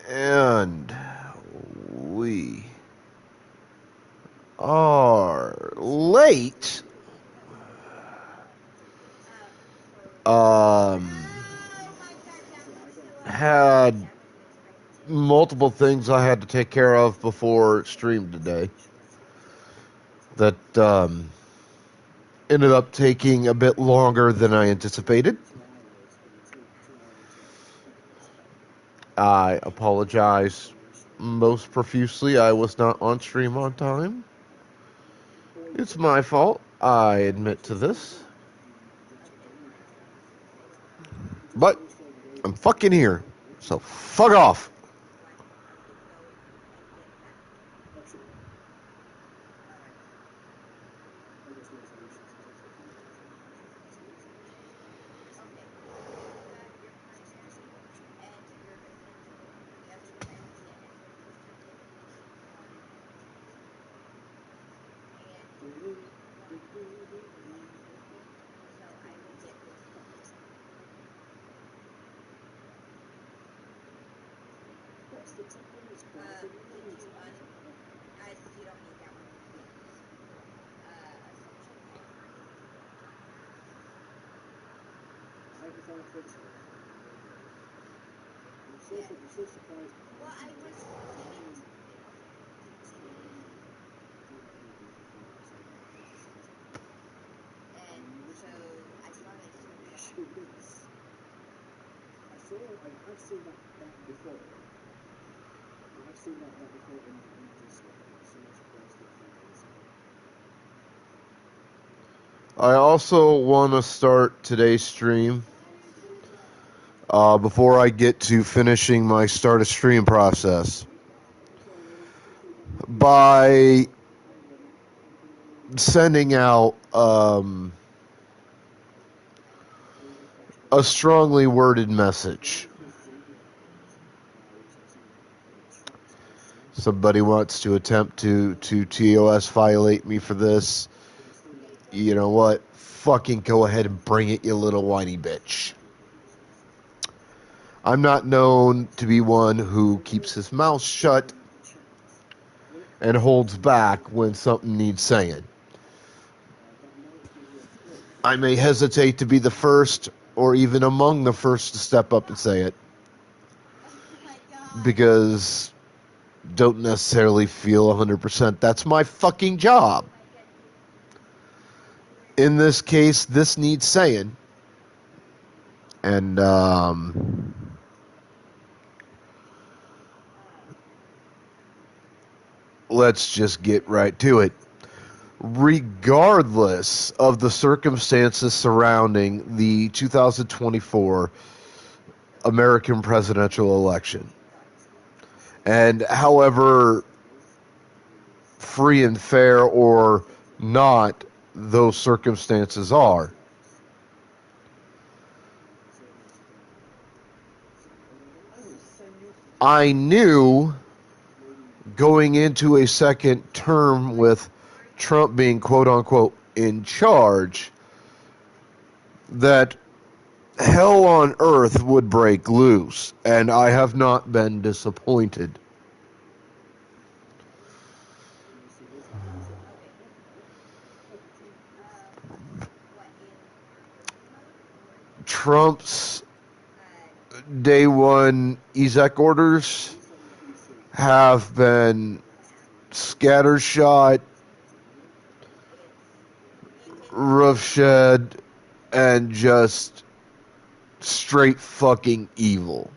And we are late. Had multiple things I had to take care of before stream today that ended up taking a bit longer than I anticipated. I apologize most profusely. I was not on stream on time. It's my fault. I admit to this. But I'm fucking here. So fuck off. I also want to start today's stream before I get to finishing my start a stream process by sending out a strongly worded message. Somebody wants to attempt to TOS violate me for this. You know what? Fucking go ahead and bring it, you little whiny bitch. I'm not known to be one who keeps his mouth shut and holds back when something needs saying. I may hesitate to be the first or even among the first to step up and say it because don't necessarily feel 100% that's my fucking job. In this case, this needs saying. And let's just get right to it. Regardless of the circumstances surrounding the 2024 American presidential election, and however free and fair or not those circumstances are, I knew going into a second term with Trump being quote-unquote in charge that hell on earth would break loose, and I have not been disappointed. Trump's day one exec orders have been scattershot, roughshed, and just straight fucking evil.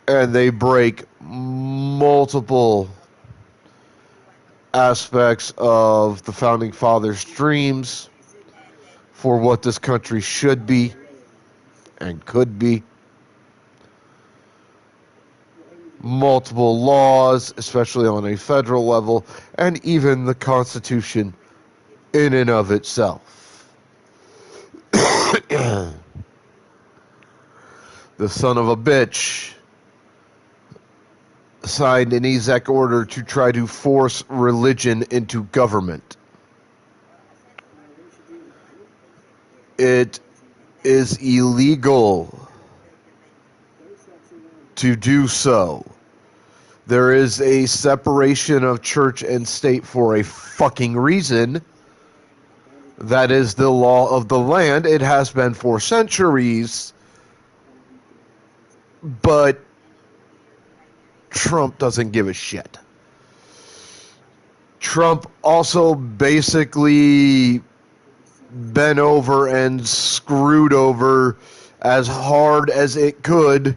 And they break multiple aspects of the Founding Fathers' dreams for what this country should be and could be. multiple laws, especially on a federal level, and even the Constitution in and of itself. The son of a bitch signed an exec order to try to force religion into government. It is illegal to do so. There is a separation of church and state for a fucking reason. That is the law of the land. It has been for centuries. But Trump doesn't give a shit. Trump also basically bent over and screwed over as hard as it could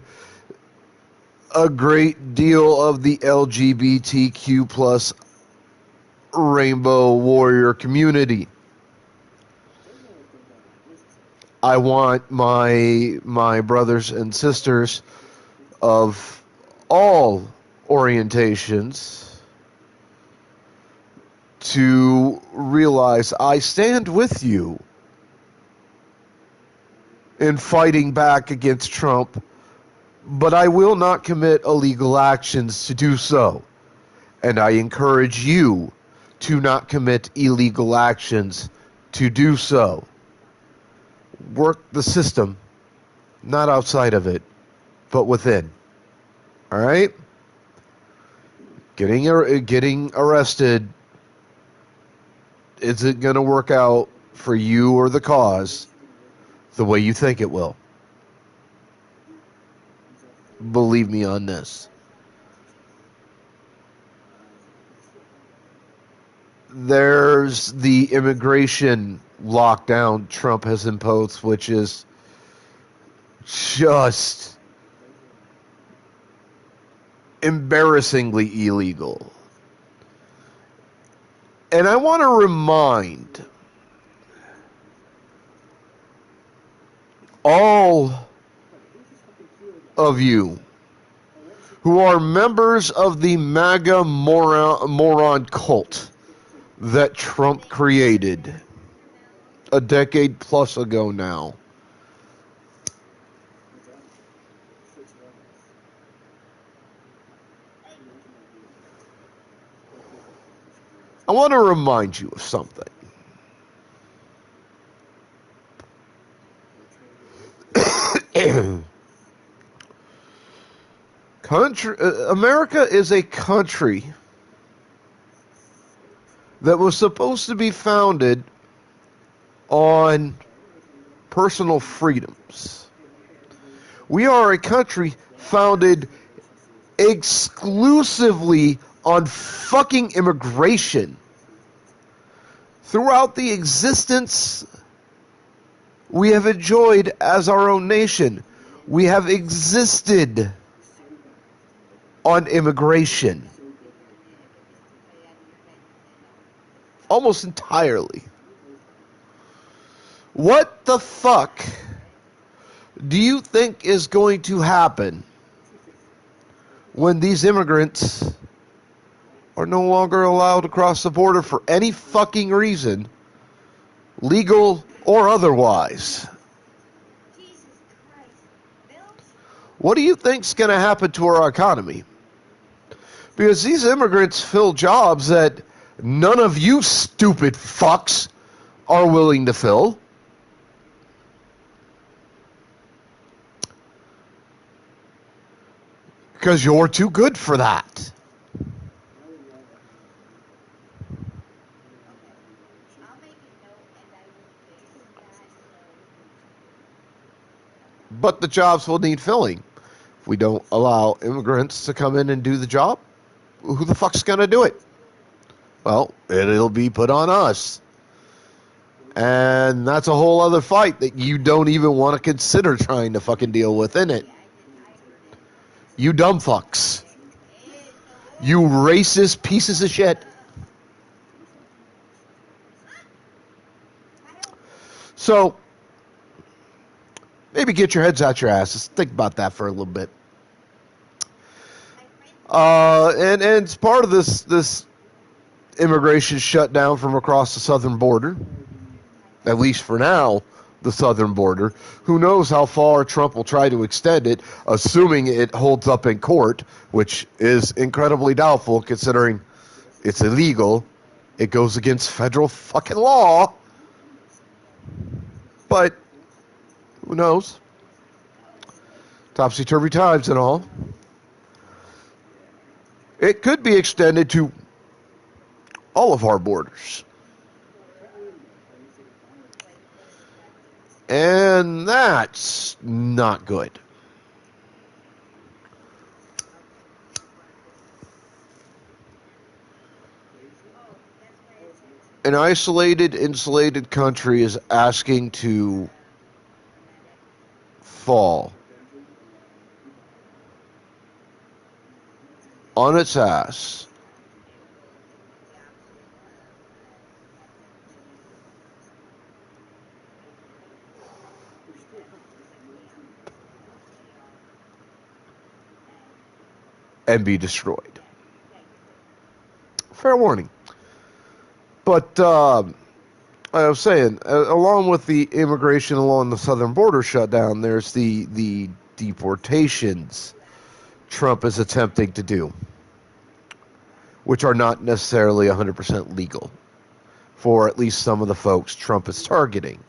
a great deal of the LGBTQ plus rainbow warrior community. I want my brothers and sisters of all orientations to realize I stand with you in fighting back against Trump, but I will not commit illegal actions to do so. And I encourage you to not commit illegal actions to do so. Work the system, not outside of it, but within. All right? Getting arrested isn't going to work out for you or the cause the way you think it will. Believe me on this. There's the immigration lockdown Trump has imposed, which is just embarrassingly illegal. And I want to remind all of you who are members of the MAGA moron cult that Trump created a decade plus ago now. I want to remind you of something. America is a country that was supposed to be founded on personal freedoms. We are a country founded exclusively on fucking immigration. Throughout the existence we have enjoyed as our own nation, we have existed on immigration. Almost entirely. What the fuck do you think is going to happen when these immigrants are no longer allowed to cross the border for any fucking reason, legal or otherwise? What do you think's going to happen to our economy? Because these immigrants fill jobs that none of you stupid fucks are willing to fill. Because you're too good for that. But the jobs will need filling. If we don't allow immigrants to come in and do the job, who the fuck's going to do it? Well, it'll be put on us. And that's a whole other fight that you don't even want to consider trying to fucking deal with, in it. You dumb fucks. You racist pieces of shit. So, maybe get your heads out your asses. Think about that for a little bit. And it's part of this immigration shutdown from across the southern border, at least for now, the southern border. Who knows how far Trump will try to extend it, assuming it holds up in court, which is incredibly doubtful considering it's illegal. It goes against federal fucking law. But who knows? Topsy-turvy times and all. It could be extended to all of our borders. And that's not good. An isolated, insulated country is asking to fall on its ass and be destroyed. Fair warning. But I was saying, along with the immigration along the southern border shutdown, there's the deportations Trump is attempting to do, which are not necessarily 100% legal for at least some of the folks Trump is targeting.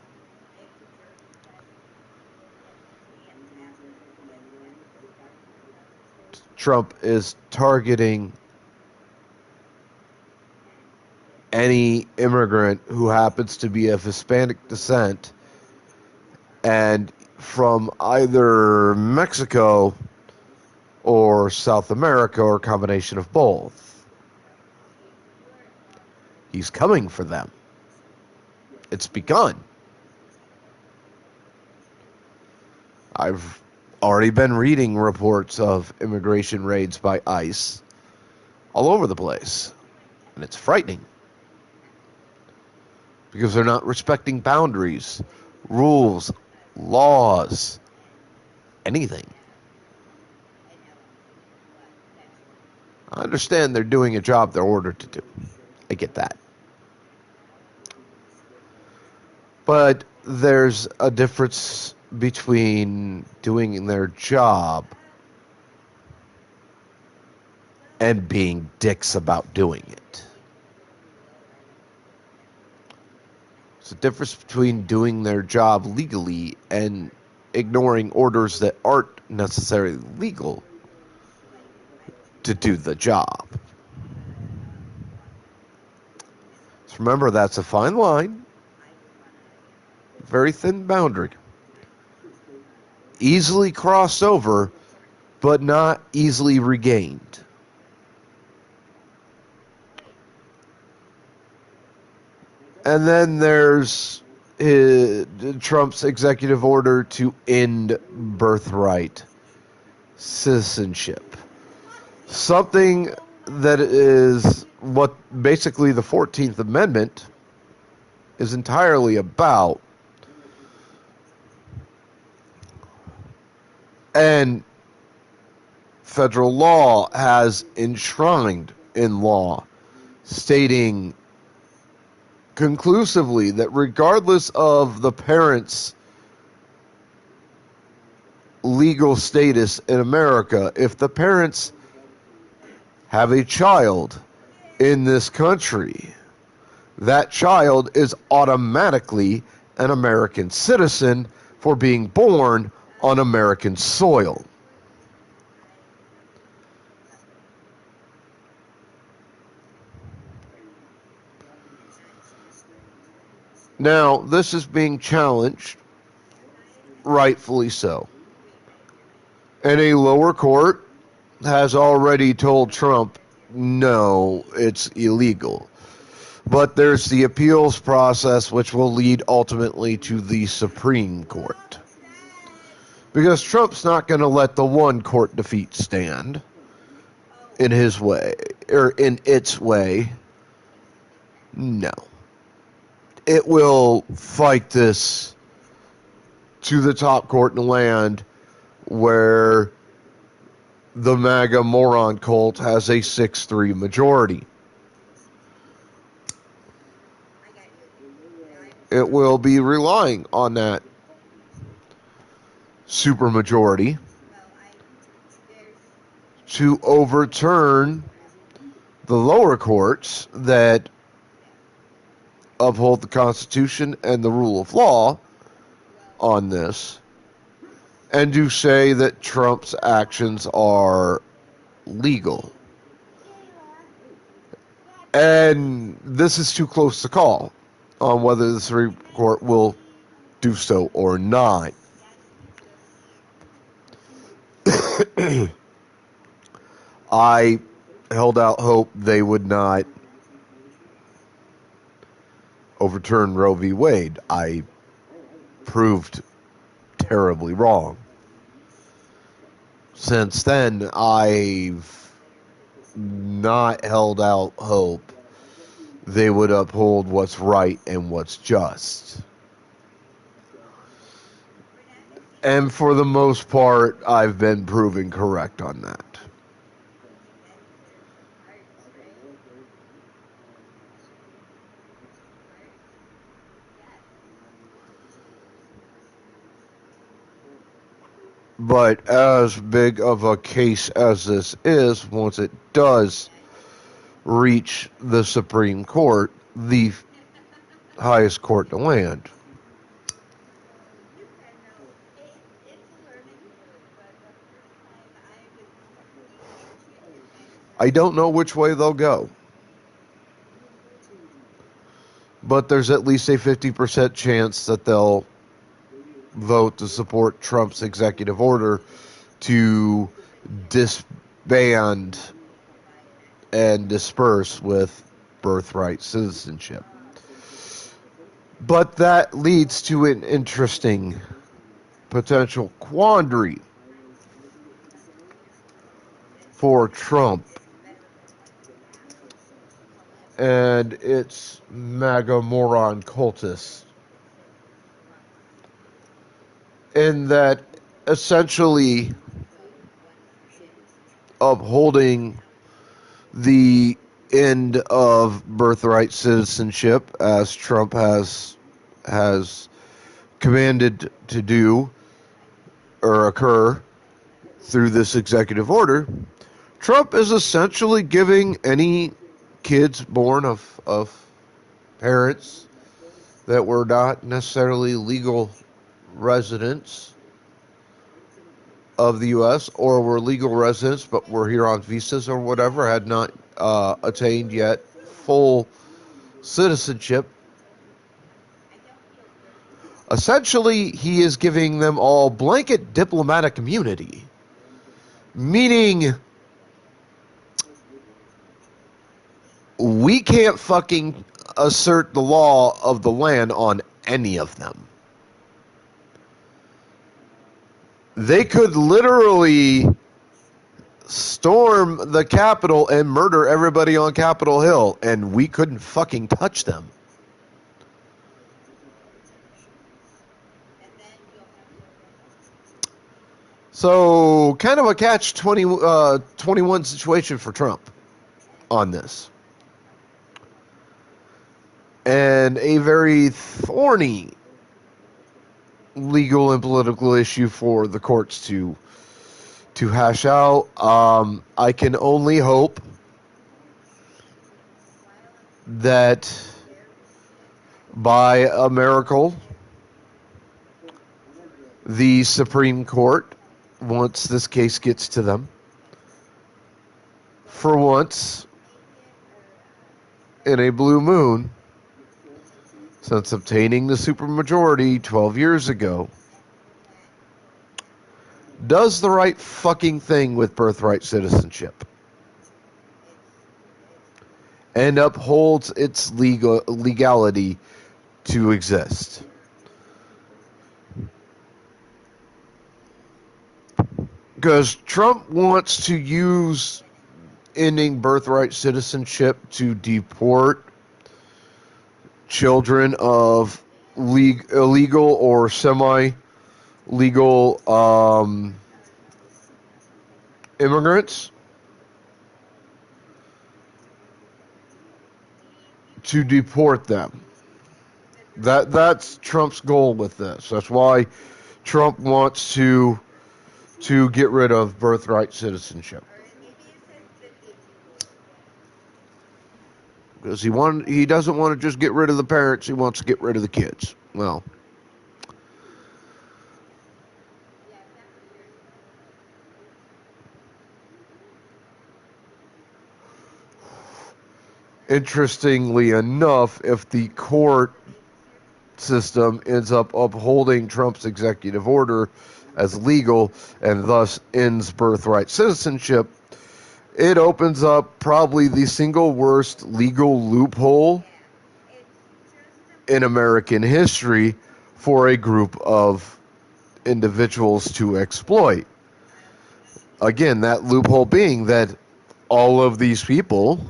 Trump is targeting any immigrant who happens to be of Hispanic descent and from either Mexico or South America or a combination of both. He's coming for them. It's begun. I've already been reading reports of immigration raids by ICE all over the place, and it's frightening because they're not respecting boundaries, rules, laws, anything. I understand they're doing a job they're ordered to do. I get that. But there's a difference between doing their job and being dicks about doing it. There's a difference between doing their job legally and ignoring orders that aren't necessarily legal to do the job. So remember, that's a fine line, very thin boundary. Easily crossed over, but not easily regained. And then there's Trump's executive order to end birthright citizenship. Something that is what basically the 14th Amendment is entirely about. And federal law has enshrined in law, stating conclusively that regardless of the parents' legal status in America, if the parents have a child in this country, that child is automatically an American citizen for being born on American soil. Now, this is being challenged, rightfully so. And a lower court has already told Trump, no, it's illegal. But there's the appeals process, which will lead ultimately to the Supreme Court. Because Trump's not going to let the one court defeat stand in his way, or in its way. No. It will fight this to the top court in the land where the MAGA moron cult has a 6-3 majority. It will be relying on that supermajority to overturn the lower courts that uphold the Constitution and the rule of law on this, and to say that Trump's actions are legal. And this is too close to call on whether the Supreme Court will do so or not. I held out hope they would not overturn Roe v. Wade. I proved terribly wrong. Since then, I've not held out hope they would uphold what's right and what's just. And for the most part, I've been proven correct on that. But as big of a case as this is, once it does reach the Supreme Court, the highest court in the land, I don't know which way they'll go. But there's at least a 50% chance that they'll vote to support Trump's executive order to disband and disperse with birthright citizenship. But that leads to an interesting potential quandary for Trump and its MAGA moron cultists, in that essentially upholding the end of birthright citizenship, as Trump has commanded to do or occur through this executive order, Trump is essentially giving any kids born of parents that were not necessarily legal residents of the U.S. or were legal residents but were here on visas or whatever, had not attained yet full citizenship. Essentially, he is giving them all blanket diplomatic immunity, meaning we can't fucking assert the law of the land on any of them. They could literally storm the Capitol and murder everybody on Capitol Hill, and we couldn't fucking touch them. So, kind of a catch-21 situation for Trump on this. And a very thorny legal and political issue for the courts to hash out. I can only hope that by a miracle, the Supreme Court, once this case gets to them, for once in a blue moon, since obtaining the supermajority 12 years ago, does the right fucking thing with birthright citizenship and upholds its legality to exist. Because Trump wants to use ending birthright citizenship to deport children of illegal or semi-legal immigrants to deport them. That's Trump's goal with this. That's why Trump wants to get rid of birthright citizenship. Because he doesn't want to just get rid of the parents, he wants to get rid of the kids. Well, interestingly enough, if the court system ends up upholding Trump's executive order as legal and thus ends birthright citizenship, it opens up probably the single worst legal loophole in American history for a group of individuals to exploit. Again, that loophole being that all of these people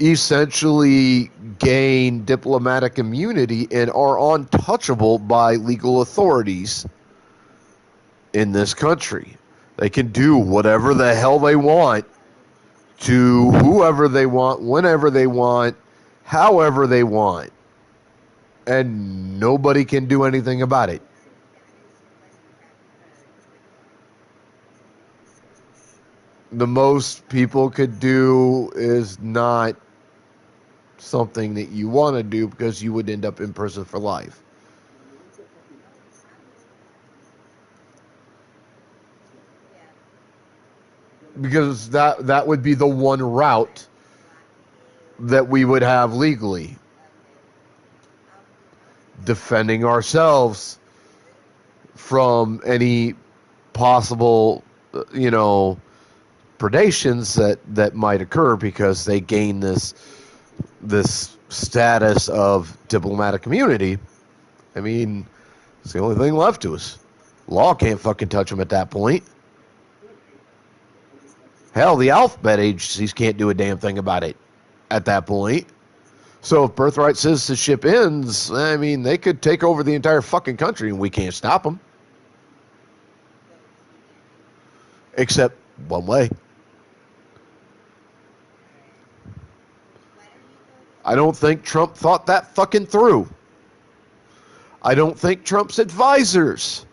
essentially gain diplomatic immunity and are untouchable by legal authorities in this country. They can do whatever the hell they want to whoever they want, whenever they want, however they want. And nobody can do anything about it. The most people could do is not something that you want to do because you would end up in prison for life. Because that would be the one route that we would have legally. Defending ourselves from any possible, predations that might occur because they gain this status of diplomatic immunity. I mean, it's the only thing left to us. Law can't fucking touch them at that point. Hell, the alphabet agencies can't do a damn thing about it at that point. So if birthright citizenship ends, I mean, they could take over the entire fucking country and we can't stop them. Except one way. I don't think Trump thought that fucking through. I don't think Trump's advisors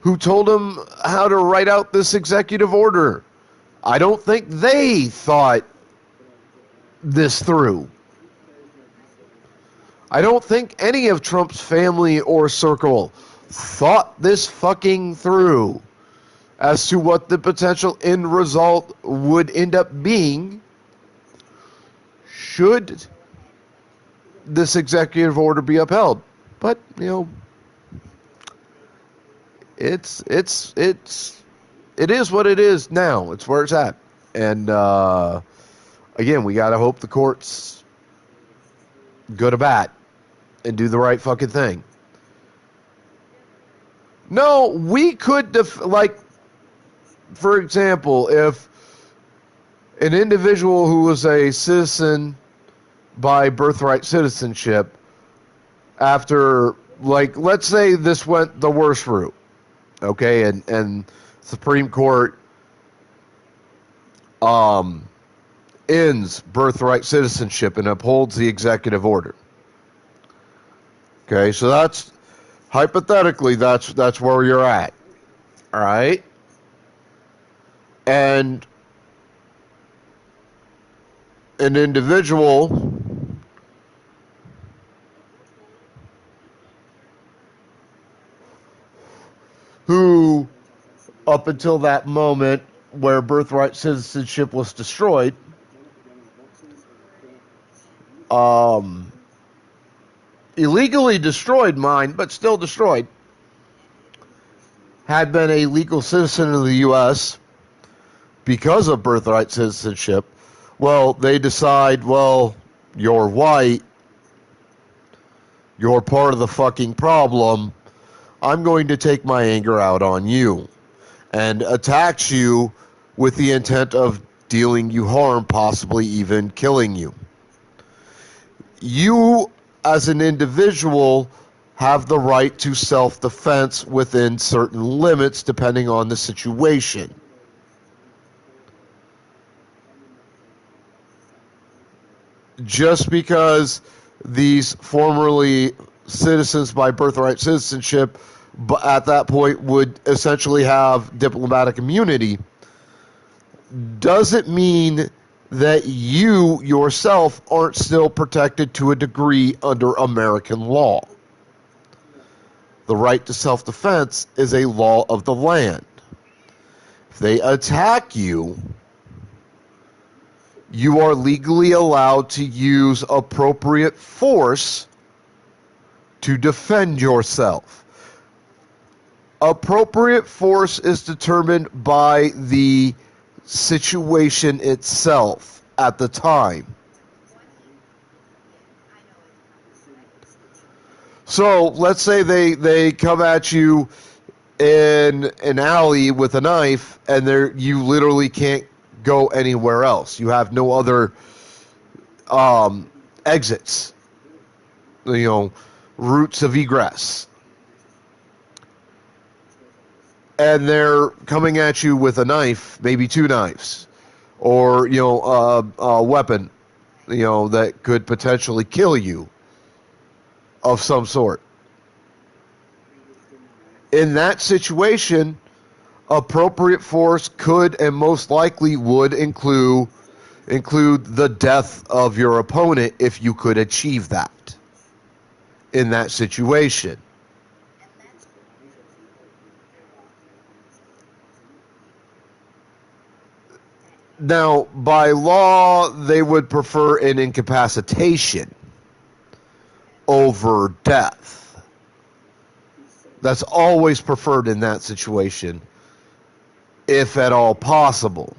who told him how to write out this executive order, I don't think they thought this through. I don't think any of Trump's family or circle thought this fucking through as to what the potential end result would end up being should this executive order be upheld. But, it is what it is now. It's where it's at. And, again, we got to hope the courts go to bat and do the right fucking thing. No, we could, for example, if an individual who was a citizen by birthright citizenship after, let's say this went the worst route, okay, and Supreme Court ends birthright citizenship and upholds the executive order. Okay, so that's hypothetically that's where you're at. All right? And an individual who, up until that moment where birthright citizenship was destroyed, illegally destroyed mine, but still destroyed, had been a legal citizen of the U.S. because of birthright citizenship, well, they decide, well, you're white, you're part of the fucking problem, I'm going to take my anger out on you, and attacks you with the intent of dealing you harm, possibly even killing you. You, as an individual, have the right to self-defense within certain limits depending on the situation. Just because these formerly citizens by birthright citizenship but at that point would essentially have diplomatic immunity doesn't mean that you yourself aren't still protected to a degree under American law. The right to self-defense is a law of the land. If they attack you, you are legally allowed to use appropriate force to defend yourself. Appropriate force is determined by the situation itself at the time. So let's say they come at you in an alley with a knife and you literally can't go anywhere else. You have no other exits, routes of egress. And they're coming at you with a knife, maybe two knives, or a weapon, that could potentially kill you of some sort. In that situation, appropriate force could and most likely would include the death of your opponent if you could achieve that in that situation. Now, by law, they would prefer an incapacitation over death. That's always preferred in that situation, if at all possible.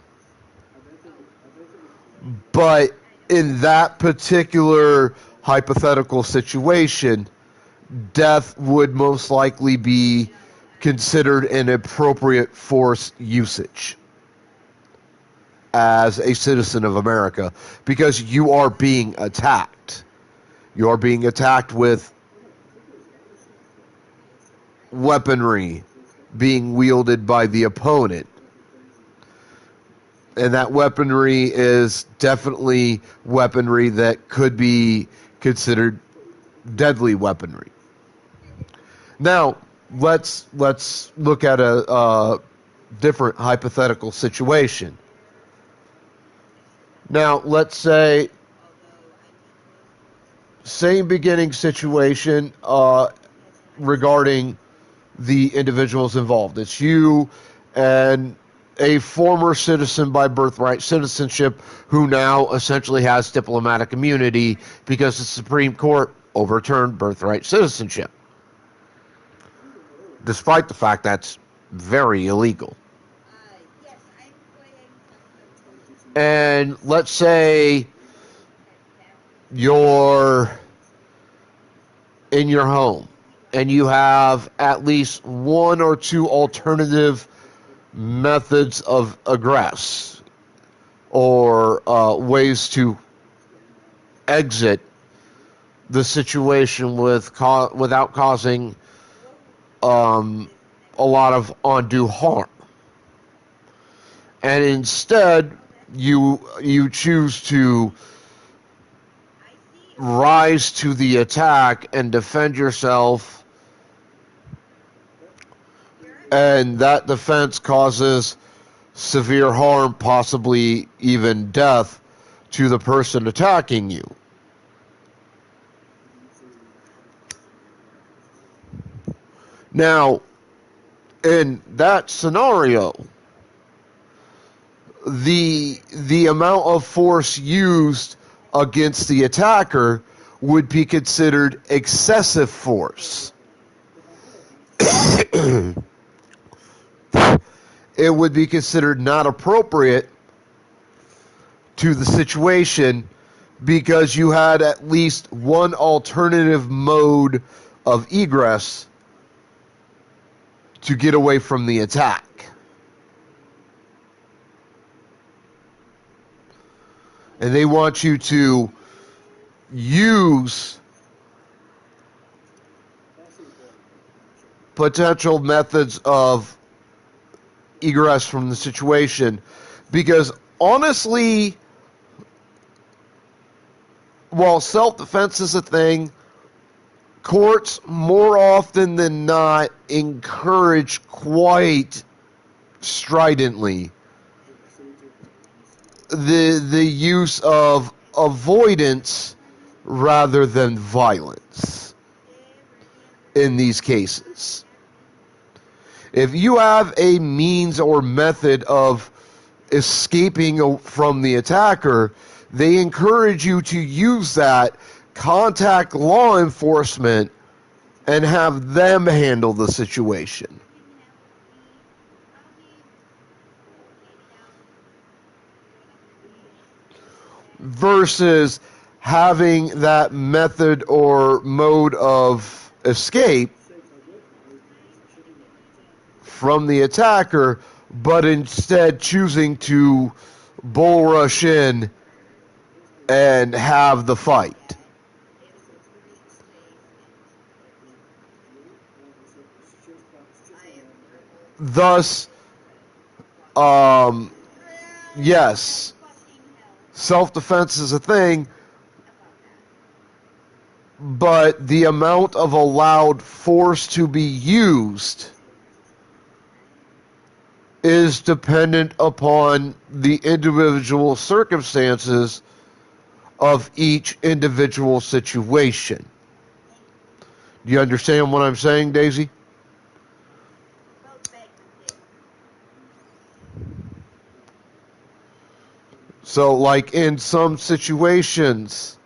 But in that particular hypothetical situation, death would most likely be considered an appropriate force usage as a citizen of America, because you are being attacked. You are being attacked with weaponry being wielded by the opponent. And that weaponry is definitely weaponry that could be considered deadly weaponry. Now, let's look at a different hypothetical situation. Now, let's say, same beginning situation regarding the individuals involved. It's you and a former citizen by birthright citizenship who now essentially has diplomatic immunity because the Supreme Court overturned birthright citizenship, despite the fact that's very illegal. And let's say you're in your home and you have at least one or two alternative methods of egress or ways to exit the situation without causing a lot of undue harm. And instead, you choose to rise to the attack and defend yourself, and that defense causes severe harm, possibly even death, to the person attacking you. Now, in that scenario, the amount of force used against the attacker would be considered excessive force. It would be considered not appropriate to the situation because you had at least one alternative mode of egress to get away from the attack. And they want you to use potential methods of egress from the situation, because honestly, while self-defense is a thing, courts more often than not encourage quite stridently the use of avoidance rather than violence in these cases. If you have a means or method of escaping from the attacker, they encourage you to use that, contact law enforcement, and have them handle the situation. Versus having that method or mode of escape from the attacker, but instead choosing to bull rush in and have the fight. Thus, yes, self-defense is a thing, but the amount of allowed force to be used is dependent upon the individual circumstances of each individual situation. Do you understand what I'm saying, Daisy? So, like in some situations,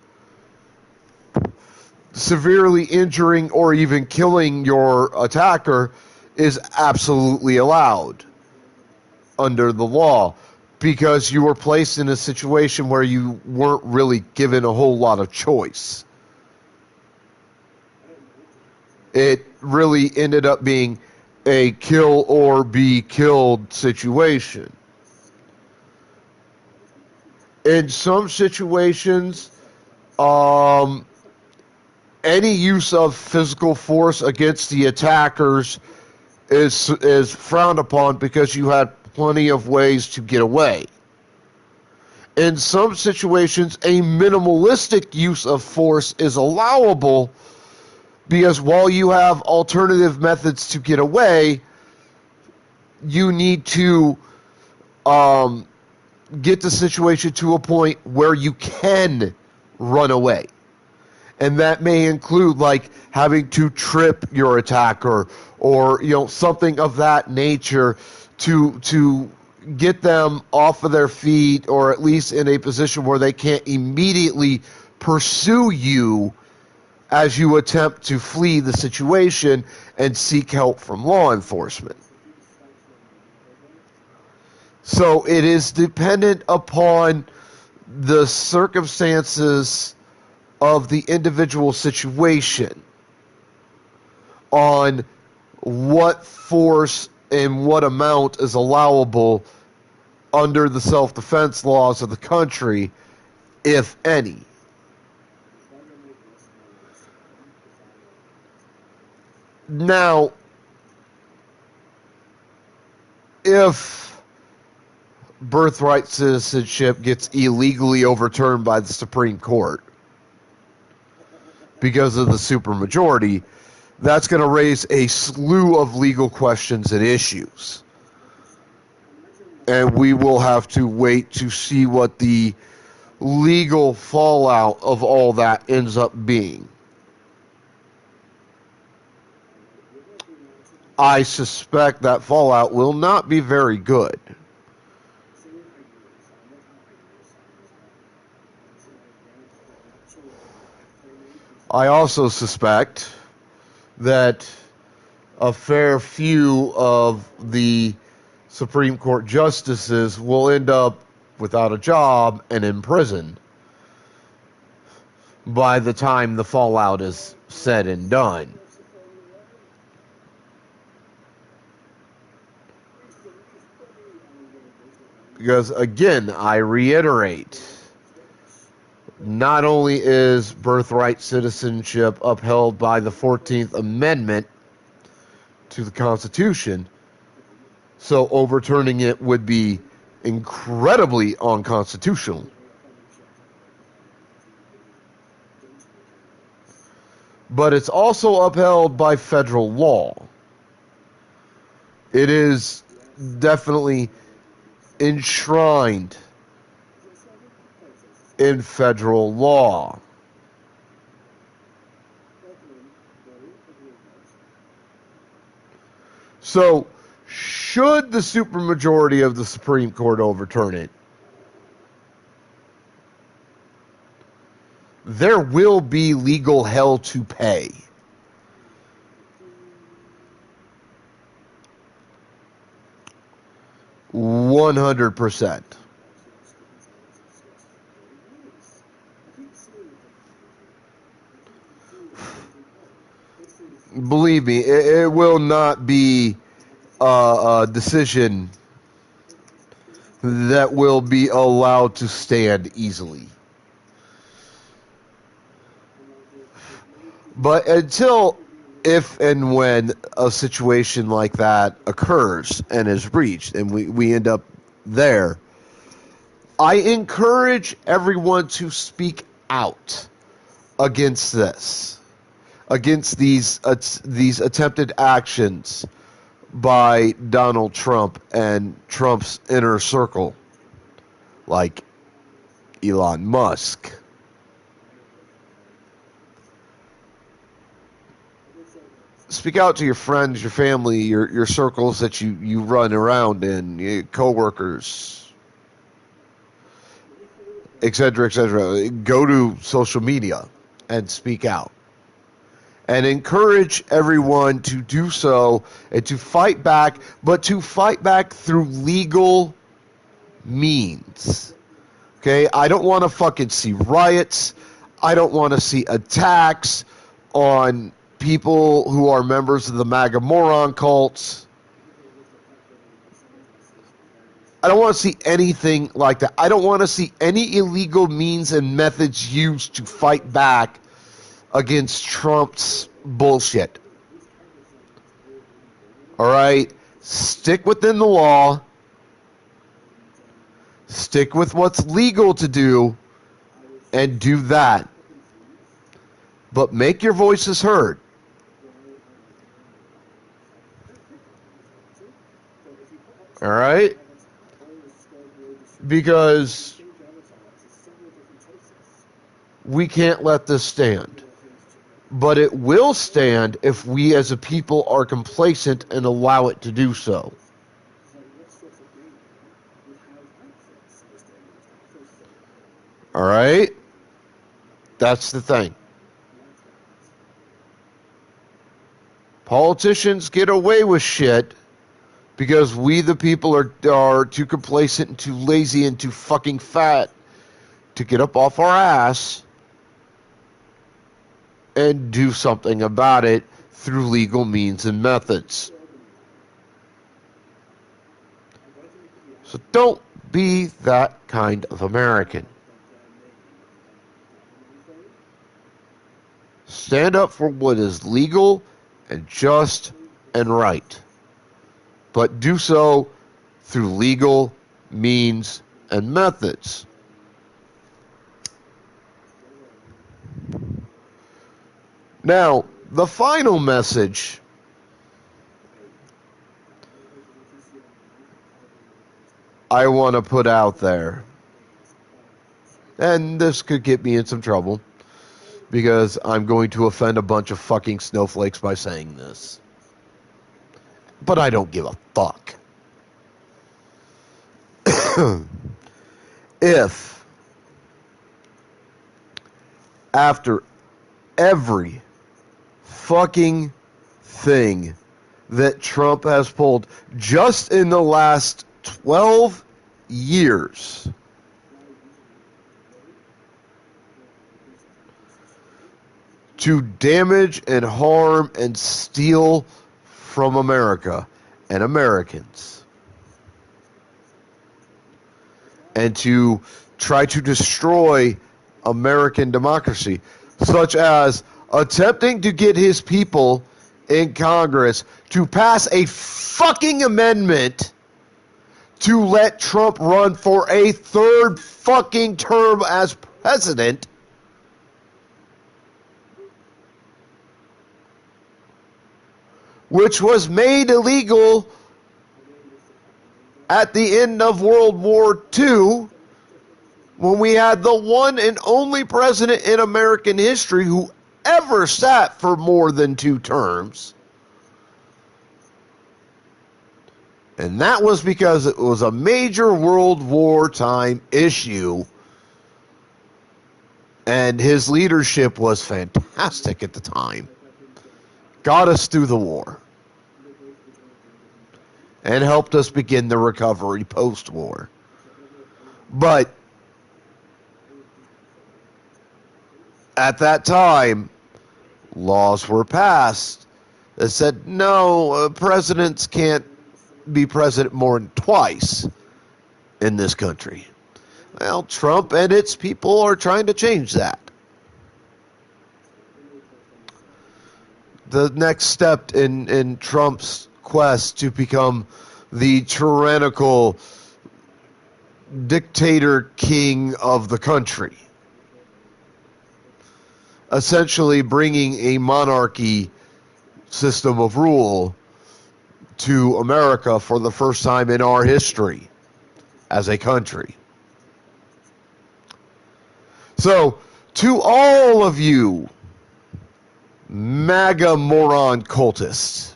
severely injuring or even killing your attacker is absolutely allowed under the law, because you were placed in a situation where you weren't really given a whole lot of choice. It really ended up being a kill or be killed situation. In some situations, any use of physical force against the attackers is frowned upon because you had plenty of ways to get away. In some situations, a minimalistic use of force is allowable because while you have alternative methods to get away, you need to get the situation to a point where you can run away. And that may include like having to trip your attacker or something of that nature to get them off of their feet, or at least in a position where they can't immediately pursue you as you attempt to flee the situation and seek help from law enforcement. So it is dependent upon the circumstances of the individual situation on what force and what amount is allowable under the self-defense laws of the country, if any. Now, if birthright citizenship gets illegally overturned by the Supreme Court because of the supermajority, that's going to raise a slew of legal questions and issues. And we will have to wait to see what the legal fallout of all that ends up being. I suspect that fallout will not be very good. I also suspect that a fair few of the Supreme Court justices will end up without a job and in prison by the time the fallout is said and done. Because, again, I reiterate, not only is birthright citizenship upheld by the 14th Amendment to the Constitution, so overturning it would be incredibly unconstitutional. But it's also upheld by federal law. It is definitely enshrined in federal law. So, should the supermajority of the Supreme Court overturn it, there will be legal hell to pay. $100%. Believe me, it will not be a decision that will be allowed to stand easily. But until, if and when a situation like that occurs and is reached, and we end up there, I encourage everyone to speak out against this, against these attempted actions by Donald Trump and Trump's inner circle, like Elon Musk. Speak out to your friends, your family, your circles that you run around in, your coworkers, etc., etc. Go to social media and speak out. And encourage everyone to do so and to fight back, but to fight back through legal means. Okay? I don't want to fucking see riots. I don't want to see attacks on people who are members of the MAGA moron cults. I don't want to see anything like that. I don't want to see any illegal means and methods used to fight back against Trump's bullshit. All right? Stick within the law. Stick with what's legal to do and do that. But make your voices heard. All right? Because we can't let this stand. But it will stand if we as a people are complacent and allow it to do so. All right? That's the thing. Politicians get away with shit because we, the people, are too complacent and too lazy and too fucking fat to get up off our ass and do something about it through legal means and methods. So don't be that kind of American. Stand up for what is legal and just and right. But do so through legal means and methods. Now, the final message I want to put out there, and this could get me in some trouble, because I'm going to offend a bunch of fucking snowflakes by saying this. But I don't give a fuck. If, after every fucking thing that Trump has pulled just in the last 12 years, to damage and harm and steal from America and Americans, and to try to destroy American democracy, such as attempting to get his people in Congress to pass a fucking amendment to let Trump run for a third fucking term as president, which was made illegal at the end of World War II, when we had the one and only president in American history who ever sat for more than 2 terms. And that was because it was a major World War time issue. And his leadership was fantastic at the time. Got us through the war. And helped us begin the recovery post-war. But at that time, laws were passed that said, no, presidents can't be president more than twice in this country. Well, Trump and its people are trying to change that. The next step in Trump's quest to become the tyrannical dictator king of the country. Essentially bringing a monarchy system of rule to America for the first time in our history as a country. So, to all of you MAGA moron cultists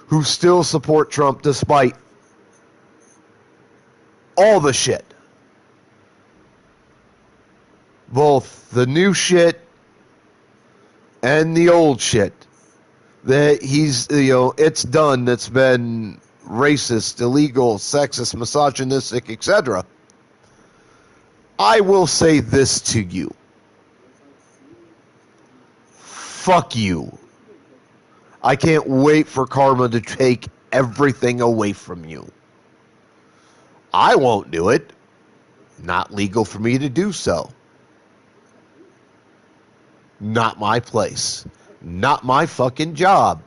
who still support Trump despite all the shit, both the new shit and the old shit, that he's, it's done, that's been racist, illegal, sexist, misogynistic, etc. I will say this to you. Fuck you. I can't wait for karma to take everything away from you. I won't do it. Not legal for me to do so. Not my place. Not my fucking job.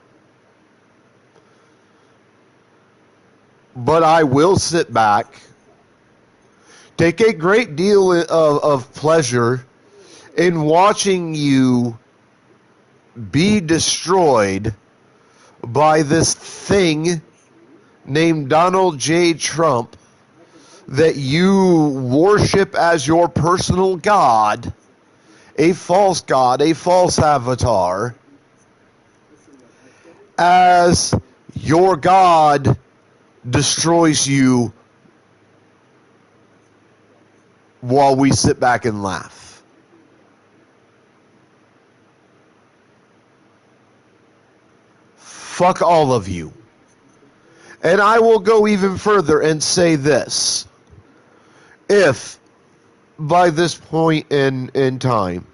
But I will sit back, take a great deal of pleasure in watching you be destroyed by this thing named Donald J. Trump that you worship as your personal god, a false avatar, as your god destroys you while we sit back and laugh. Fuck all of you. And I will go even further and say this. If, by this point in time,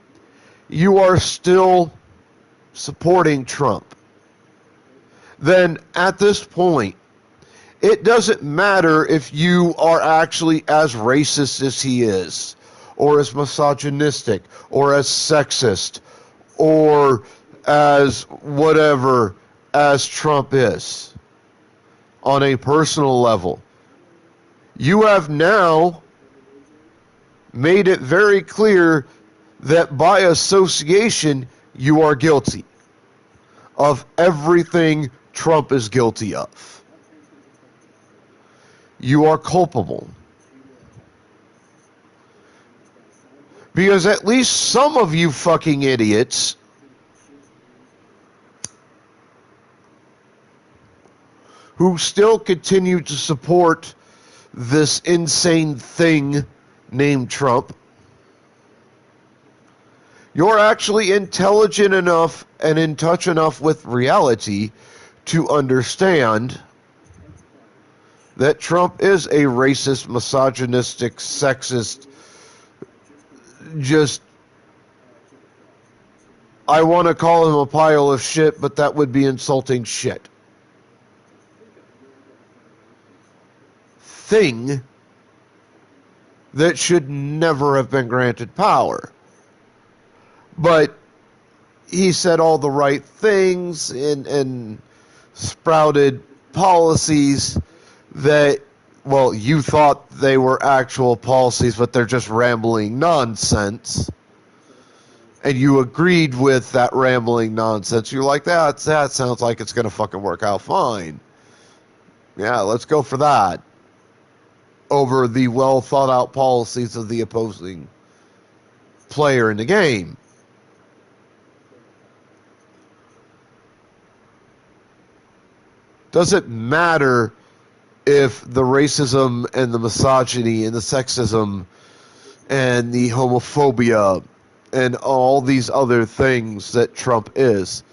you are still supporting Trump, then at this point, it doesn't matter if you are actually as racist as he is, or as misogynistic, or as sexist, or as whatever as Trump is. On a personal level, you have now made it very clear that by association you are guilty of everything Trump is guilty of. You are culpable. Because at least some of you fucking idiots who still continue to support this insane thing named Trump, you're actually intelligent enough and in touch enough with reality to understand that Trump is a racist, misogynistic, sexist, just, I want to call him a pile of shit, but that would be insulting shit. Thing that should never have been granted power. But he said all the right things and sprouted policies that, well, you thought they were actual policies, but they're just rambling nonsense. And you agreed with that rambling nonsense. You're like, that sounds like it's going to fucking work out fine. Yeah, let's go for that. Over the well thought out policies of the opposing player in the game. Doesn't matter if the racism and the misogyny and the sexism and the homophobia and all these other things that Trump is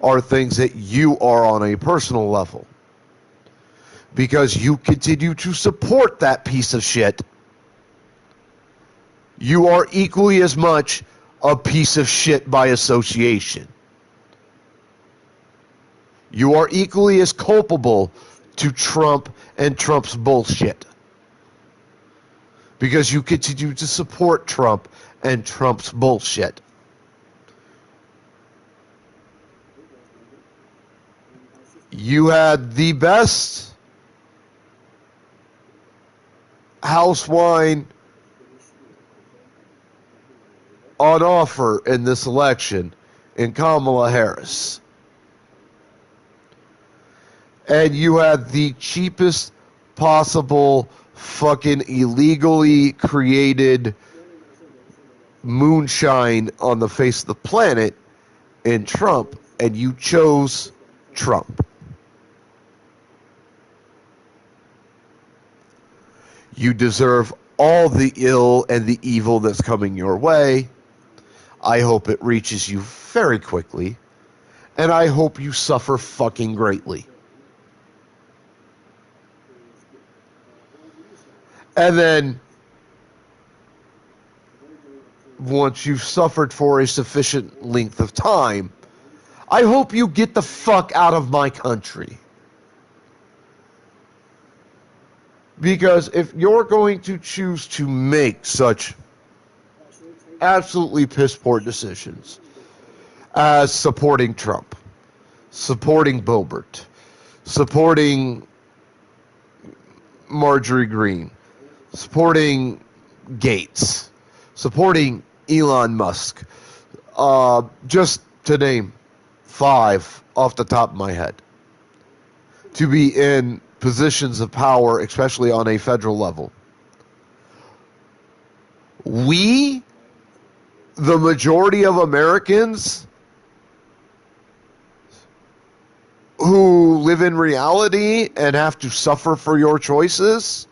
are things that you are on a personal level. Because you continue to support that piece of shit, you are equally as much a piece of shit by association. You are equally as culpable to Trump and Trump's bullshit. Because you continue to support Trump and Trump's bullshit. You had the best house wine on offer in this election in Kamala Harris. And you had the cheapest possible fucking illegally created moonshine on the face of the planet in Trump, and you chose Trump. You deserve all the ill and the evil that's coming your way. I hope it reaches you very quickly, and I hope you suffer fucking greatly. And then, once you've suffered for a sufficient length of time, I hope you get the fuck out of my country. Because if you're going to choose to make such absolutely piss poor decisions as supporting Trump, supporting Boebert, supporting Marjorie Greene, supporting Gates, supporting Elon Musk, just to name 5 off the top of my head, to be in positions of power, especially on a federal level. We, the majority of Americans who live in reality and have to suffer for your choices,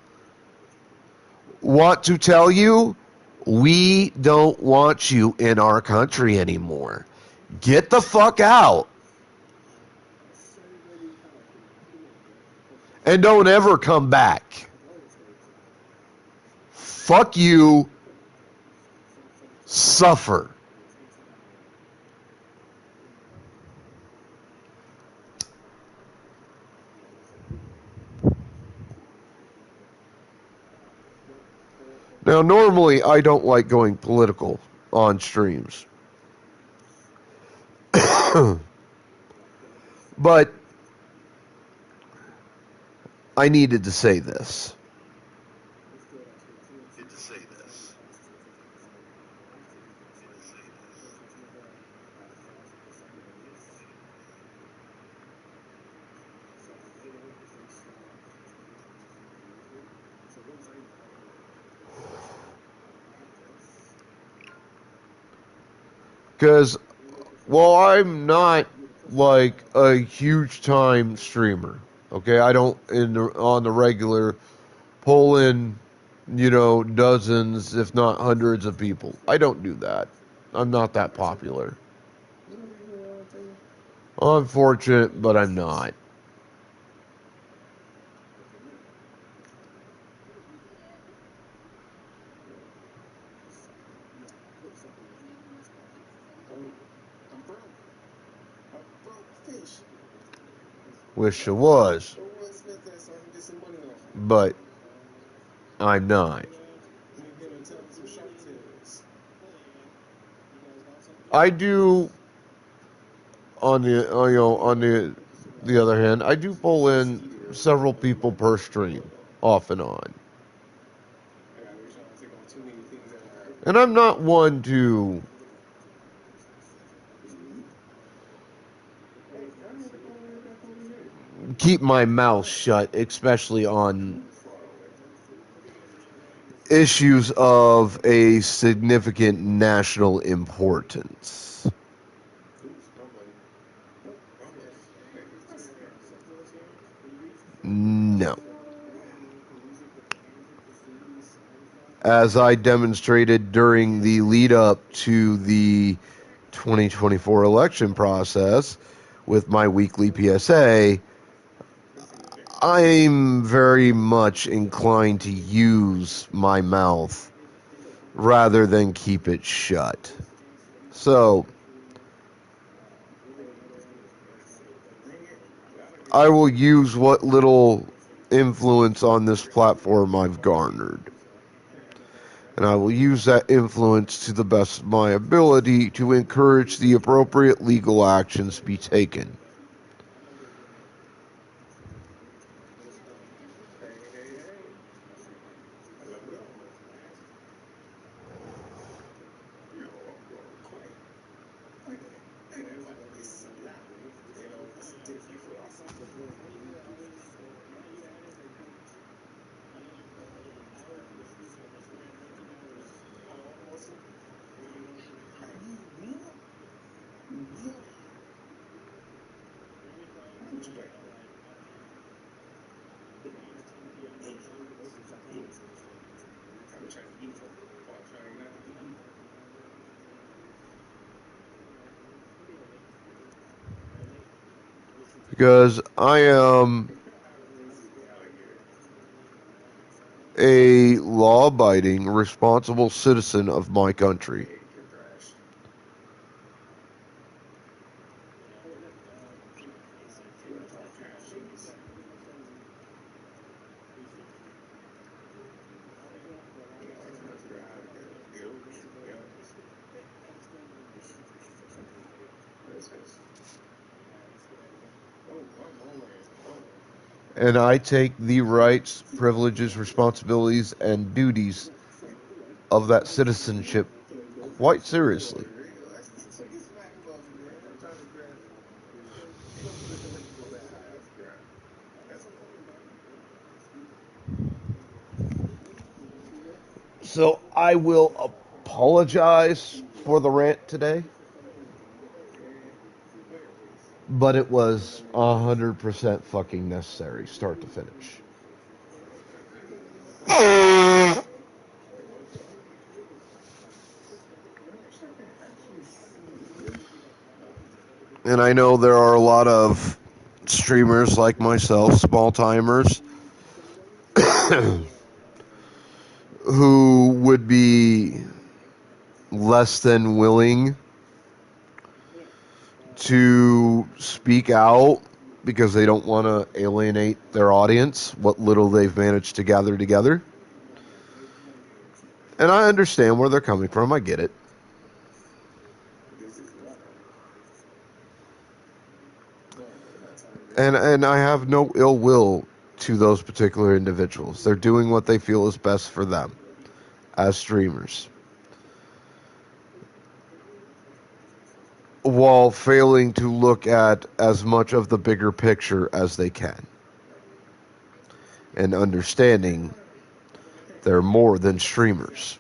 want to tell you, we don't want you in our country anymore. Get the fuck out. And don't ever come back. Fuck you. Suffer. Now, normally, I don't like going political on streams. But I needed to say this. Because while I'm not like a huge time streamer, okay, I don't on the regular pull in, dozens, if not hundreds of people. I don't do that. I'm not that popular. I'm fortunate, but I'm not. Wish I was, but I'm not. I do on the other hand, I do pull in several people per stream, off and on. And I'm not one to keep my mouth shut, especially on issues of a significant national importance. No. As I demonstrated during the lead up to the 2024 election process with my weekly PSA, I'm very much inclined to use my mouth rather than keep it shut. So, I will use what little influence on this platform I've garnered. And I will use that influence to the best of my ability to encourage the appropriate legal actions be taken. Because I am a law abiding, responsible citizen of my country. And I take the rights, privileges, responsibilities, and duties of that citizenship quite seriously. So I will apologize for the rant today, but it was 100% fucking necessary, start to finish. And I know there are a lot of streamers like myself, small timers, who would be less than willing to speak out because they don't want to alienate their audience, what little they've managed to gather together. And I understand where they're coming from. I get it. And I have no ill will to those particular individuals. They're doing what they feel is best for them as streamers, while failing to look at as much of the bigger picture as they can, and understanding they're more than streamers.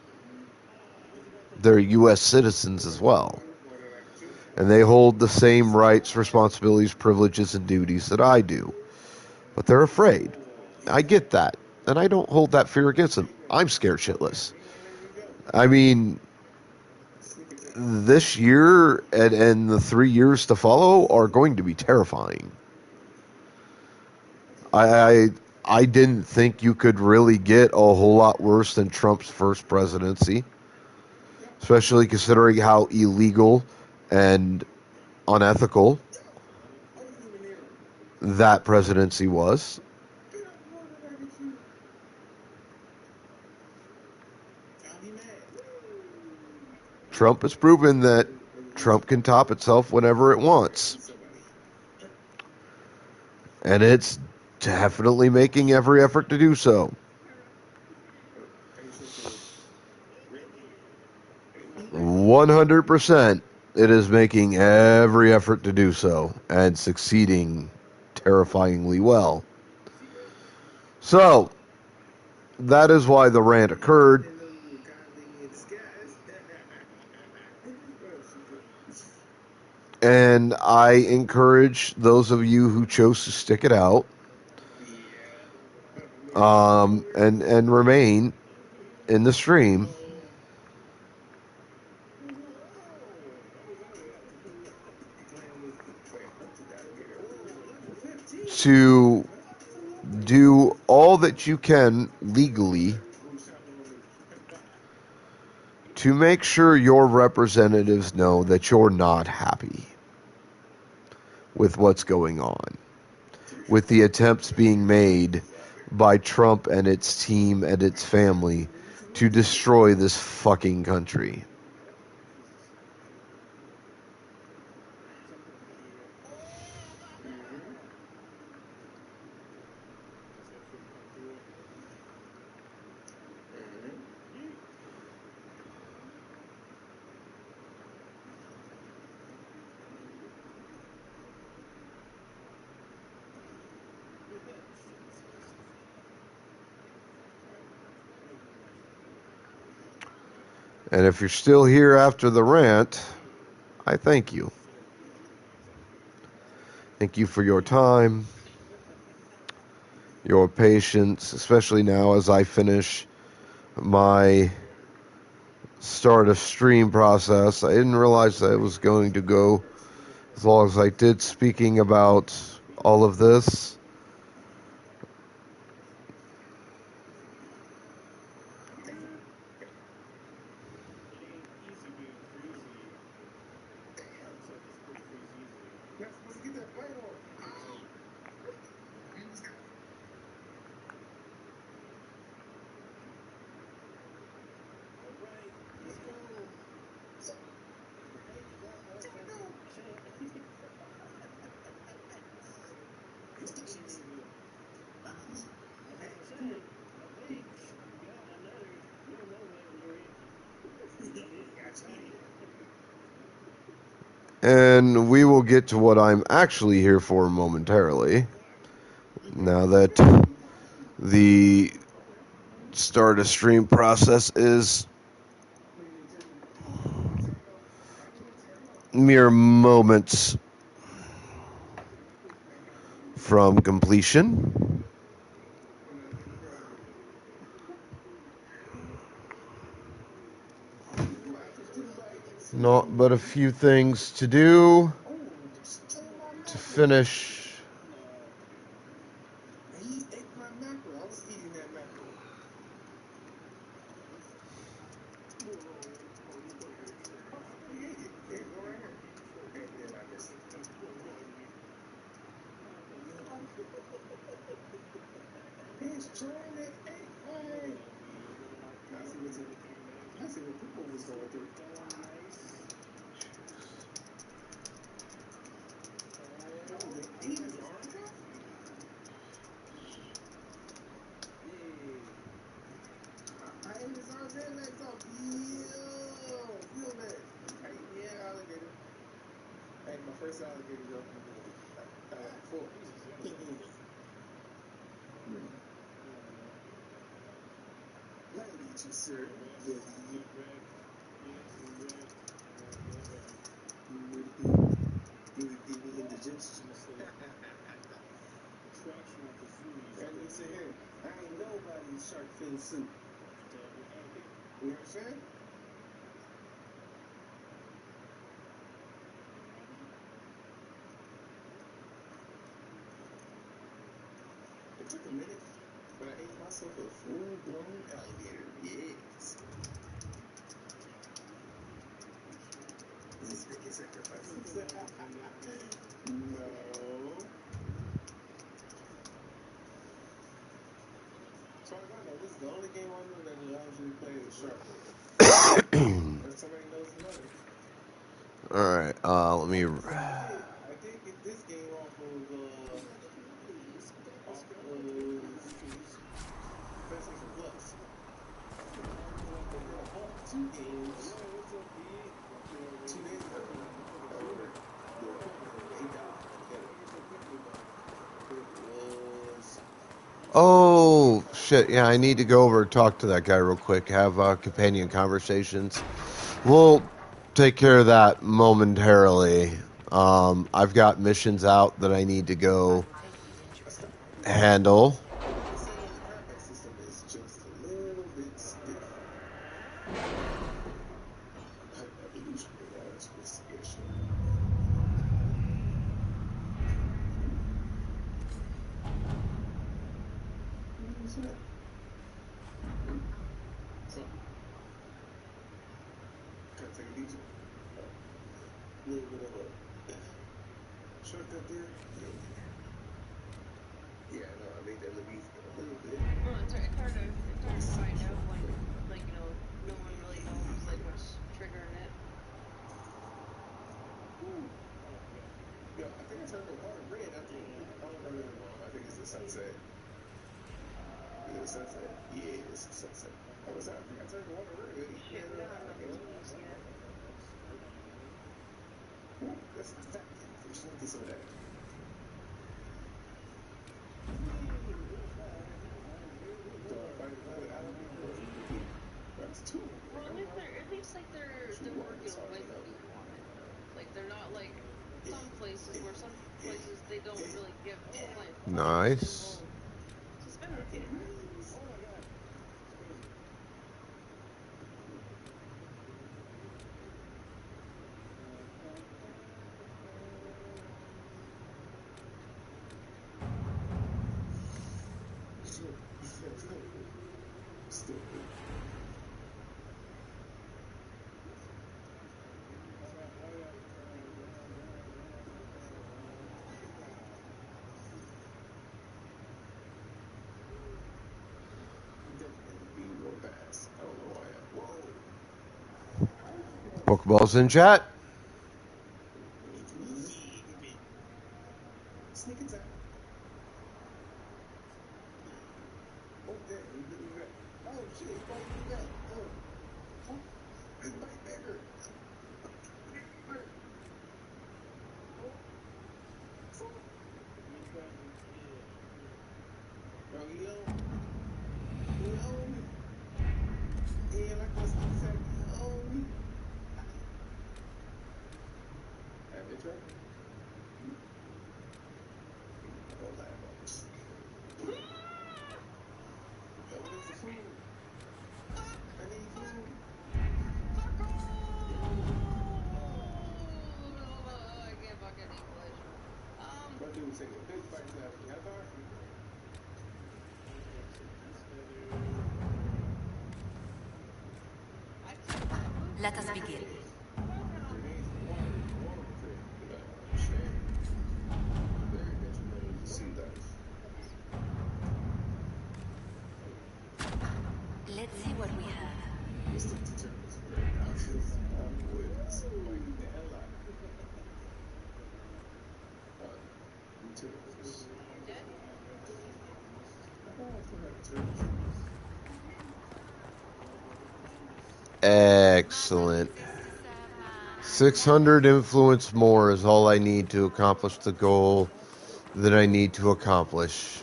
They're U.S. citizens as well. And they hold the same rights, responsibilities, privileges, and duties that I do. But they're afraid. I get that. And I don't hold that fear against them. I'm scared shitless. I mean, this year and the 3 years to follow are going to be terrifying. I didn't think you could really get a whole lot worse than Trump's first presidency, especially considering how illegal and unethical that presidency was. Trump has proven that Trump can top itself whenever it wants. And it's definitely making every effort to do so. 100%, it is making every effort to do so and succeeding terrifyingly well. So, that is why the rant occurred. And I encourage those of you who chose to stick it out and remain in the stream to do all that you can legally to make sure your representatives know that you're not happy with what's going on, with the attempts being made by Trump and its team and its family to destroy this fucking country. And if you're still here after the rant, I thank you. Thank you for your time, your patience, especially now as I finish my start a stream process. I didn't realize that it was going to go as long as I did, speaking about all of this. And we will get to what I'm actually here for momentarily. Now that the start a stream process is mere moments from completion. Not but a few things to do to finish. All right. Let me. I did get this game off of PlayStation Plus. And I bought 2 games 2 days ago that were the equivalent of $8 together. It was Oh shit! Yeah, I need to go over and talk to that guy real quick. Have companion conversations. We'll take care of that momentarily. I've got missions out that I need to go I stopped. handle. They say the combat system is just a little bit stiff. Evolutionary investigation. What was that? Oh, gotta take a detour. A little bit of a shortcut there. Yeah, no, I made that look easy a little bit. Well, it's hard to find out when, like, you know, no one really knows, like, what's triggering it. Yo, I think I turned the water red after. Oh, no. I think it's the sunset. Is it the sunset? Yeah, it's the sunset. I was out. I think I turned the water red. Shit, we don't have no keys yet. Ooh, that's the fat catfish. Let me get some of that. Do I fight it without them? That's two. Well, at least like they're working with you on it though. Like they're not like some places they don't really give plant Nice. It's been working. Stupid. Definitely be more fast. I don't know why. Whoa. Pokeballs in chat. Sneak attack. Oh, damn. He bit me back. Oh, shit. He biting me back. Oh. His bite bigger. Bro, he on me. He ain't like that sneak attack. He on me. That bitch right. Don't laugh at this. Yo, what is the food? I need food. I can't fucking English. My dude taking big bites out of me. How far? Let us begin. Grenades in the water. Water was there. Shit. Very detrimental to sea life. Let's see what we have. Let's stick to turtles for right now, because my boy is biting the hell out of me. Turtles. I also have turtles. Excellent. 600 influence more is all I need to accomplish the goal that I need to accomplish.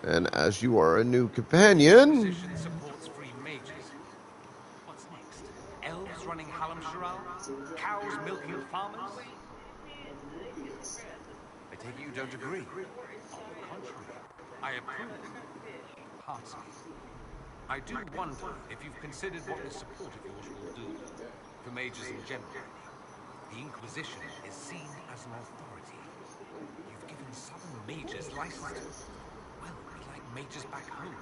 And as you are a new companion, Position supports free mages. What's next? Elves running Halamsharal? Cows milking farmers? I take it you don't agree. On the contrary, I approve. Heartily. I do wonder if you've considered what this support of yours will do for mages in general. The Inquisition is seen as an authority. You've given southern mages license to, well, be like mages back home.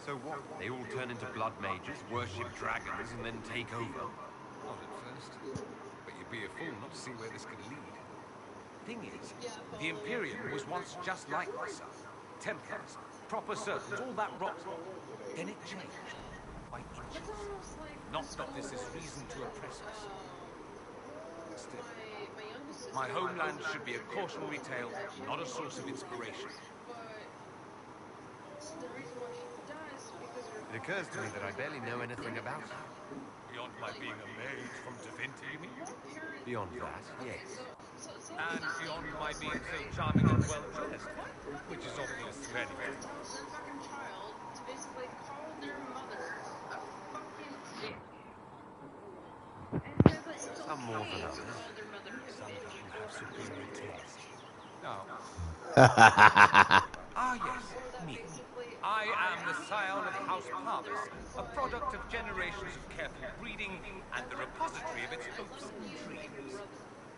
So what? They all turn into blood mages, worship dragons, and then take over? Not at first. But you'd be a fool not to see where this could lead. Thing is, the Imperium was once just like the Sun. Templars, proper servants, all that rot. Then it changed. By inches. Not that this is reason to oppress us. Still, my homeland should be a cautionary tale, not a source of inspiration. It occurs to me that I barely know anything about you. Beyond my being a mage from Divinity, you mean? Beyond that, yes. And beyond my being so charming and well-dressed, which is obvious to anyone. Some more than others. Some people have superior taste. Now, yes, me. I am the scion of House Parvis, a product of generations of careful breeding and the repository of its hopes and dreams.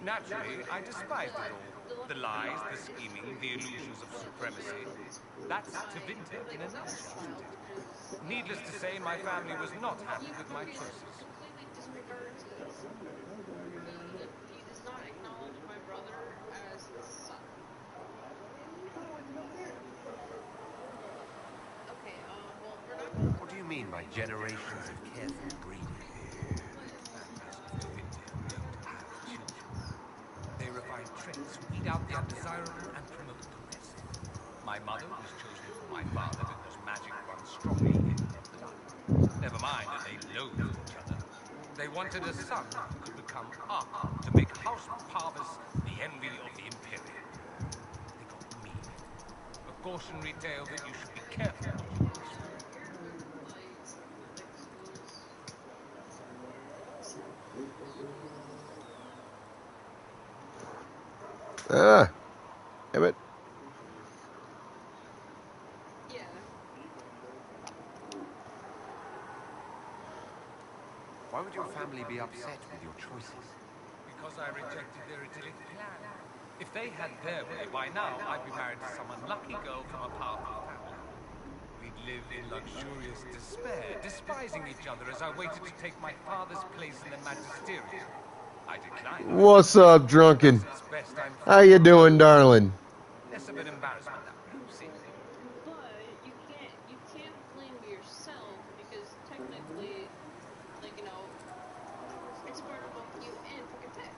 Naturally, I despised it all. The lies, the scheming, the illusions of supremacy. That's Tevinter in a nutshell, isn't it? Needless to say, my family was not happy with my choices. He does not acknowledge my brother as his son. Okay, well, we're not... What do you mean by generations of careful breeding? They refine traits, weed out the undesirable, and promote the rest. My mother was chosen for my father because magic runs strongly in their blood. Never mind that they loathed each other. They wanted a son who could become Archon to make House Parvis the envy of the Imperium. They got me. A cautionary tale that you should be careful what you wish for. Damn it. Yeah. Why would your family be upset with your choices? Because I rejected their idyllic plan. If they had their way, by now I'd be married to some unlucky girl from a powerful family. We'd live in luxurious despair, despising each other as I waited to take my father's place in the magisterium. I declined. What's up, drunken? It's best I'm How you doing, darling? less of an embarrassment that way, you see. But you can't blame yourself because technically, like, you know, it's part of both you and fucking Tech.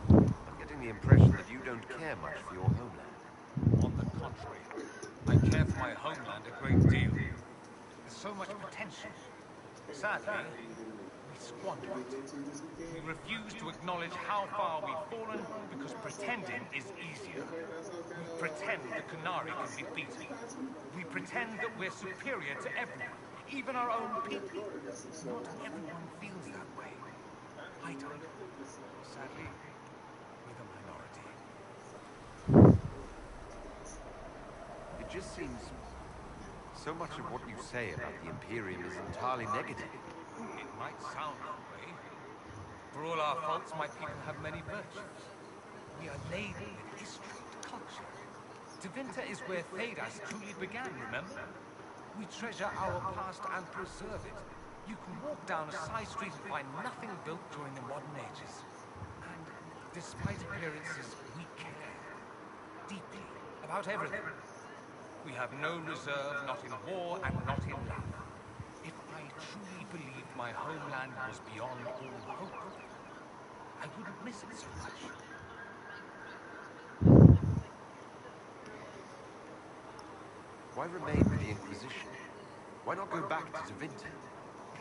I'm getting the impression that you don't care much for your homeland. On the contrary, I care for my homeland a great deal. There's so much potential. Sadly, we squander it. We refuse to acknowledge how far we've fallen because pretending is easier. We pretend the Qunari can be beaten. We pretend that we're superior to everyone, even our own people. Not everyone feels that way. I don't. Sadly, we're the minority. It just seems so much of what you say about the Imperium is entirely negative. It might sound that way. For all our faults, my people have many virtues. We are laden with history and culture. Tevinter is where Thedas truly began, remember? We treasure our past and preserve it. You can walk down a side street and find nothing built during the modern ages. And despite appearances, we care deeply about everything. We have no reserve, not in war and not in love. If I truly believed my homeland was beyond all hope, I wouldn't miss it so much. Why remain with the Inquisition? Why not go back to Tevinter?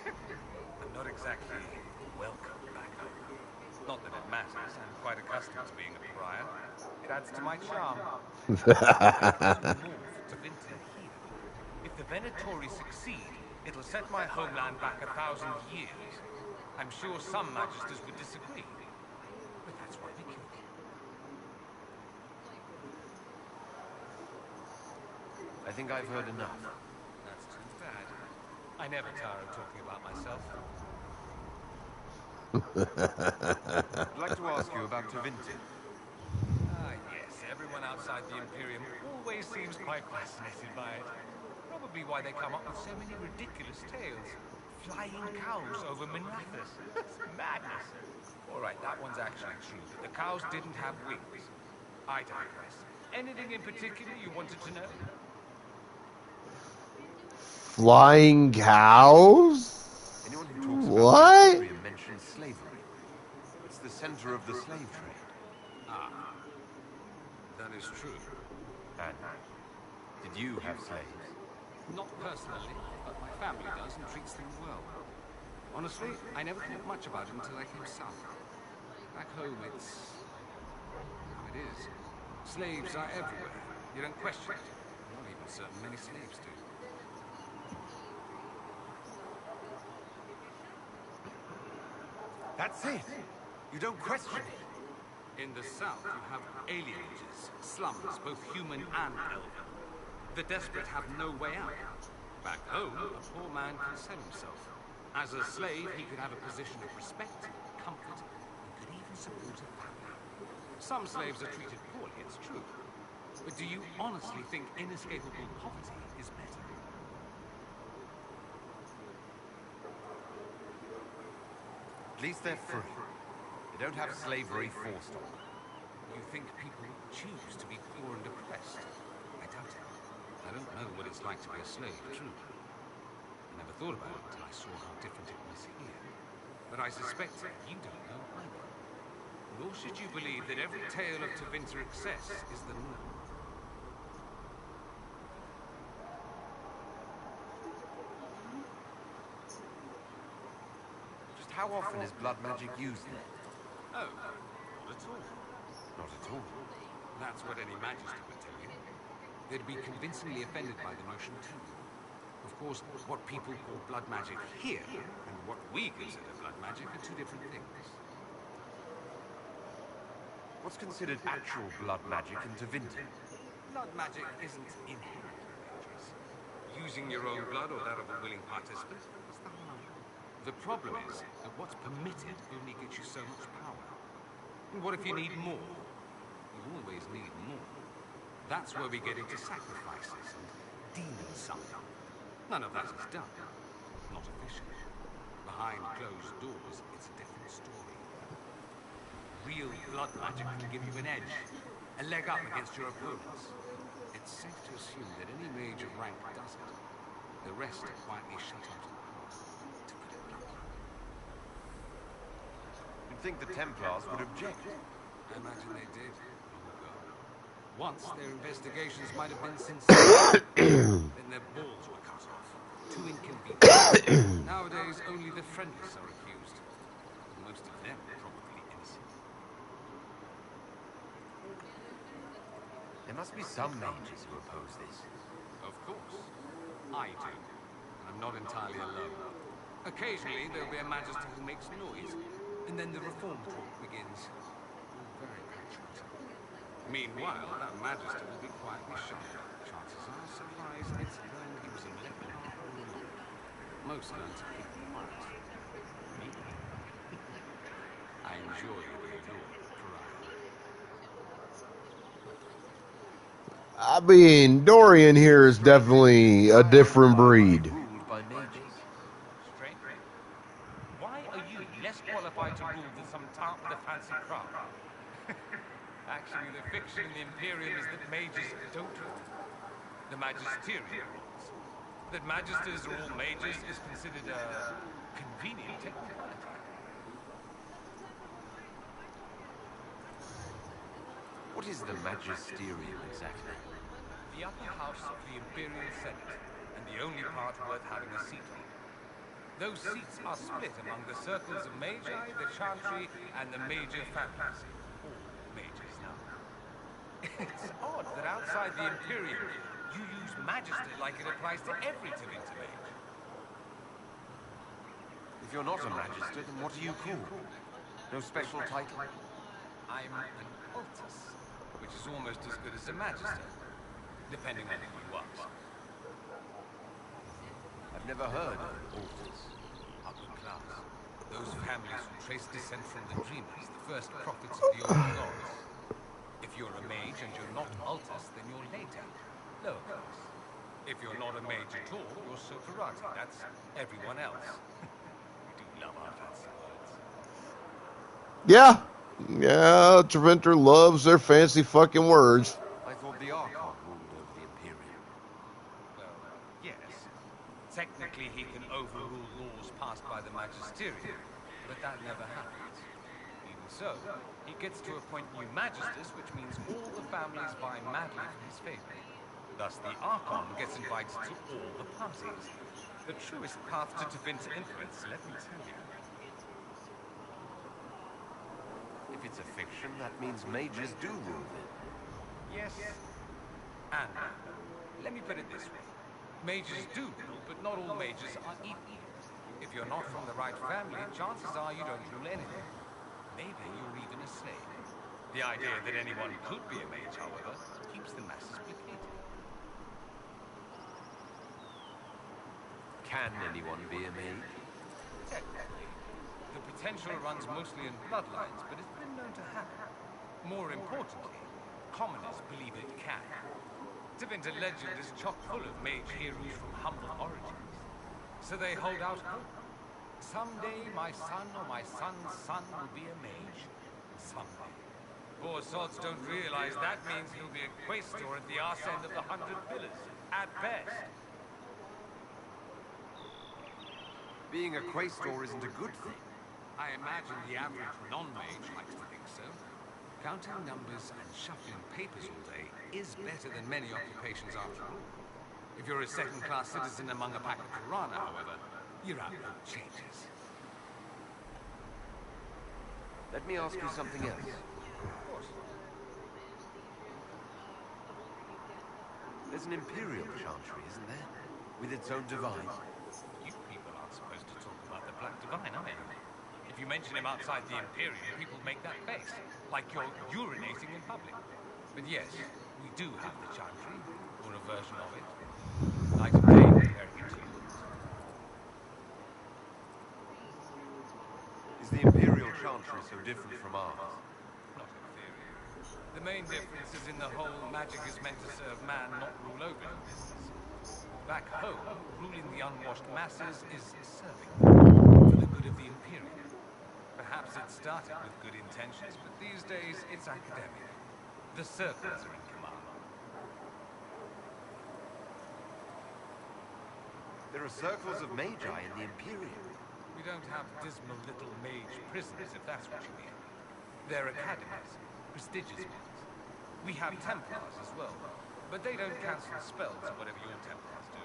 I'm not exactly welcome back home. Not that it matters, I'm quite accustomed to being a pariah. It adds to my charm. Tevinter here. If the Venatori succeed, it'll set my homeland back 1,000 years. I'm sure some magisters would disagree, but that's why we kill them. I think I've heard enough. That's too bad. I never tire of talking about myself. I'd like to ask you about Tevinter. Ah, yes. Everyone outside the Imperium always seems quite fascinated by it. Probably probably why they come up with so many ridiculous tales. Flying cows over Minathas. That's madness. All right, that one's actually true, but the cows didn't have wings. I digress. Anything in particular you wanted to know? Flying cows? Anyone who talks about the What? Imperium mentions slavery. It's the center of the slave trade. Ah, that is true. And did you have slaves? Not personally, but my family does and treats them well. Honestly, I never thought much about it until I came south. Back home, it's how it is. Slaves are everywhere. You don't question it. Not even certain many slaves do. That's it. You don't question it. In the south, you have alienages, slums, both human and elven. The desperate have no way out. Back home, a poor man can sell himself. As a slave, he could have a position of respect, comfort, and could even support a family. Some slaves are treated poorly, it's true. But do you honestly think inescapable poverty is better? At least they're free. They don't have slavery forced on them. You think people choose to be poor and oppressed? I doubt it. I don't know what it's like to be a slave, true. I never thought about it until I saw how different it was here. But I suspect you don't know either. Nor should you believe that every tale of Tevinter excess is the norm. Just how often is blood magic used there? Oh, not at all. Not at all. That's what any Magister would tell you. They'd be convincingly offended by the notion too. Of course, what people call blood magic here, and what we consider blood magic, are two different things. What's considered actual blood magic in Tevinter? Blood magic isn't inherently dangerous. Using your own blood or that of a willing participant is the harm. The problem is that what's permitted only gets you so much power. And what if you need more? You always need more. That's where we get into sacrifices and demon summon. None of that is done. Not officially. Behind closed doors, it's a different story. Real blood magic can give you an edge, a leg up against your opponents. It's safe to assume that any mage of rank does it. The rest are quietly shut out of power, to put it bluntly. You'd think the Templars would object. I imagine they did long ago. Once, their investigations might have been sincere. Then their balls were cut off. Too inconvenient. Nowadays, only the friendless are accused. Most of them probably innocent. There must be some mages who oppose this. Of course. I do. And I'm not entirely alone. Occasionally, there'll be a Magister who makes noise, and then the reform talk begins. Very patriotic. Meanwhile, that Magister will be quietly shut. Chances are, surprise, it's learned he was a leper. Most learn to keep quiet. Me? I enjoy being your pariah. I mean, Dorian here is definitely a different breed. Ruled by mages. Strange. Why are you less qualified to rule than some tart with a fancy craft? Actually, the fiction in the Imperium is that mages don't rule. The magisterium rules. That magisters are all mages is considered a convenient technicality. What is the magisterium exactly? The upper house of the Imperial Senate, and the only part worth having a seat on. Those seats are split among the circles of Magi, the Chantry, and the major families. All mages now. It's odd that outside the Imperium, you use Magister like it applies to every Tevinter mage. If you're not a magister, then what are you called? No special title? I'm an Altus, which is almost as good as a Magister, depending on who you ask. I've never heard of altars. Upper class. Those families who trace descent from the Dreamers, the first prophets of the old gods. If you're a mage and you're not Altus, then you're later. Lower class. If you're not a mage at all, you're soterati. That's everyone else. We do love our fancy words. Yeah. Yeah, Treventer loves their fancy fucking words. I thought the Archon ruled over the Imperium. Well, yes. Technically, he can overrule laws passed by the Magisterium, but that never happens. Even so, he gets to appoint new Magisters, which means all the families vie madly for his favor. Thus, the Archon gets invited to all the parties. The truest path to Tevinter influence, let me tell you. If it's a fiction, that means mages do rule then. Yes, and no. Let me put it this way. Mages do rule, but not all mages are equal. If you're not from the right family, chances are you don't rule anything. Maybe you're even a slave. The idea that anyone could be a mage, however, keeps the masses placated. Can anyone be a mage? Technically, the potential runs mostly in bloodlines, but it's been known to happen. More importantly, commoners believe it can. Tevinter legend is chock full of mage heroes from humble origins. So they hold out hope. Someday my son or my son's son will be a mage. Someday. Poor sods don't realize that means he'll be a quaestor at the arse end of the 100 Pillars, at best. Being a quaestor isn't a good thing. I imagine the average non-mage likes to think so. Counting numbers and shuffling papers all day is better than many occupations after all. If you're a second-class citizen among a pack of piranha, however, your outlook changes. Let me ask you something else. Of course. There's an Imperial Chantry, isn't there? With its own divine. You people aren't supposed to talk about the Black Divine, are you? If you mention him outside the Imperium, people make that face, like you're urinating in public. But yes, we do have the Chantry, or a version of it. Like a name comparing it to yours. Is the Imperial Chantry so different from ours? Not in theory. The main difference is in the whole magic is meant to serve man, not rule over him business. Back home, ruling the unwashed masses is serving them for the good of the Imperium. Perhaps it started with good intentions, but these days it's academic. The circles are in command. There are circles of magi in the Imperium. We don't have dismal little mage prisons, if that's what you mean. They're academies, prestigious ones. We have Templars as well, but they don't cancel spells or whatever your Templars do.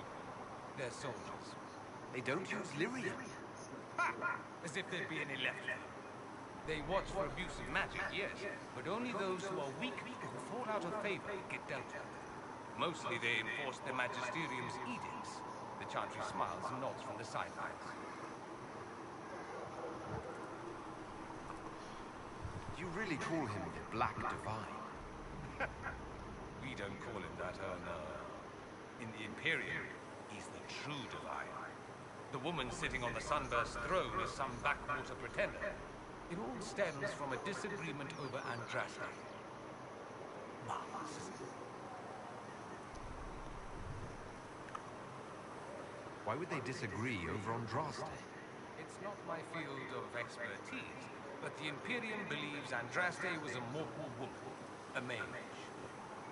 They're soldiers. They don't use lyrium. Ha! As if there'd be any left of them. They watch for abuse of magic, yes, but only those who are weak or fall out of favor get dealt with. Mostly they enforce the Magisterium's edicts. The Chantry smiles and nods from the sidelines. You really call him the Black Divine? We don't call him that, oh no. In the Imperium, he's the true divine. The woman sitting on the Sunburst throne is some backwater pretender. It all stems from a disagreement over Andraste. Marvelous, isn't it? Why would they disagree over Andraste? It's not my field of expertise, but the Imperium believes Andraste was a mortal woman, a mage.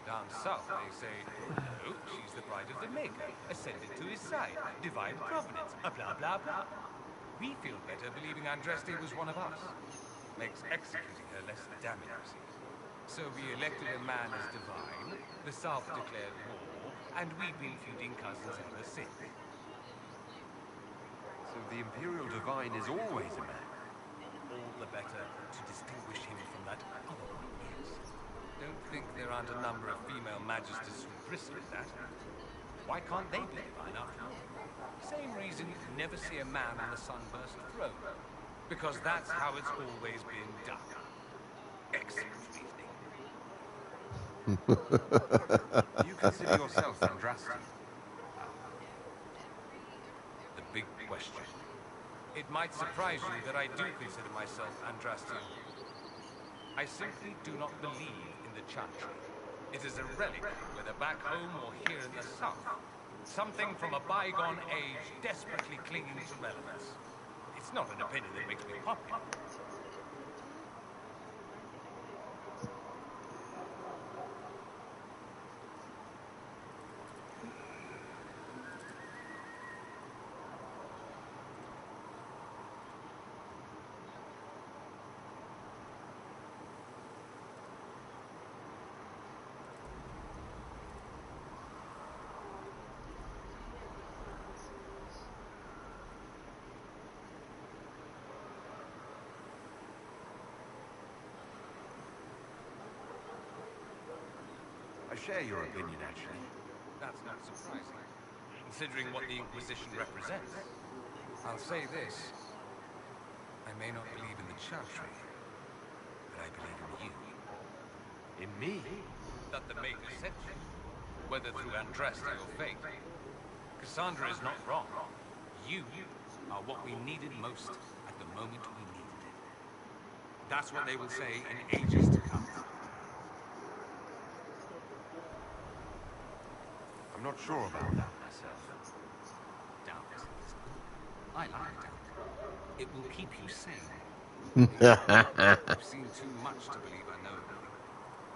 Down south, they say, no, she's the bride of the Maker, ascended to his side, divine providence, blah, blah, blah. We feel better believing Andraste was one of us. Makes executing her less damning, you see. So we elected a man as divine, the South declared war, and we've been feuding cousins ever since. So the Imperial Divine is always a man. All the better to distinguish him from that other one, yes. Don't think there aren't a number of female magisters who bristle at that. Why can't they be divine after all? Same reason you can never see a man on the Sunburst throne. Because that's how it's always been done. Excellent reasoning. You consider yourself Andraste? The big question. It might surprise you that I do consider myself Andrastian. I simply do not believe in the Chantry. It is a relic, whether back home or here in the south. Something from a bygone age desperately clinging to relevance. It's not an opinion that makes me popular. I share your opinion, actually. That's not surprising, considering what the Inquisition represents. I'll say this. I may not believe in the Chantry, but I believe in you. In me? That the Maker sent you, whether through Andraste or fate. Cassandra is not wrong. You are what we needed most at the moment we needed it. That's what they will say in ages to come. I'm not sure about that myself. Doubt is good. I like doubt. It will keep you sane. I've seen too much to believe I know everything.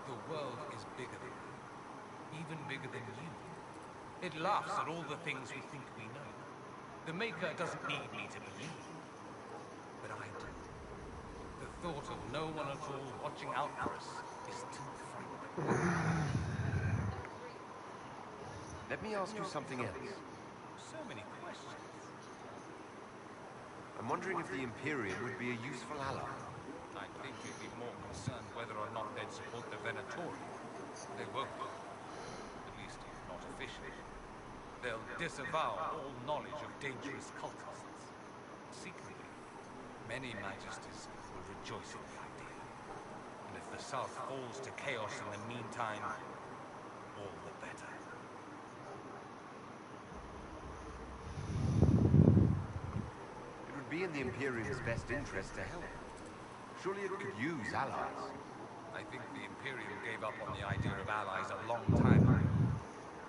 The world is bigger than me, even bigger than you. It laughs at all the things we think we know. The Maker doesn't need me to believe, but I do. The thought of no one at all watching out for us is too frightening. Let me ask you something else. So many questions. I'm wondering if the Imperium would be a useful ally. I think they'd be more concerned whether or not they'd support the Venatori. They won't. At least, not officially. They'll disavow all knowledge of dangerous cultists. Secretly, many Majesties will rejoice in the idea. And if the South falls to chaos in the meantime, all the better. It would be in the Imperium's best interest to help. Surely it could use allies. I think the Imperium gave up on the idea of allies a long time ago.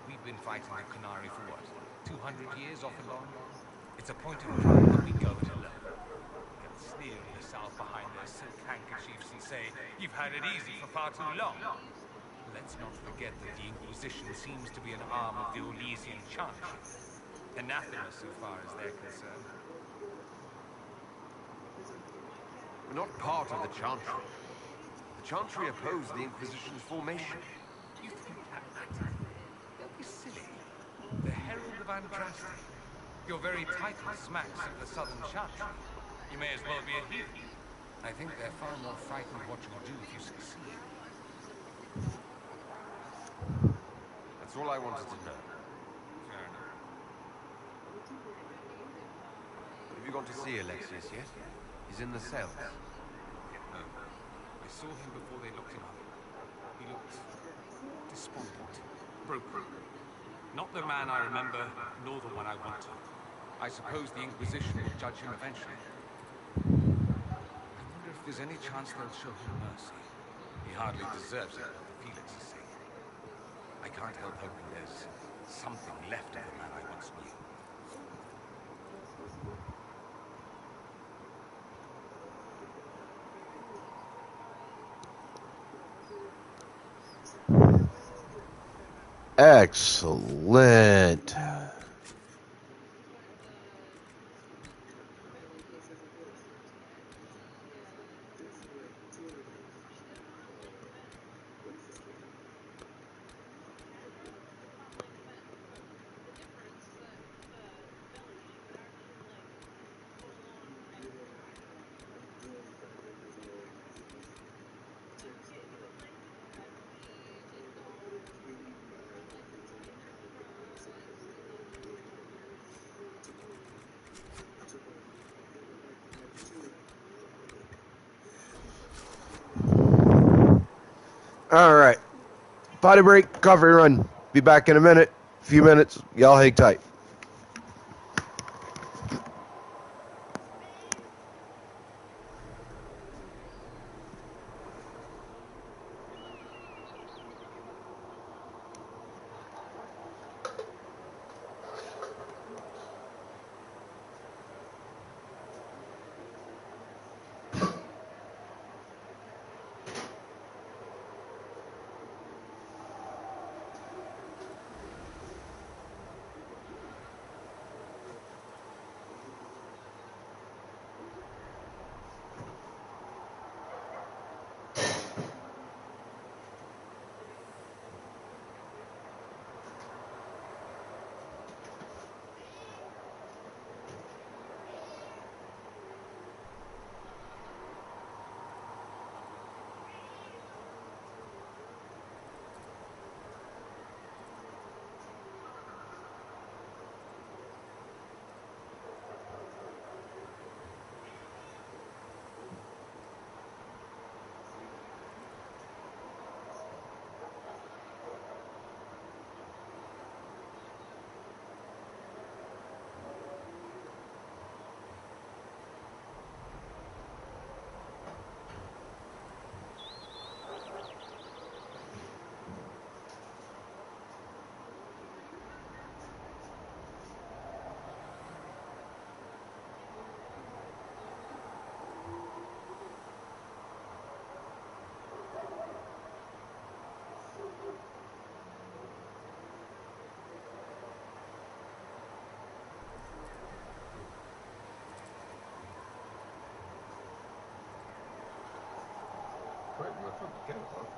We've been fighting the Qunari for what, 200 years off and on? It's a point of pride that we go it alone. They'll sneer at the South behind their silk handkerchiefs and say, "You've had it easy for far too long." Let's not forget that the Inquisition seems to be an arm of the Orlesian Chantry. Anathema so far as they're concerned. We're not part of the Chantry. The Chantry opposed the Inquisition's formation. You think that matters? Don't be silly. The Herald of Andraste. Your very title smacks of the Southern Chantry. You may as well be a heathen. I think they're far more frightened of what you'll do if you succeed. That's all I wanted to know. Fair enough. Have you gone to see Alexius yet? He's in the cells. No. I saw him before they looked him up. He looked despondent, broken. Not the man I remember, nor the one I want to. I suppose the Inquisition will judge him eventually. I wonder if there's any chance they'll show him mercy. He hardly deserves it, what the Felixes say. I can't help hoping there's something left of the man I once knew. Excellent. All right. Potty break, coffee run. Be back in a minute. Few minutes. Y'all hang tight. Okay, well,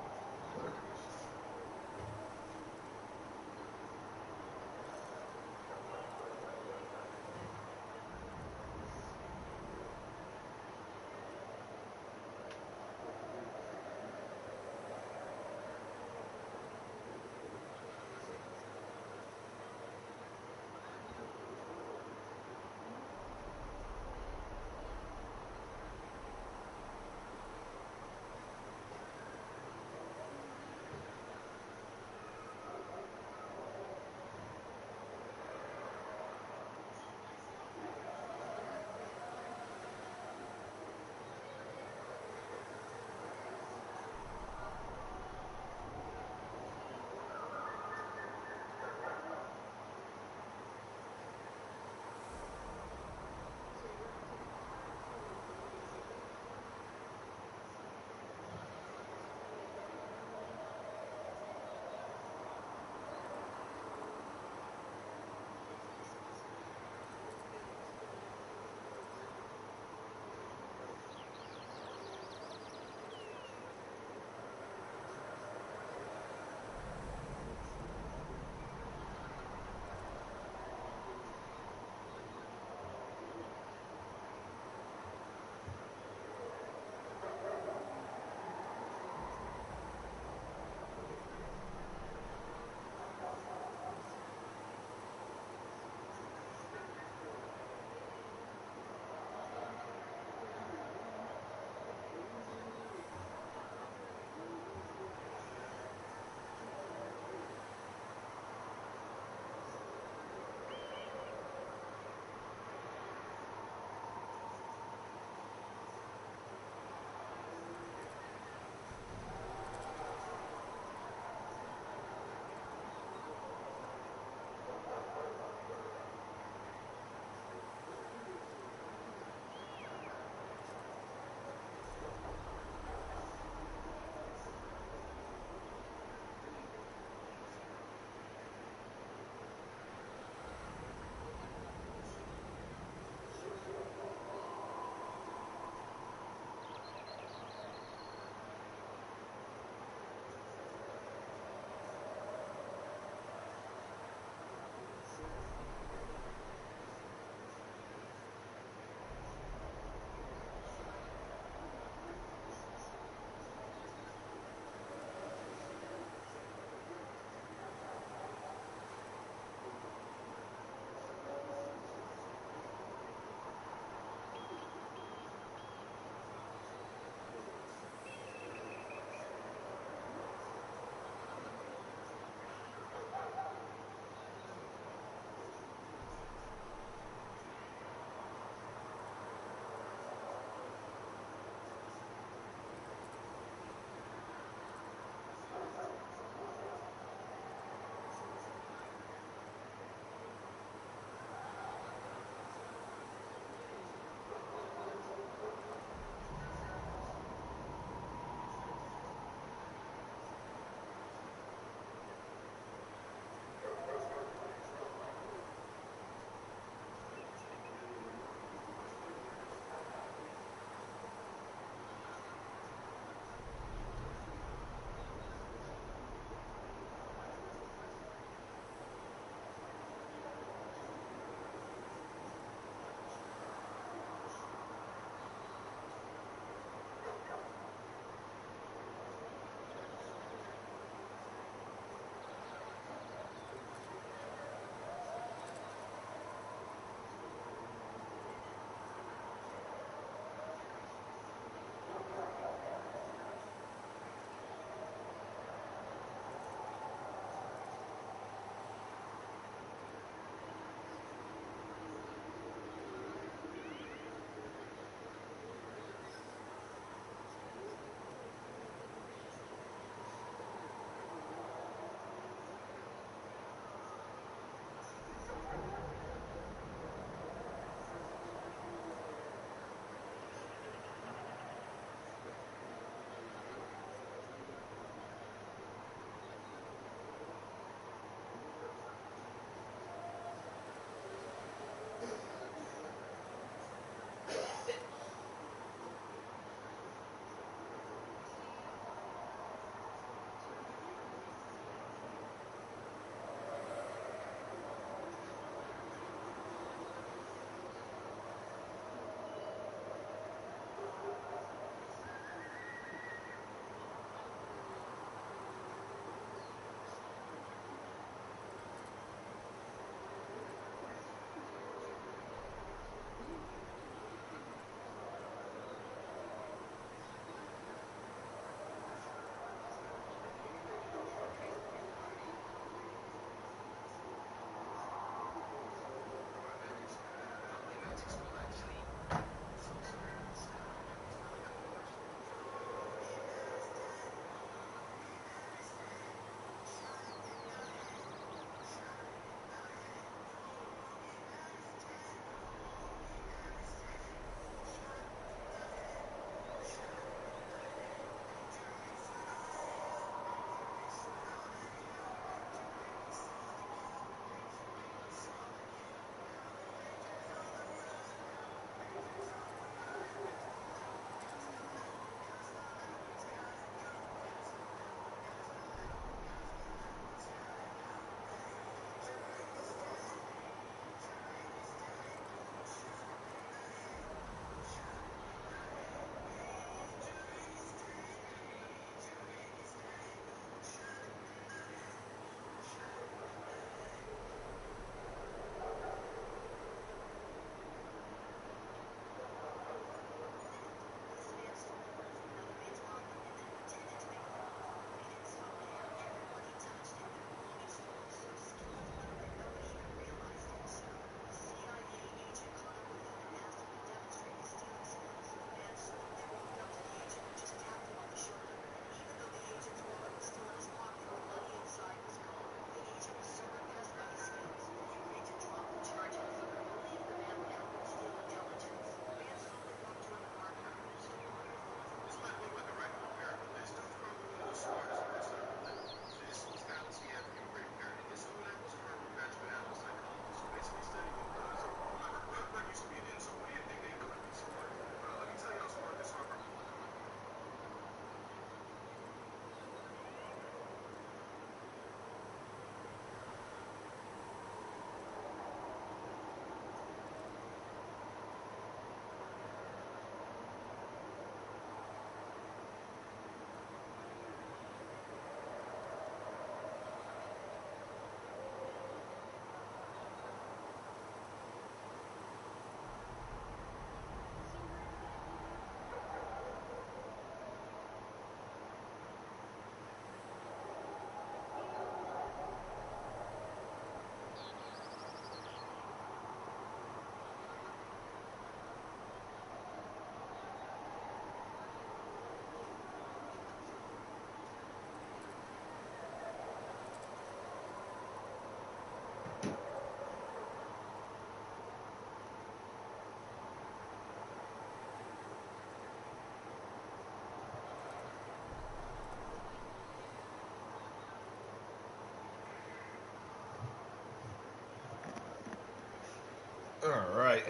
All right.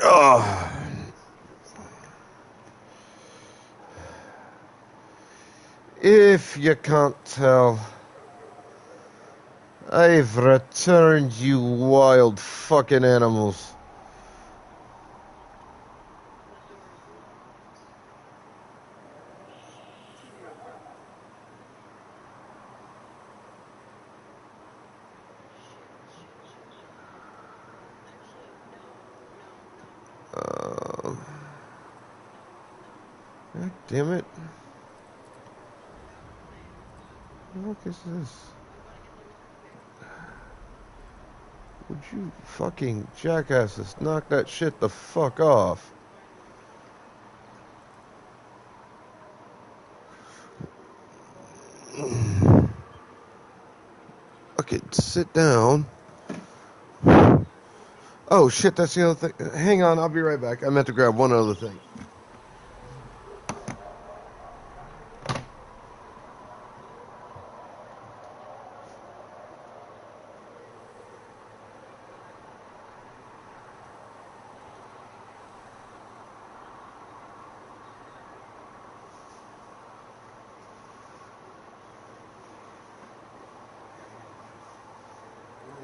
Oh. If you can't tell, I've returned, you wild fucking animals. The door is locked. Shit. Actually, no. God damn it. I What the fuck is this? I'm gonna get the lock. Would you fucking jackasses knock that shit the fuck off? Okay, sit down. Oh shit, that's the other thing. Hang on, I'll be right back. I meant to grab one other thing.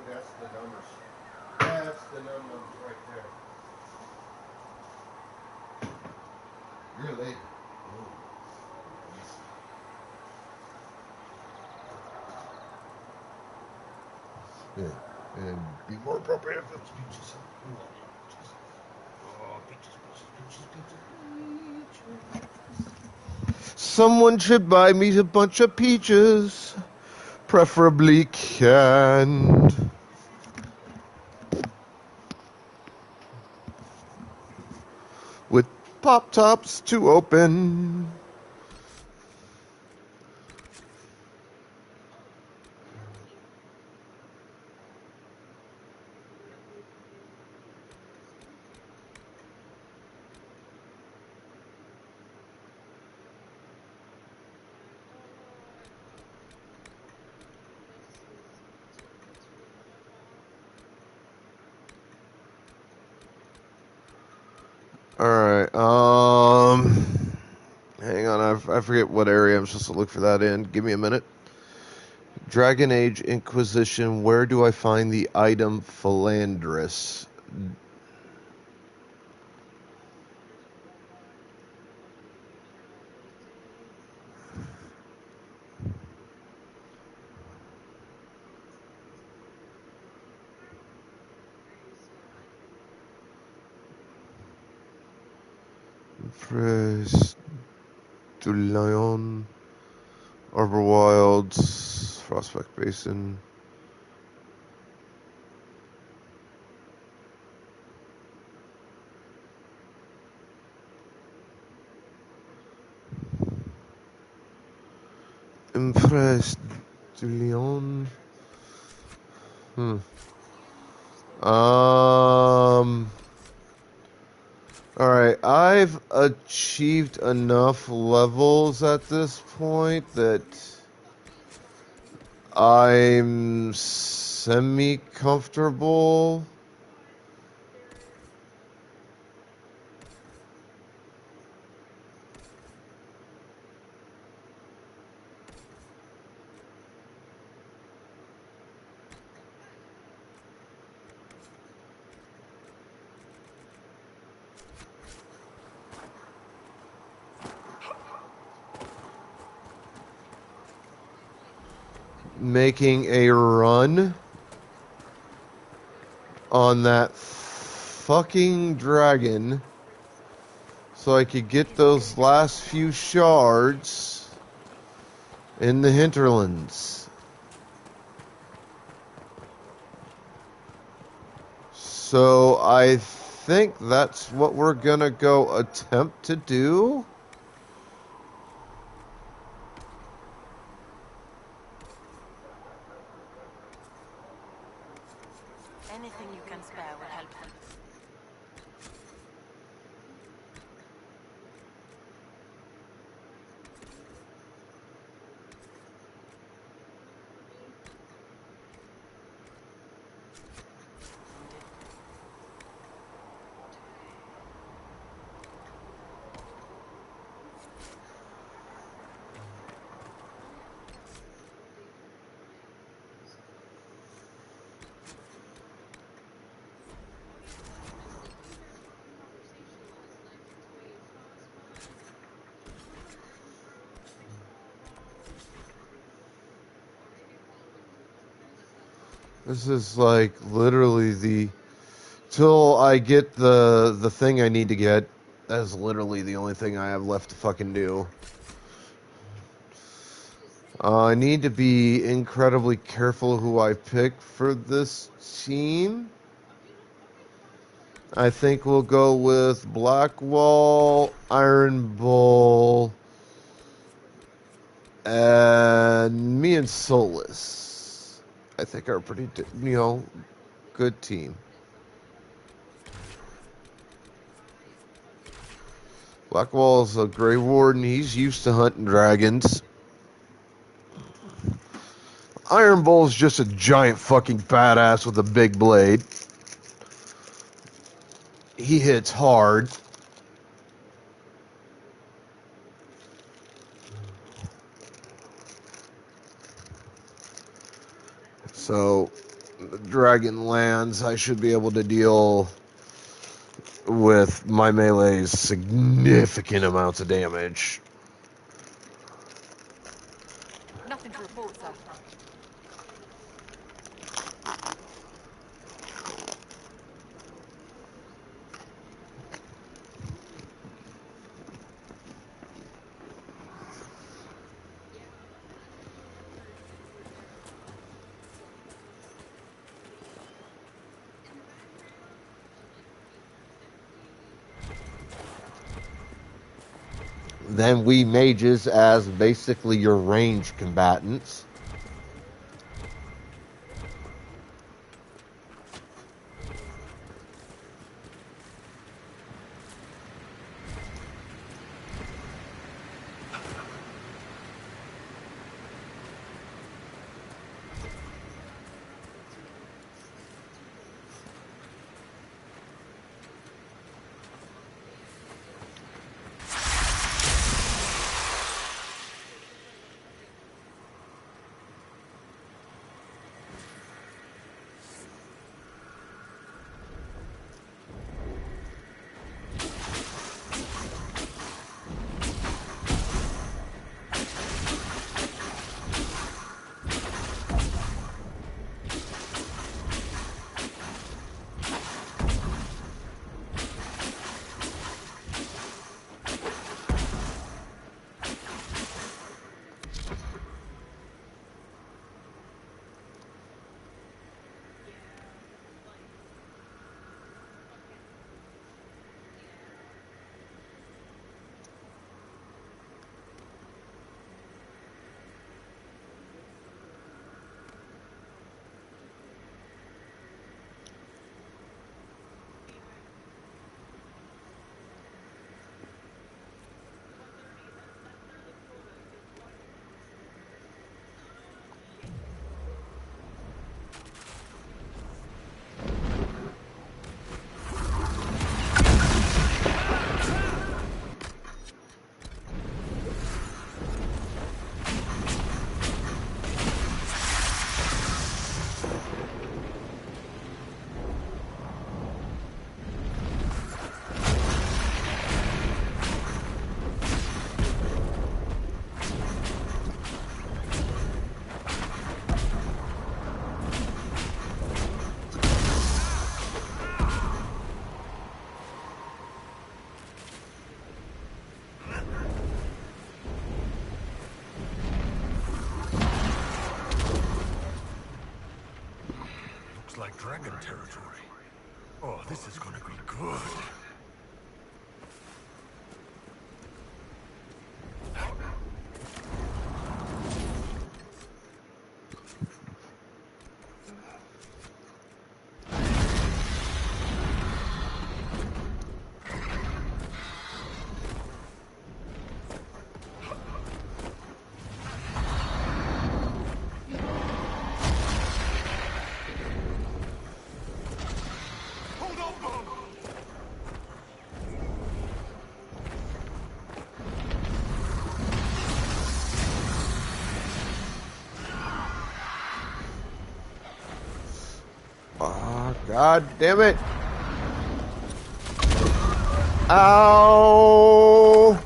That's the numbers. That's the numbers right there. Really? Yeah. And be more appropriate if it's peaches. Oh, peaches. Someone should buy me a bunch of peaches, preferably canned. With pop tops to open. This is too Alright, hang on, I forget what area I'm supposed to look for that in. Give me a minute. Dragon Age Inquisition, where do I find the item Philandris? Press du Lion, Arbor Wilds, Prospect Basin. Impressed du Lion. Alright, I've achieved enough levels at this point that I'm semi-comfortable. Making a run on that fucking dragon so I could get those last few shards in the hinterlands. So I think that's what we're gonna go attempt to do. Anything you can spare will help them. This is like literally the till I get the thing I need to get. That's literally the only thing I have left to fucking do. I need to be incredibly careful who I pick for this team. I think we'll go with Blackwall, Iron Bull, and me and Solus. I think are a pretty, good team. Blackwall's a Grey Warden. He's used to hunting dragons. Iron Bull's just a giant fucking badass with a big blade. He hits hard. So, the dragon lands, I should be able to deal with my melee's significant amounts of damage. Nothing to report, sir. Then we mages as basically your range combatants. Looks like dragon territory. Oh, this is gonna be good. Oh, God damn it. Ow.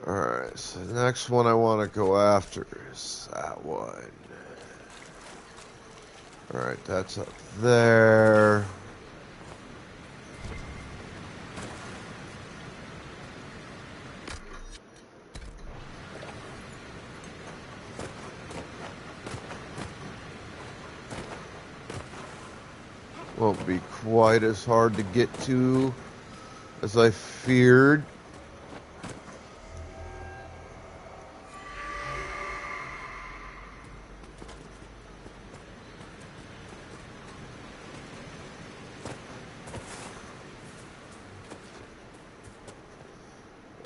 Alright, so the next one I want to go after is that one. Alright, that's up there. Won't be quite as hard to get to as I feared.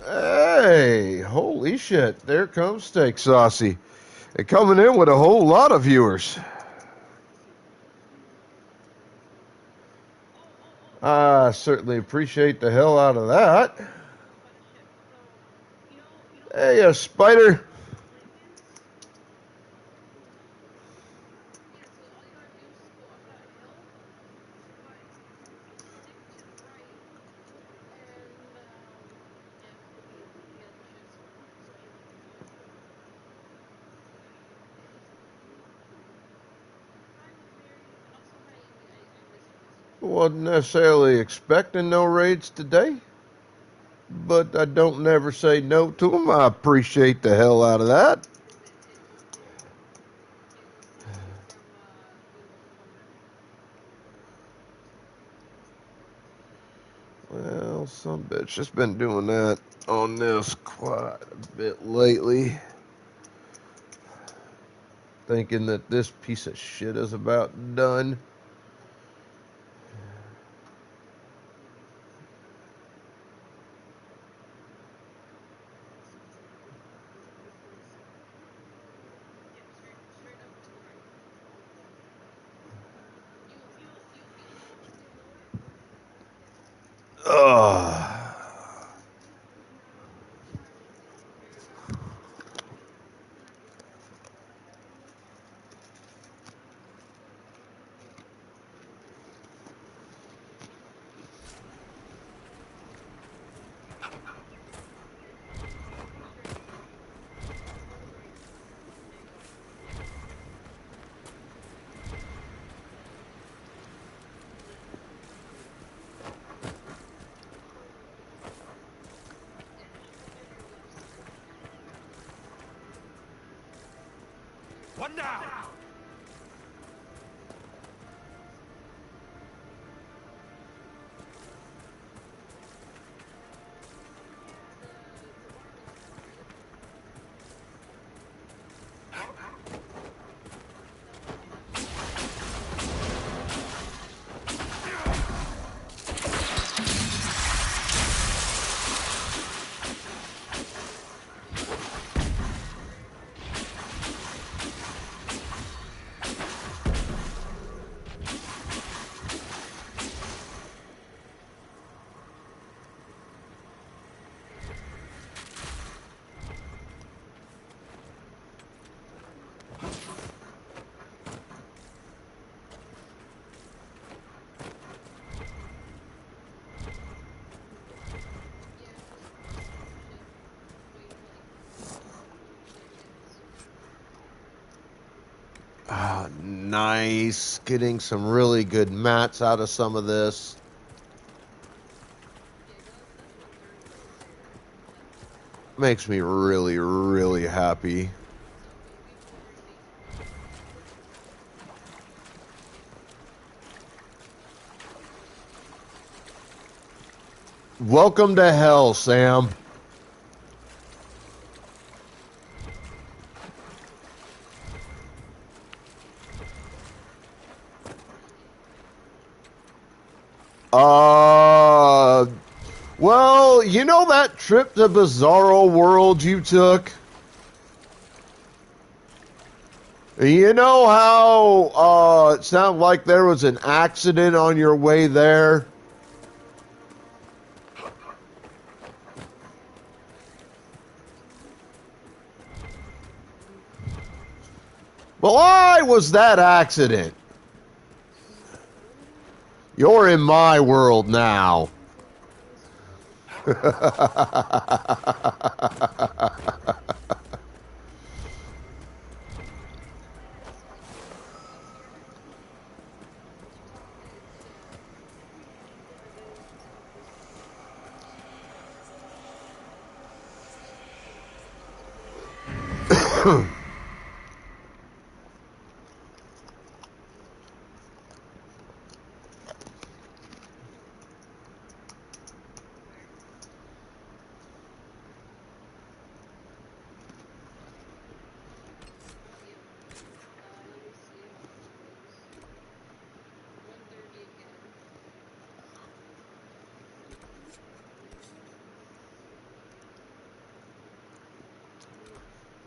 Hey, holy shit, there comes Steak Saucy. And coming in with a whole lot of viewers. I certainly appreciate the hell out of that. Hey, a spider. Wasn't necessarily expecting no raids today, but I don't never say no to them. I appreciate the hell out of that. Well, some bitch just been doing that on this quite a bit lately. Thinking that this piece of shit is about done. Ugh. One down! Ah, nice. Getting some really good mats out of some of this. Makes me really, really happy. Welcome to hell, Sam. Well, you know that trip to Bizarro World you took? You know how it sounded like there was an accident on your way there? Well, I was that accident. You're in my world now.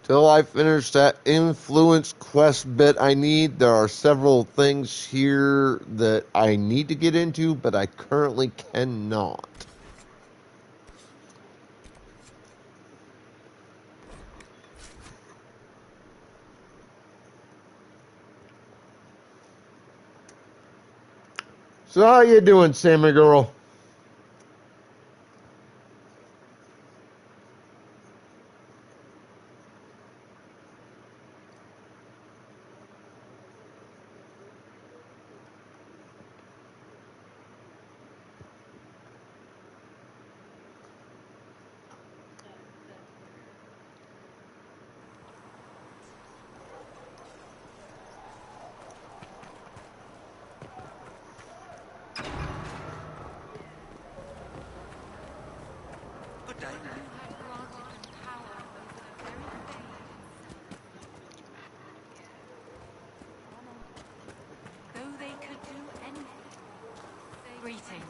Till I finish that influence quest bit I need, there are several things here that I need to get into, but I currently cannot. So how you doing, Sammy girl? Good day. Though they could do anything. Greetings.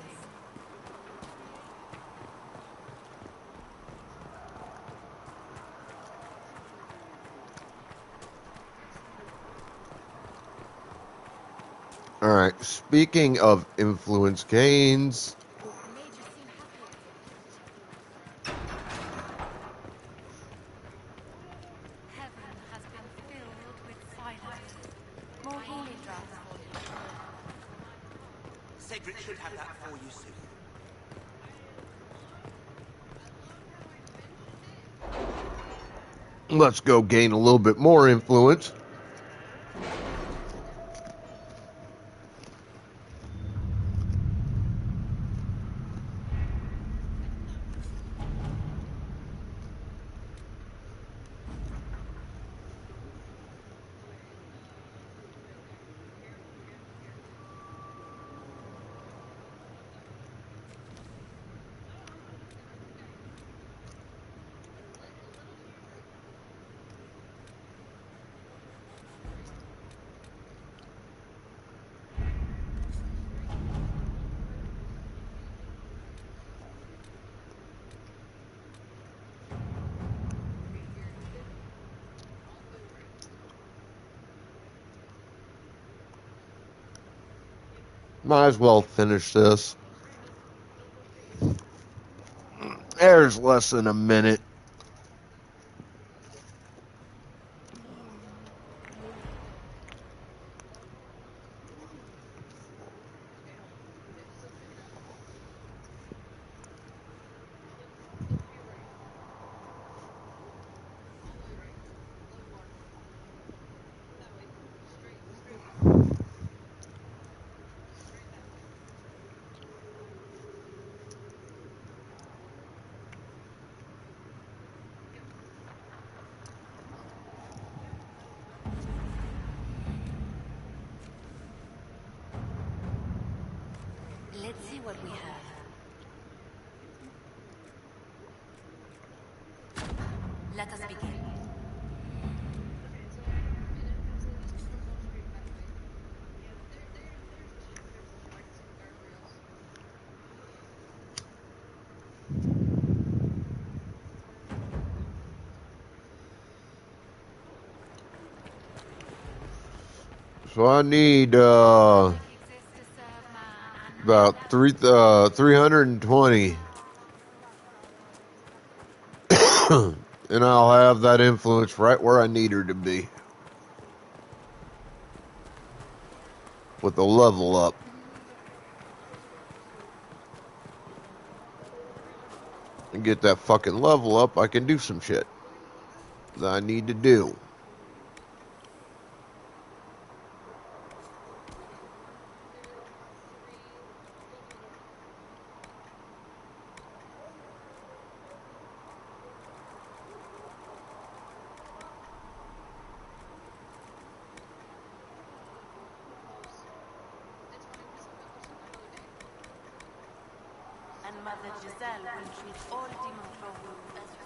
Alright, speaking of influence gains, Cedric should have that for you soon. Let's go gain a little bit more influence. Might as well finish this. There's less than a minute. Let's see what we have. Let us begin. So I need about 320. And I'll have that influence right where I need her to be. With a level up. And get that fucking level up, I can do some shit that I need to do. And Mother Giselle will treat all demon trouble as you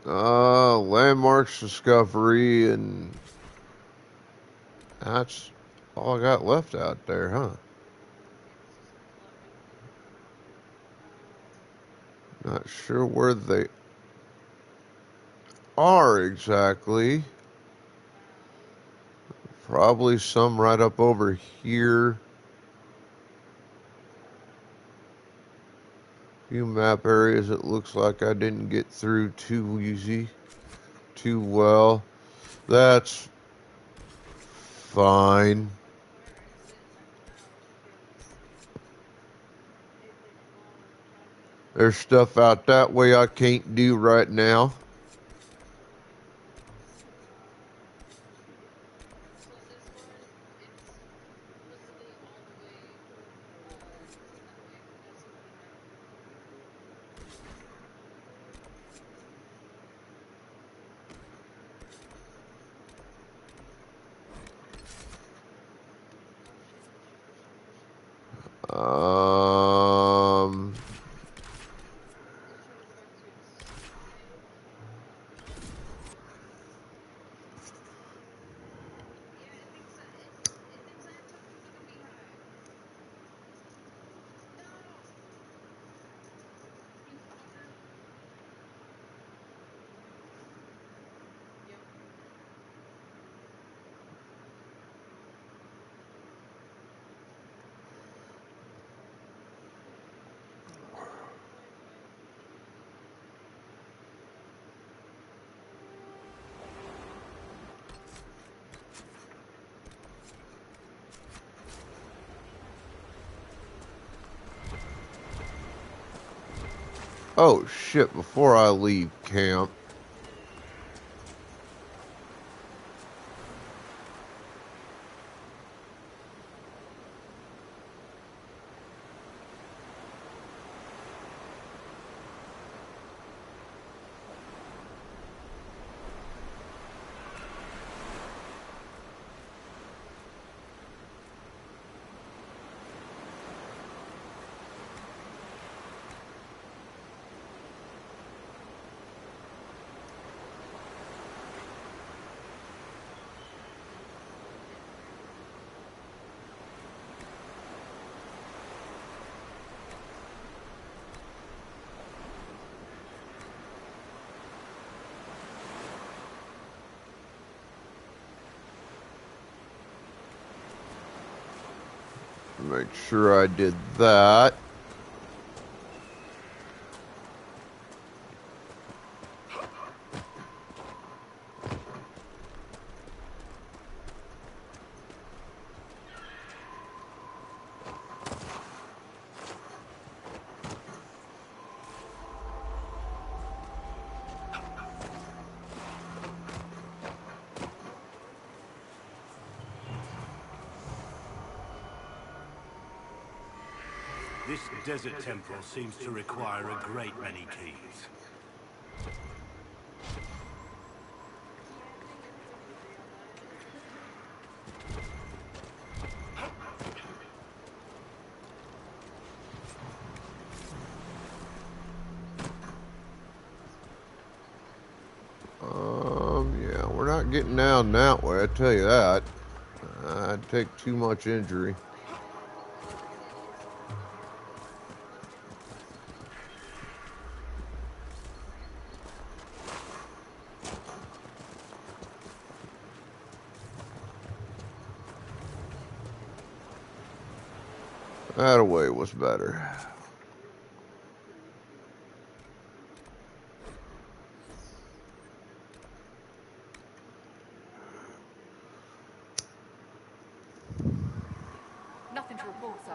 suggest. Landmarks discovery, and that's all I got left out there, huh? Not sure where they are exactly. Probably some right up over here. Few map areas it looks like I didn't get through too easy, too well. That's fine. There's stuff out that way I can't do right now. Oh shit, before I leave camp. Make sure I did that. This desert temple seems to require a great many keys. Yeah, we're not getting down that way, I tell you that. I'd take too much injury. That way was better. Nothing to report, sir.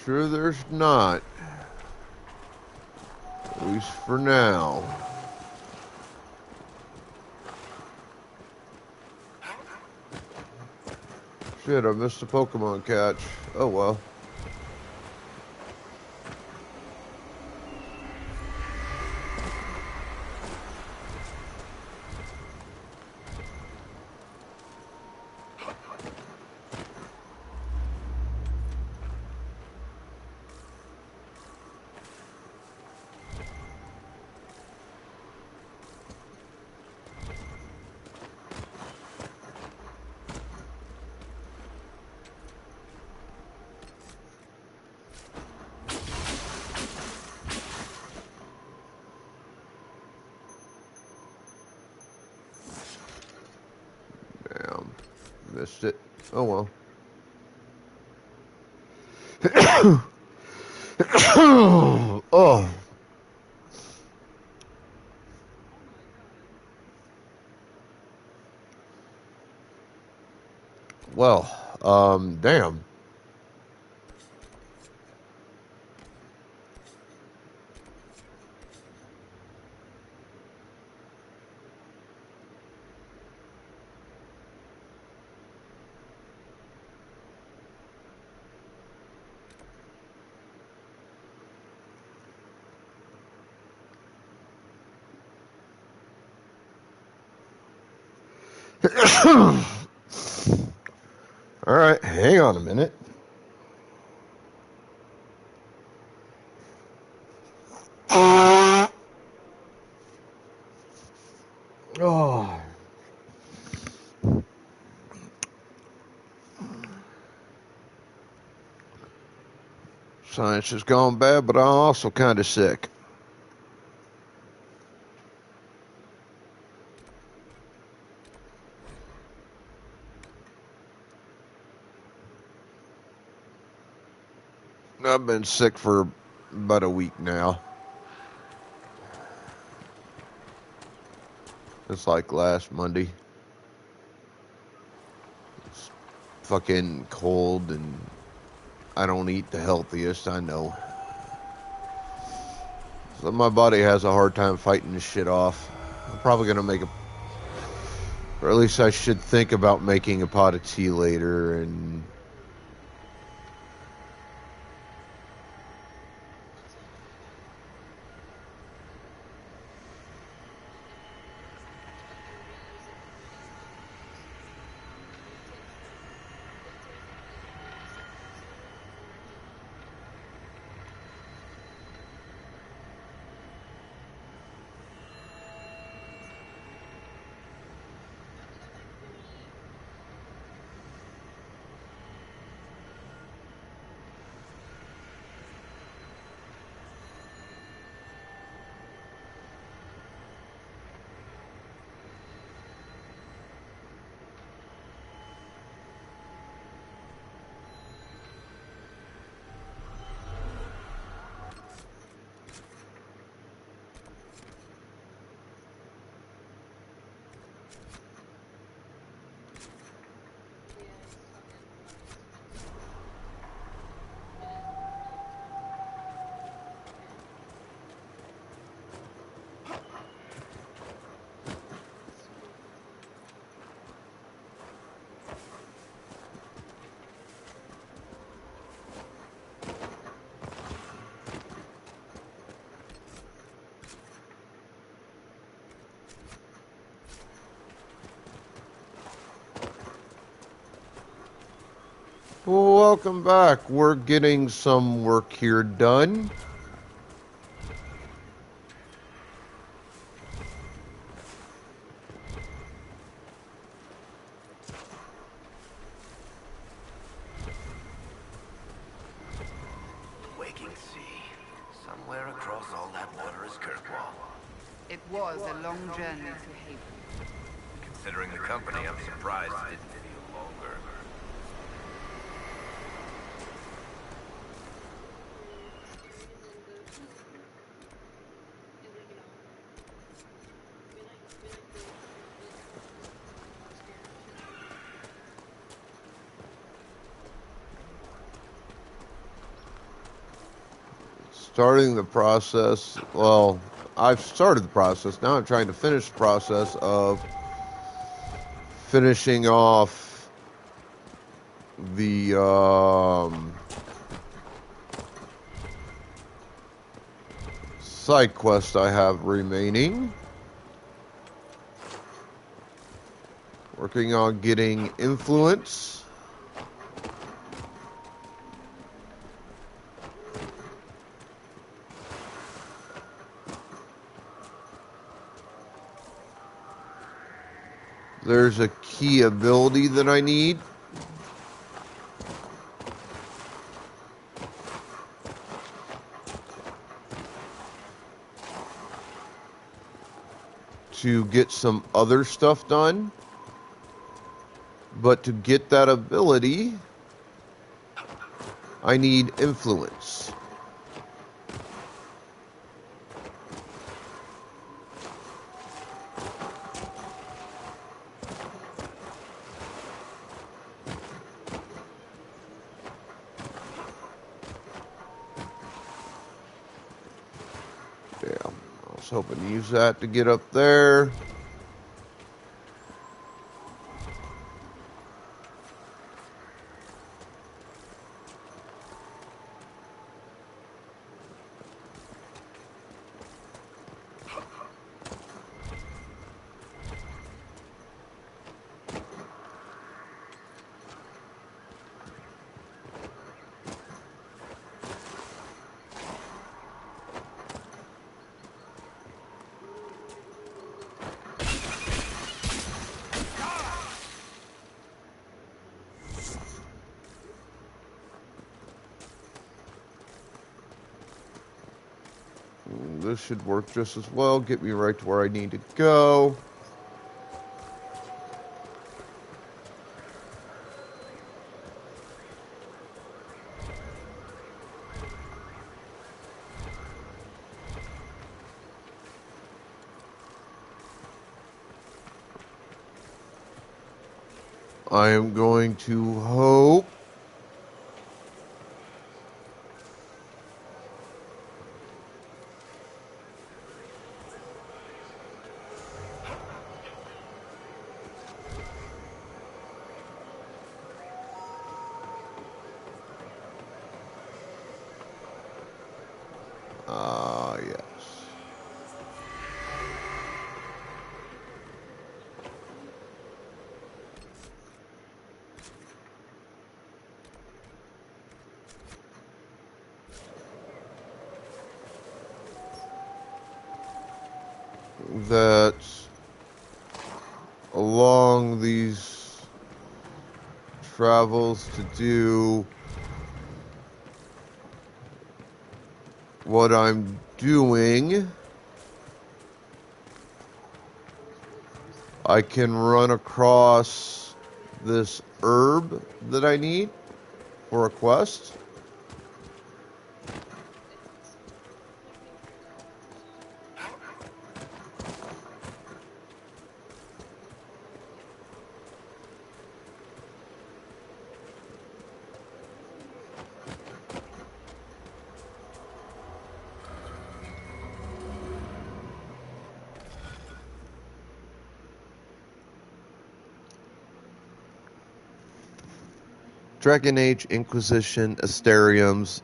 Sure there's not. At least for now. Shit, I missed a Pokemon catch. Oh well. Damn. Missed it. Oh well. Oh. Well, damn. All right, hang on a minute. Oh. Science has gone bad, but I'm also kind of sick. I've been sick for about a week now. It's like last Monday. fucking cold and I don't eat the healthiest, I know. So my body has a hard time fighting this shit off. I'm probably gonna make a, or at least I should think about making a pot of tea later and welcome back. We're getting some work here done. Waking sea. Somewhere across all that water is Kirkwall. It was a long journey to Haven. Considering the company, I'm surprised it didn't feel longer. Starting the process, well, I've started the process. Now I'm trying to finish the process of finishing off the side quest I have remaining. Working on getting influence. There's a key ability that I need. To get some other stuff done. But to get that ability, I need influence. Yeah, I was hoping to use that to get up there. This should work just as well. Get me right to where I need to go. I am going to hope yes. That along these travels to do what I'm doing, I can run across this herb that I need for a quest. Dragon Age, Inquisition, Asteriums.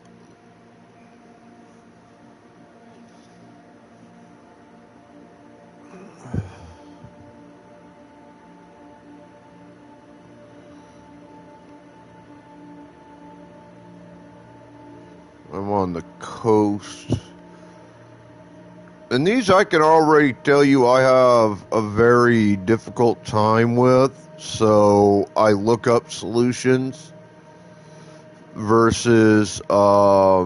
I'm on the coast. And these I can already tell you I have a very difficult time with, so I look up solutions versus try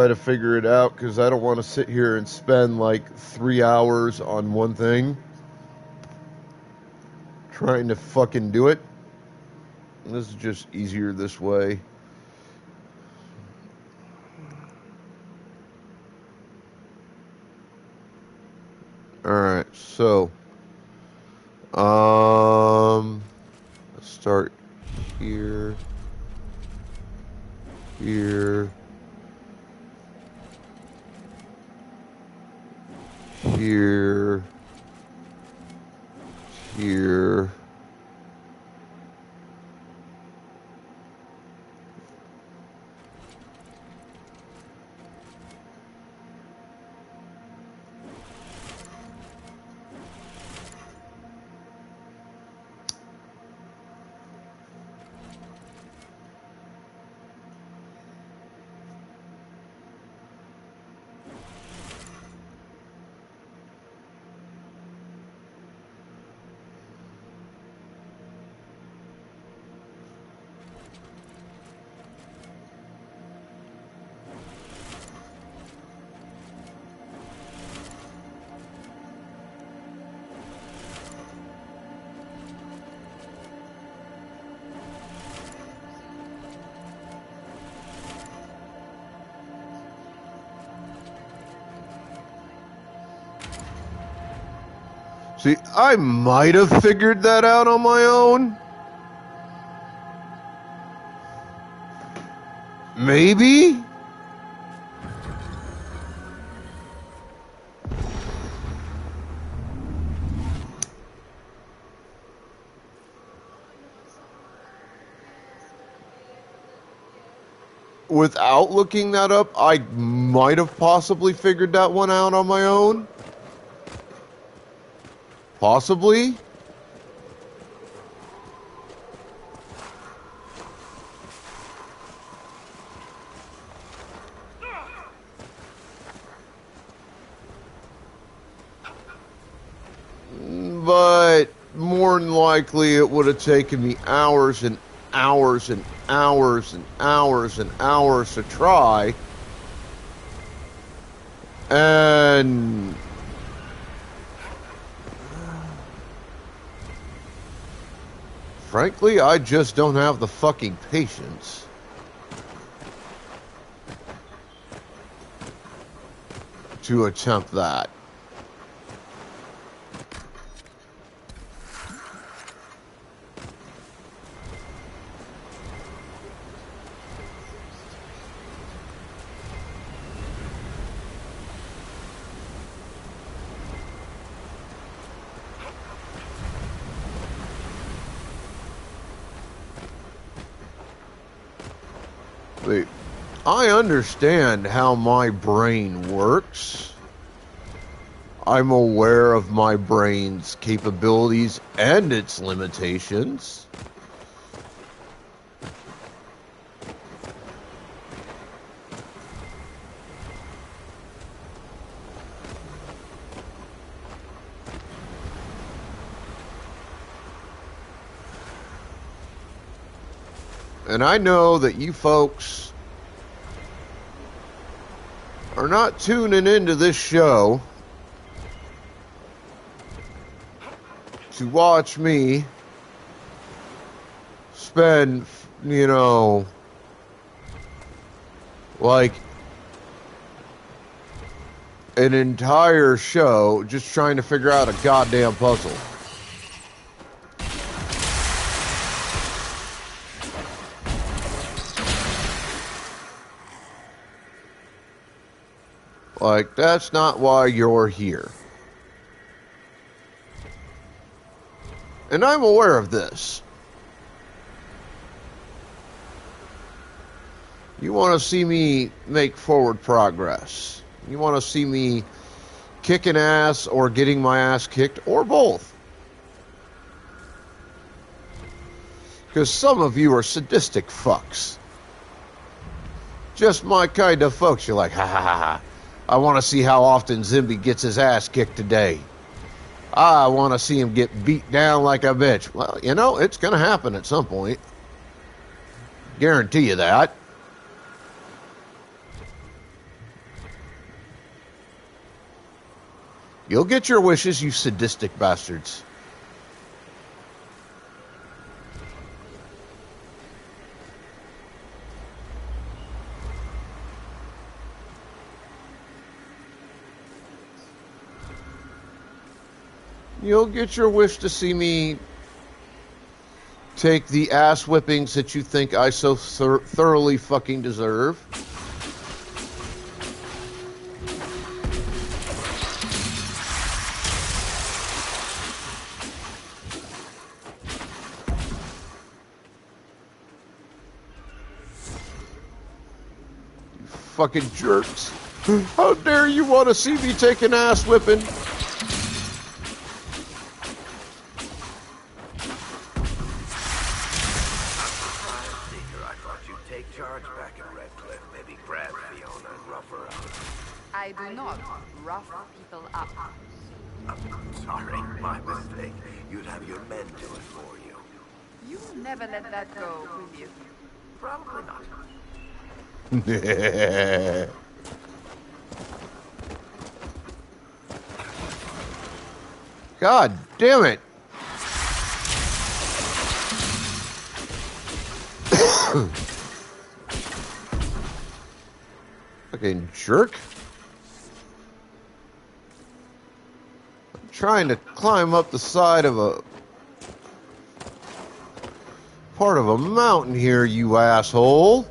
to figure it out, because I don't want to sit here and spend like 3 hours on one thing trying to fucking do it. This is just easier this way. Alright, so let's start here, here, here, here. See, I might have figured that out on my own. Maybe? Without looking that up, I might have possibly figured that one out on my own. Possibly. But more than likely it would have taken me hours and hours and hours and hours and hours to try. And frankly, I just don't have the fucking patience to attempt that. Wait, I understand how my brain works. I'm aware of my brain's capabilities and its limitations. And I know that you folks are not tuning into this show to watch me spend, like an entire show just trying to figure out a goddamn puzzle. Like, that's not why you're here. And I'm aware of this. You want to see me make forward progress. You want to see me kicking ass or getting my ass kicked, or both. Because some of you are sadistic fucks. Just my kind of folks. You're like, ha ha ha ha. I want to see how often Zimby gets his ass kicked today. I want to see him get beat down like a bitch. Well, it's going to happen at some point. Guarantee you that. You'll get your wishes, you sadistic bastards. You'll get your wish to see me take the ass whippings that you think I so thoroughly fucking deserve. You fucking jerks. How dare you want to see me take an ass whipping? I do not rough people up. Sorry, my mistake. You'd have your men do it for you. You will never let that go, will you? Probably not. God damn it. Fucking jerk. I'm trying to climb up the side of a part of a mountain here, you asshole.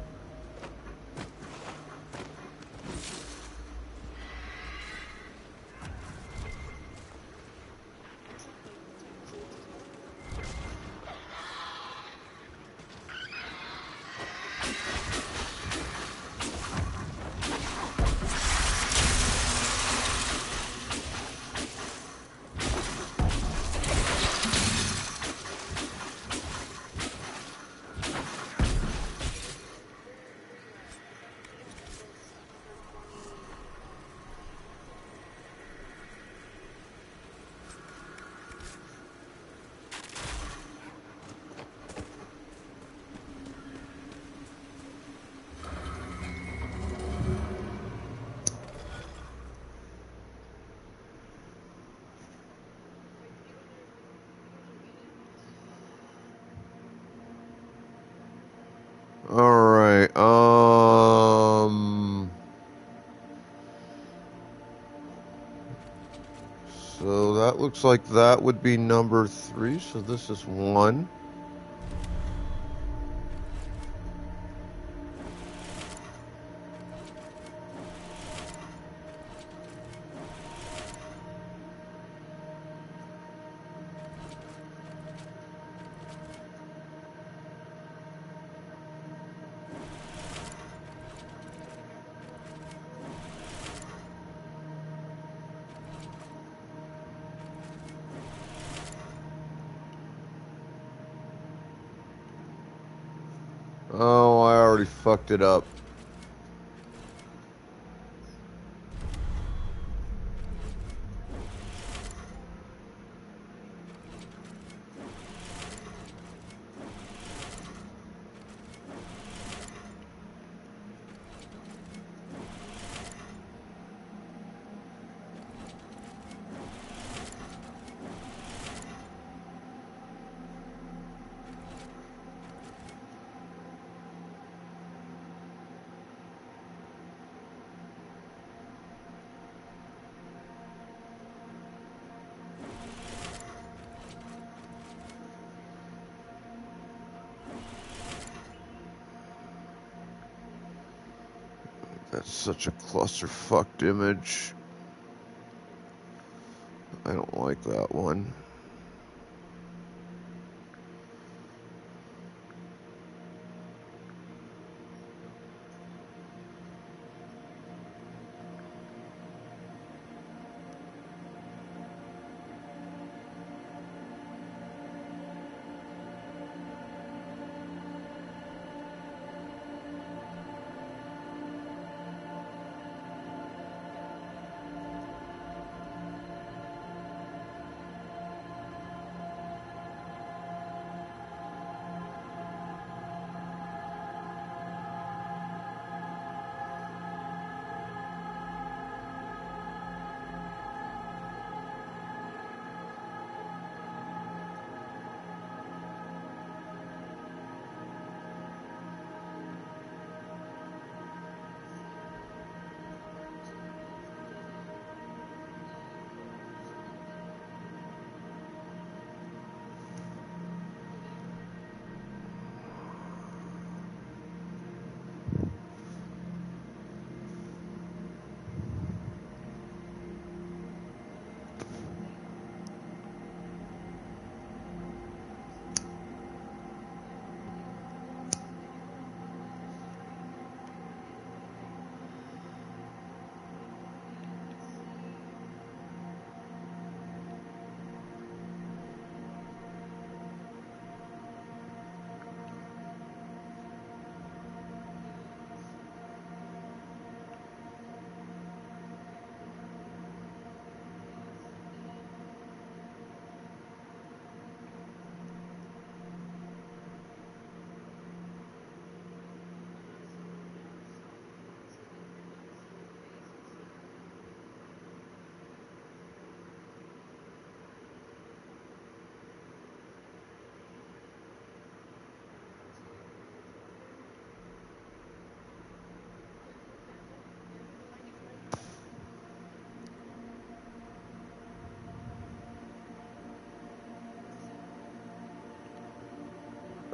Alright, so that looks like that would be number 3, so this is 1. Oh, I already fucked it up. That's such a clusterfucked image. I don't like that one.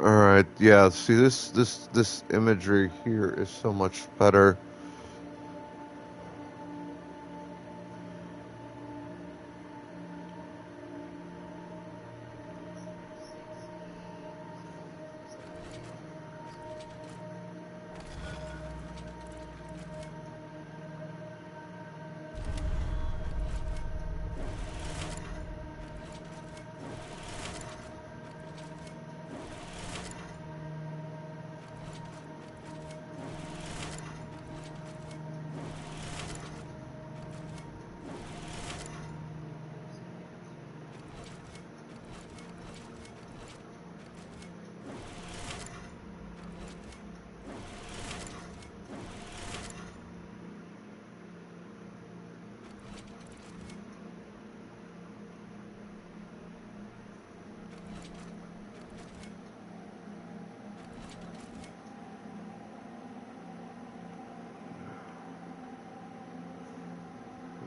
Alright, yeah, see this imagery here is so much better.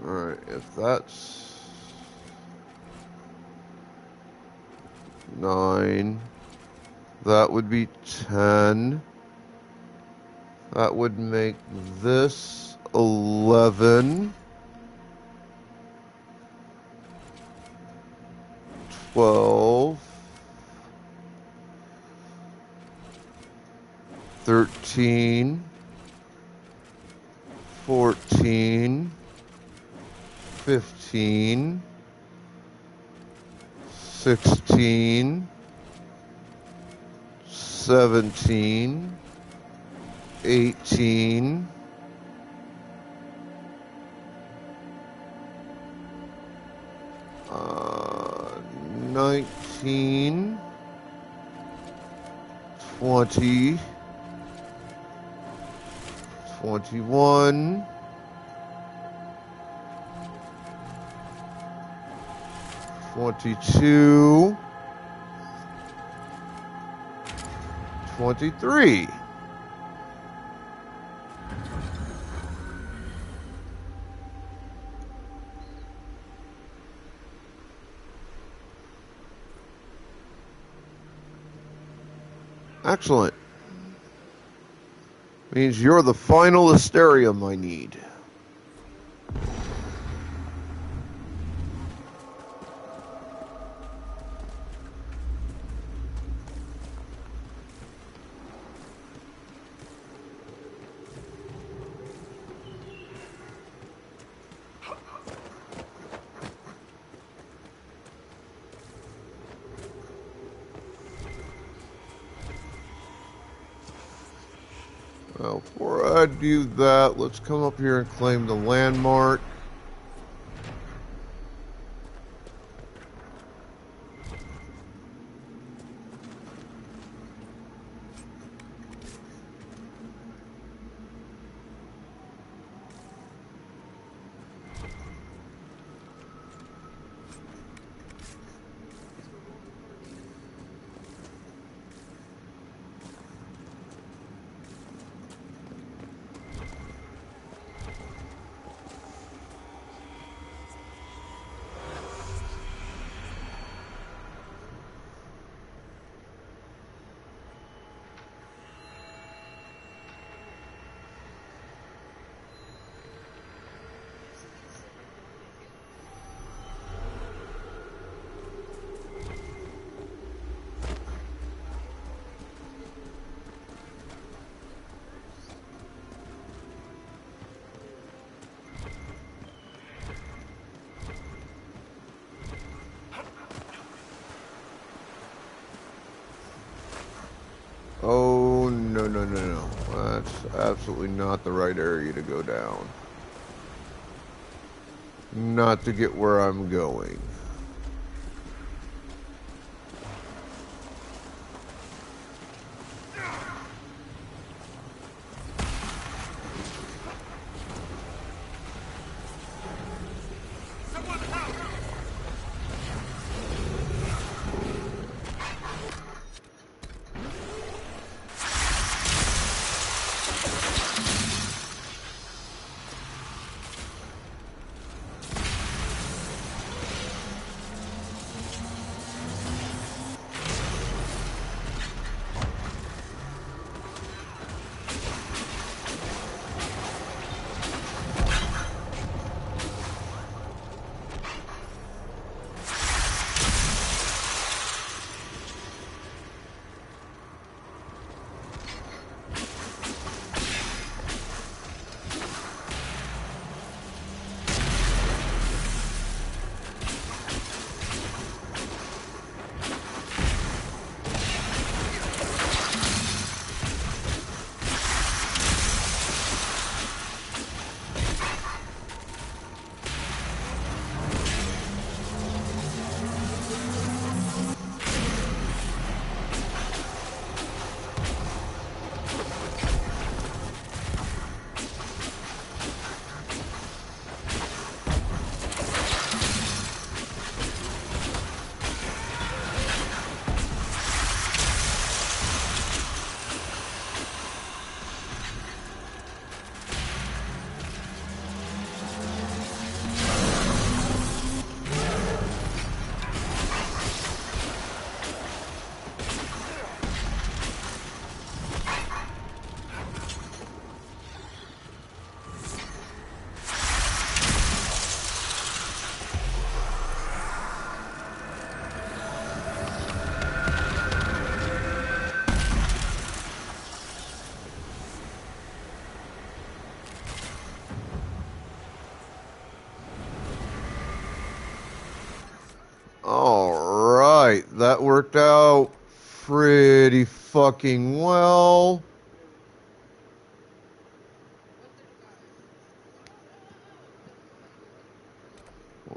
Alright, if that's 9, that would be 10. That would make this 11, 12, 13, 14, 15, 16, 17, 18. 19. 20. 21. 22. 23. Excellent. Means you're the final Asterium I need. Well, before I do that, let's come up here and claim the landmark. Oh, no, no, no, no. That's absolutely not the right area to go down. Not to get where I'm going. Alright, that worked out pretty fucking well.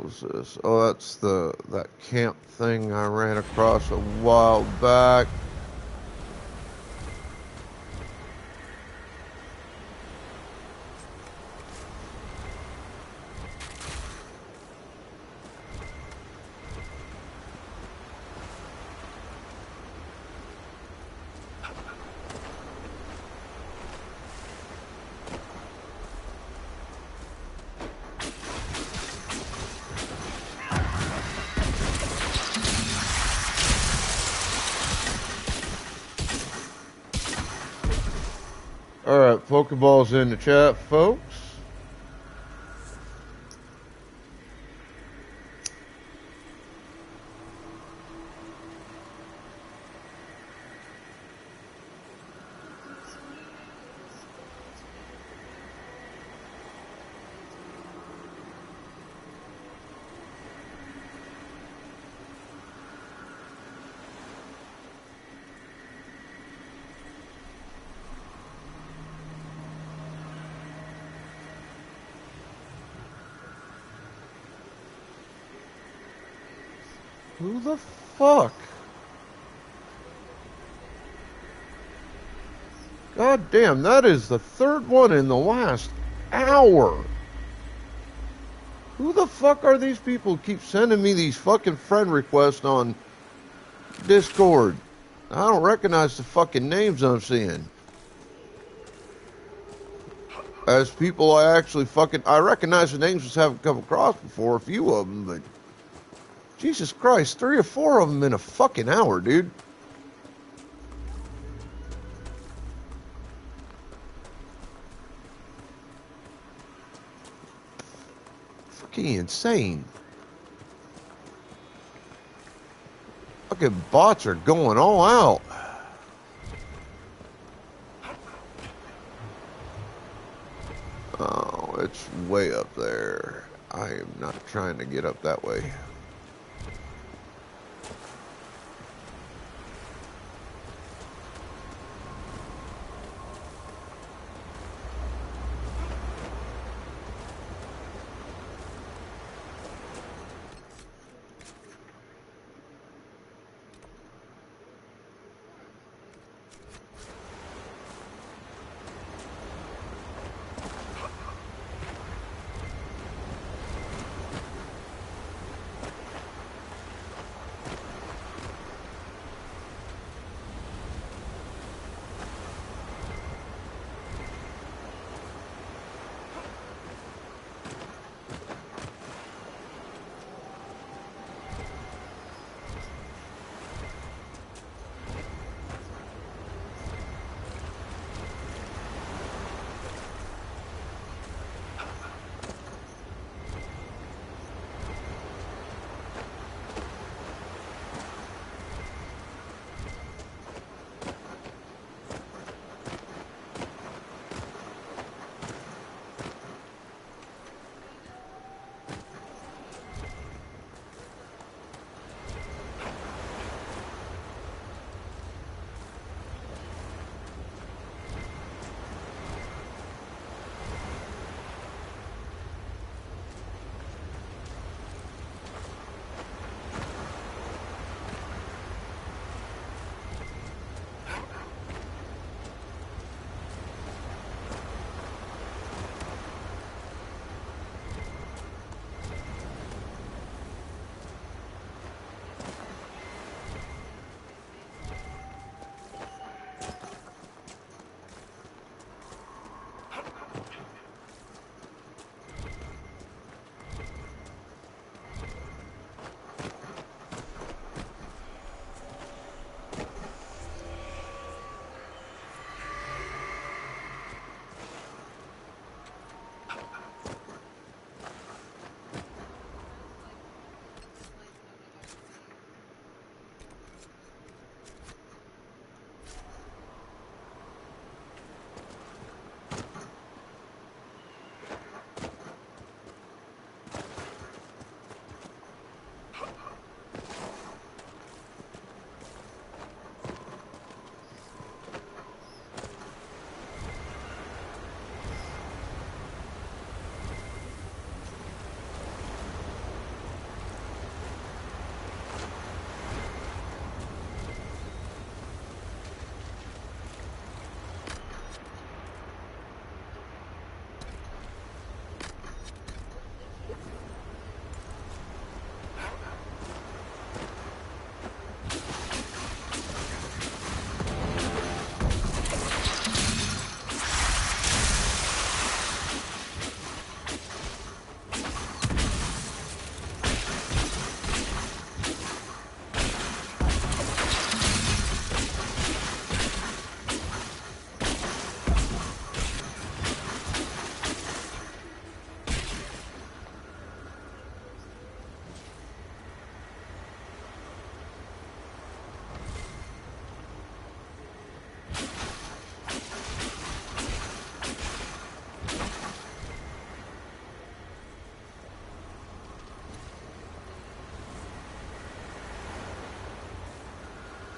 was this? Oh, that's that camp thing I ran across a while back. Alright, Pokeballs in the chat, folks. Who the fuck? God damn, that is the third one in the last hour. Who the fuck are these people who keep sending me these fucking friend requests on Discord? I don't recognize the fucking names I'm seeing. As people I recognize the names, just haven't come across before, a few of them, but Jesus Christ, 3 or 4 of them in a fucking hour, dude. Fucking insane. Fucking bots are going all out. Oh, it's way up there. I am not trying to get up that way.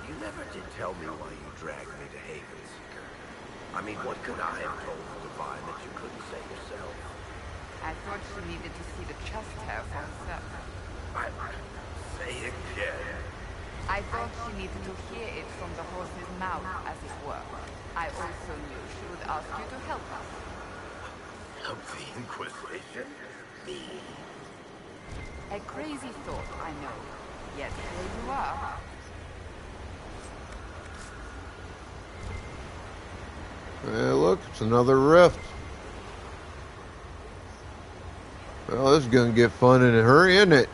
You never did tell me why you dragged me to Havenseeker. I mean, what could I have told the Divine that you couldn't say yourself? I thought she needed to see the chest hair for herself. Say again. I thought she needed to hear it from the horse's mouth, as it were. I also knew she would ask you to help us. Help the Inquisition? Me? A crazy thought, I know. Yet here you are. Hey, look, it's another rift. Well, this is going to get fun in a hurry, isn't it?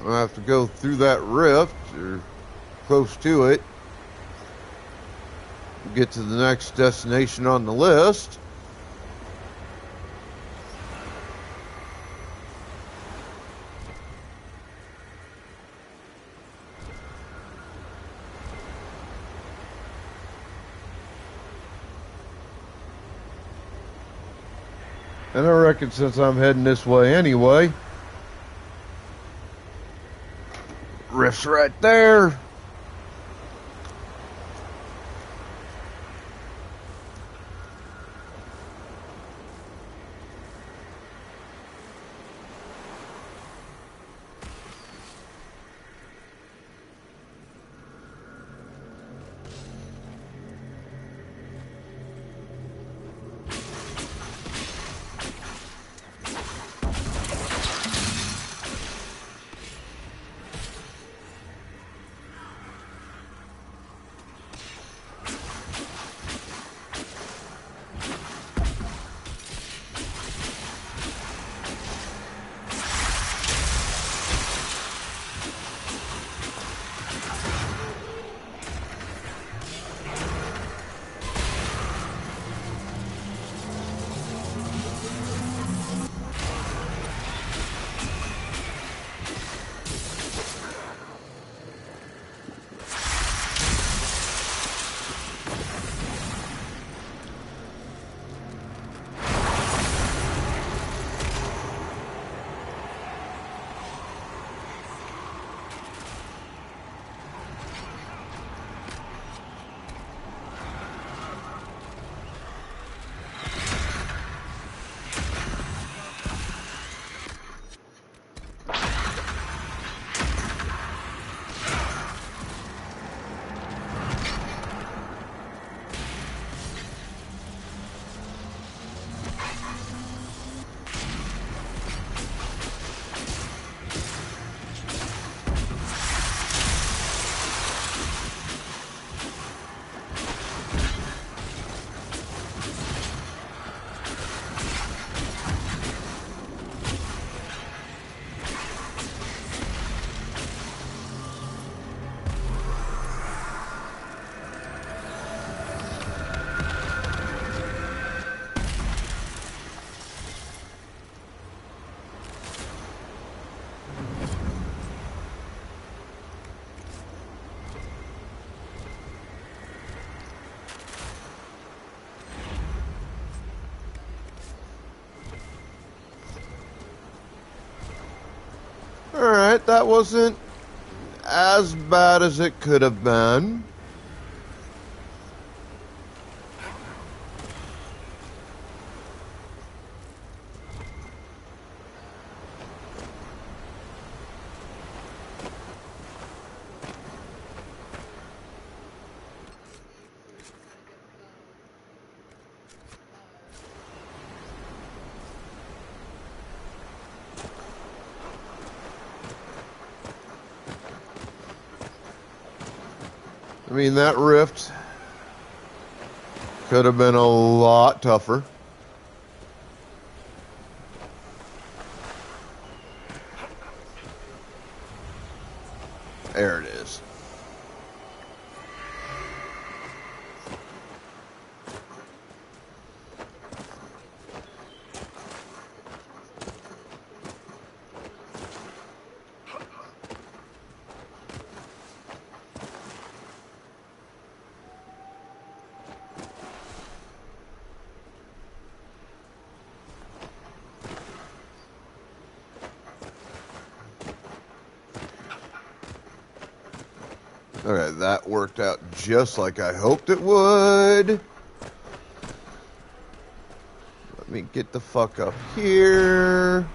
I'll have to go through that rift, or close to it, get to the next destination on the list. And I reckon since I'm heading this way anyway, rift's right there. Alright, that wasn't as bad as it could have been. I mean, that rift could have been a lot tougher. There it is. Okay, that worked out just like I hoped it would. Let me get the fuck up here.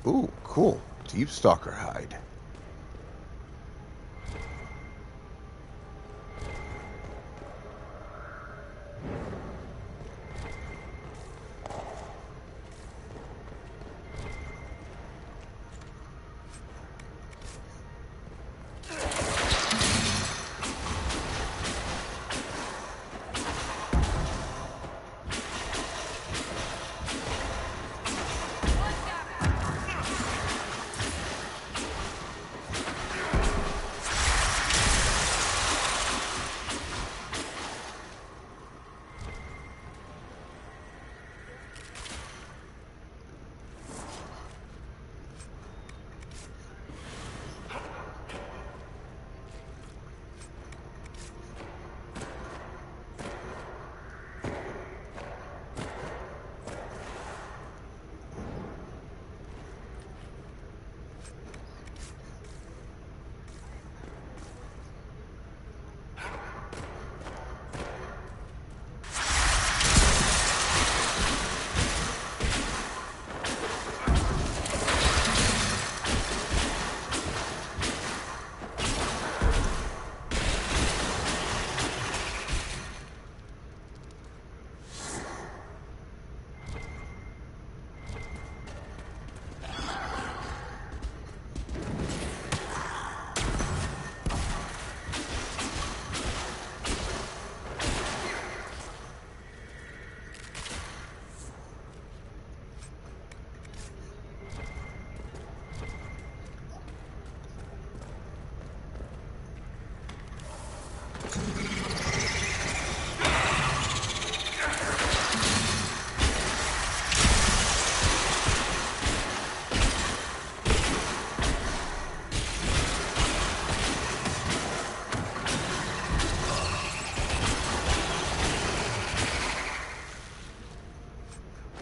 Ooh, cool. Deep stalker hide.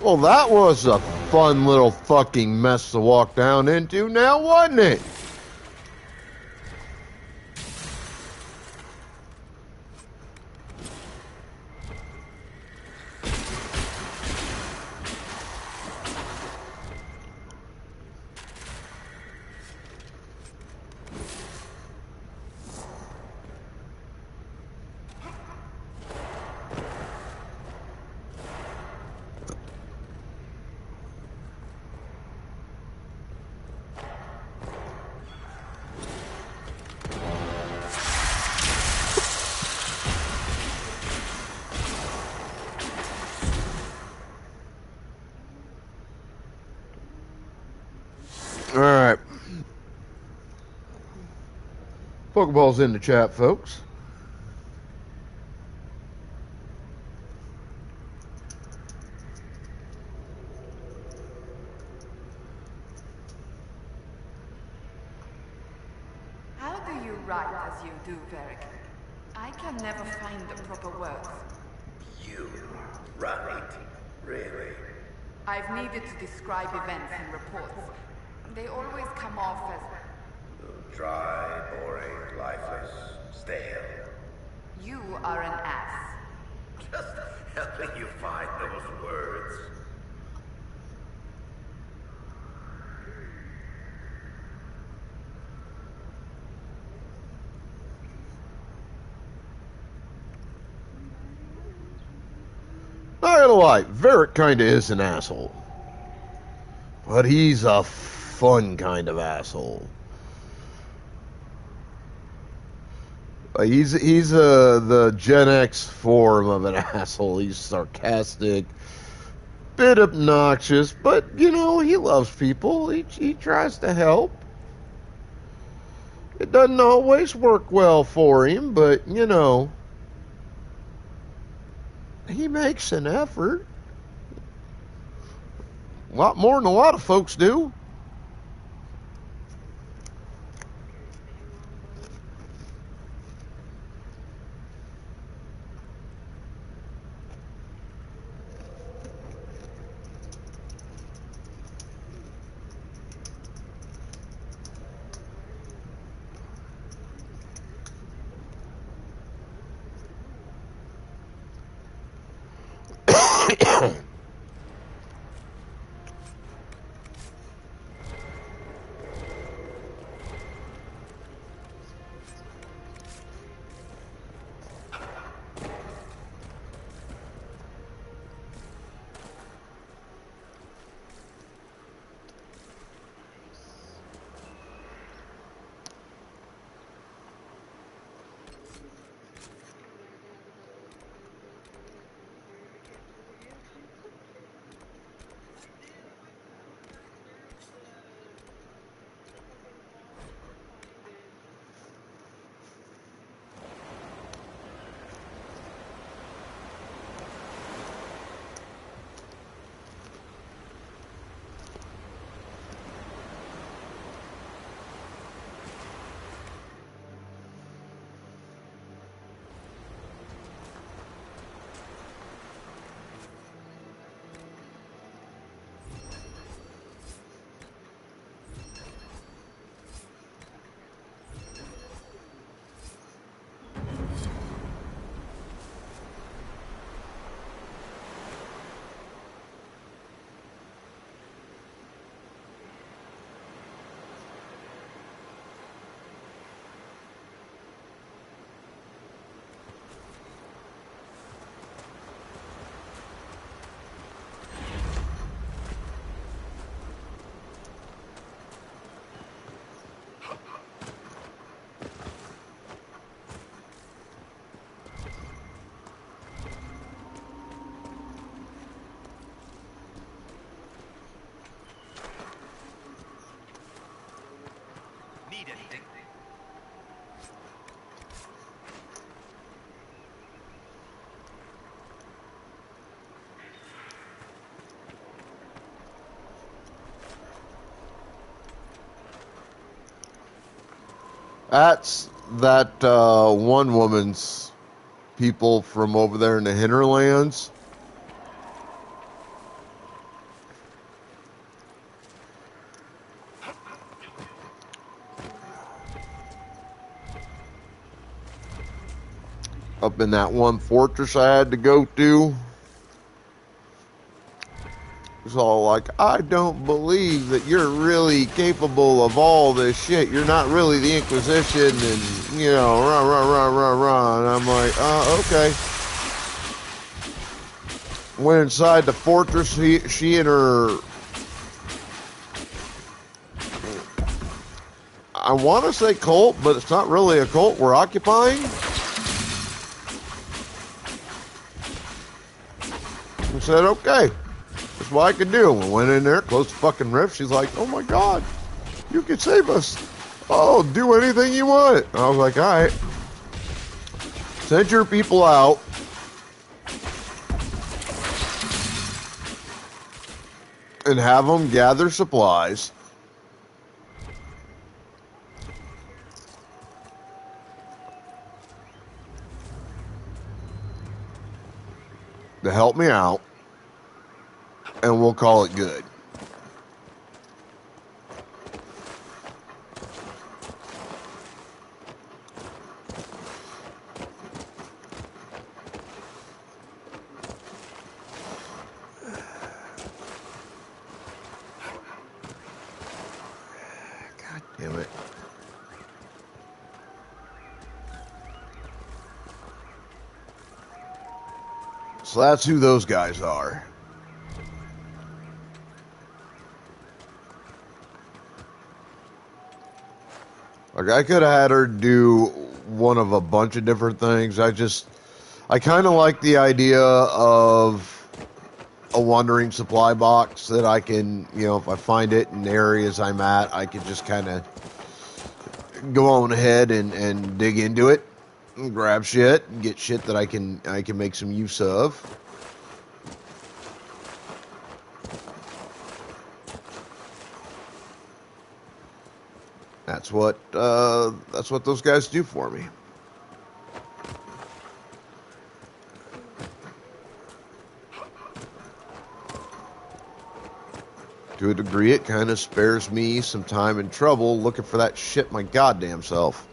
Well, that was a fun little fucking mess to walk down into now, wasn't it? Alright. Pokeball's in the chat, folks. How do you write as you do, Varric? I can never find the proper words. You write? Really? I've needed to describe events in reports. They always come off as... Dry, boring, lifeless, stale. You are an ass. Just helping you find those words. Not gonna lie, Varric kinda is an asshole. But he's a fun kind of asshole. He's the Gen X form of an asshole. He's sarcastic, bit obnoxious, but you know, he loves people. He tries to help. It doesn't always work well for him, but you know, he makes an effort. A lot more than a lot of folks do. Need anything? That's that one woman's people from over there in the hinterlands. Up in that one fortress I had to go to. It's all like, I don't believe that you're really capable of all this shit. You're not really the Inquisition, and, you know, rah, rah, rah, rah, rah. And I'm like, okay. Went inside the fortress, she and her, I want to say cult, but it's not really a cult we're occupying. I said, okay. That's what I could do. We went in there, closed the fucking rift. She's like, oh my God, you can save us. Oh, do anything you want. I was like, all right. Send your people out. And have them gather supplies. To help me out. And we'll call it good. Damn it. So that's who those guys are. Like, I could have had her do one of a bunch of different things. I kind of like the idea of a wandering supply box that I can, if I find it in areas I'm at, I could just kind of go on ahead and dig into it and grab shit and get shit that I can make some use of. That's what those guys do for me. To a degree, it kind of spares me some time and trouble looking for that shit my goddamn self.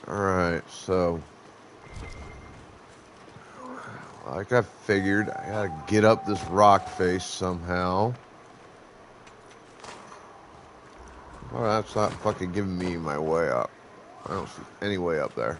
Alright, so like I figured, I gotta get up this rock face somehow. Well, that's not fucking giving me my way up. I don't see any way up there.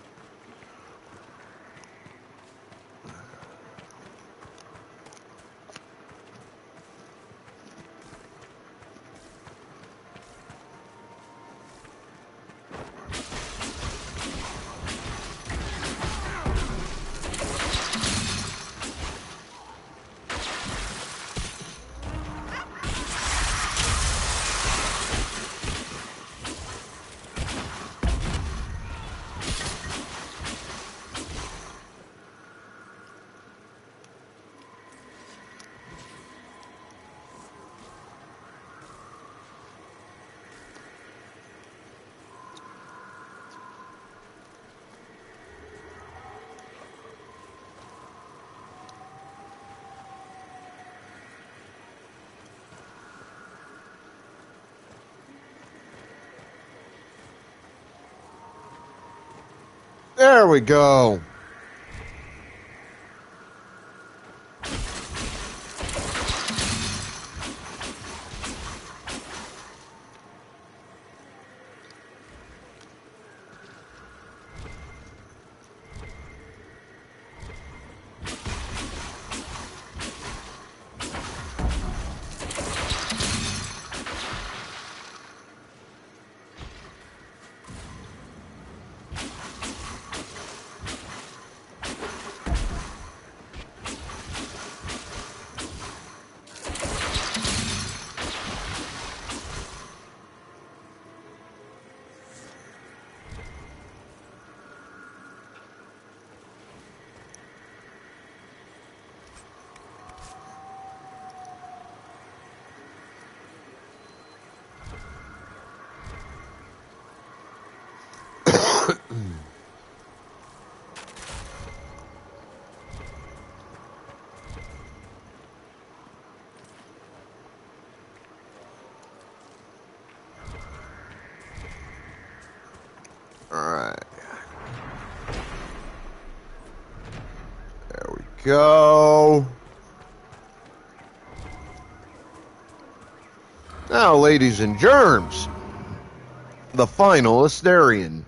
There we go. Alright. There we go. Now, ladies and germs, the final Asterian.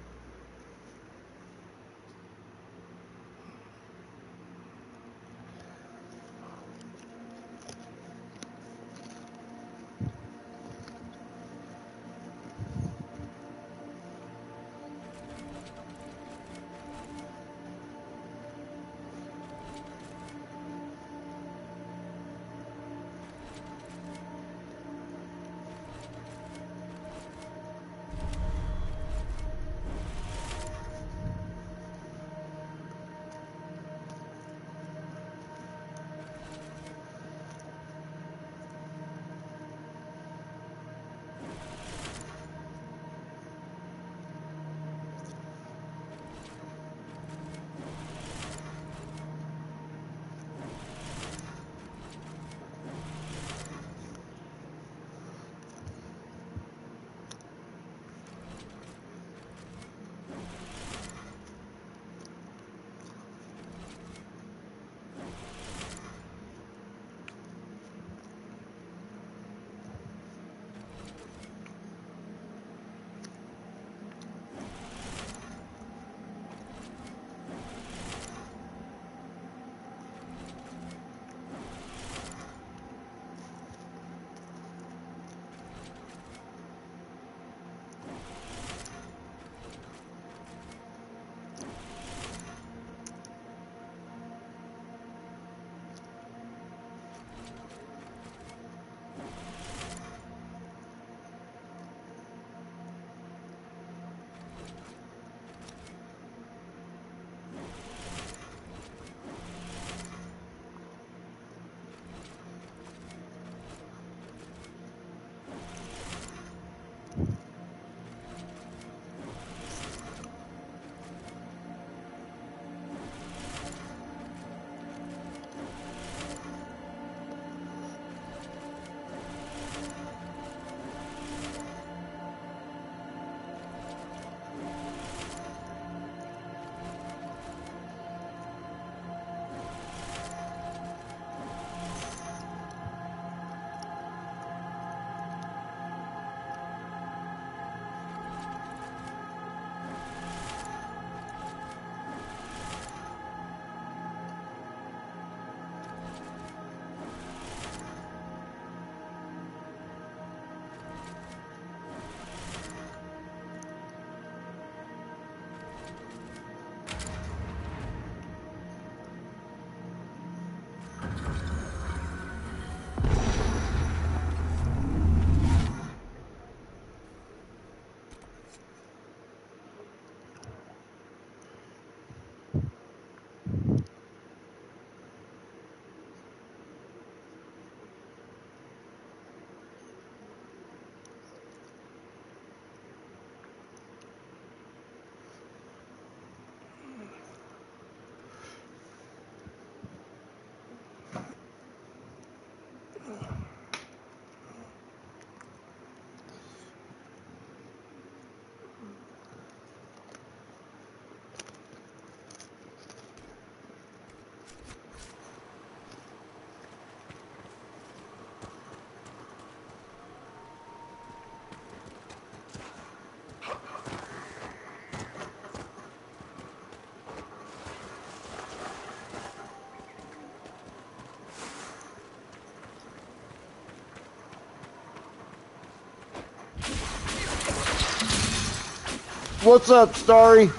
What's up, Starry?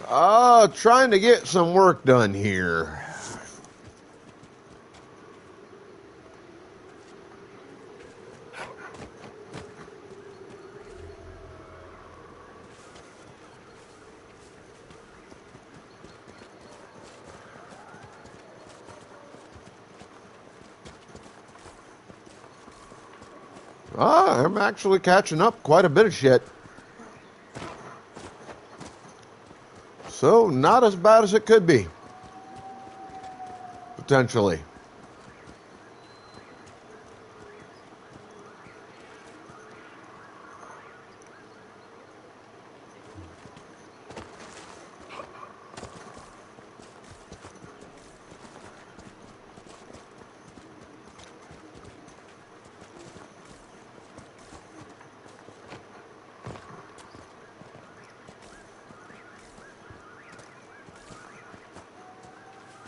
Trying to get some work done here. I'm actually catching up quite a bit of shit. So, not as bad as it could be. Potentially.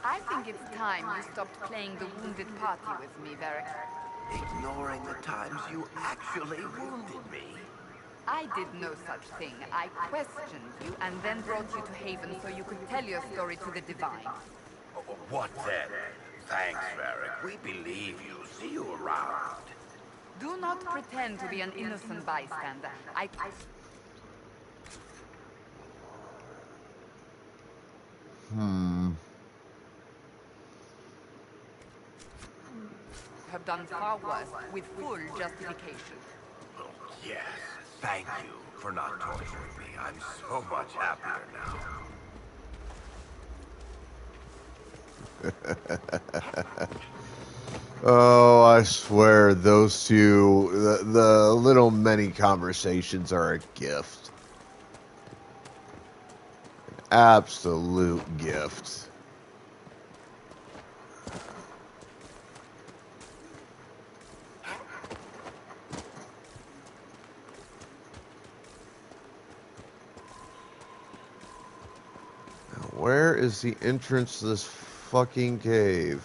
I think it's time you stopped playing the wounded party with me, Varric. Ignoring the times you actually wounded me. I did no such thing. I questioned you and then brought you to Haven so you could tell your story to the Divine. What then? Thanks, Varric. We believe you. See you around. Do not pretend to be an innocent bystander. I have done far worse with full justification. Oh, yes. Thank you for not torturing me. I'm so much happier now. Oh, I swear those two, the little mini conversations are a gift. Absolute gift. Now, where is the entrance to this fucking cave?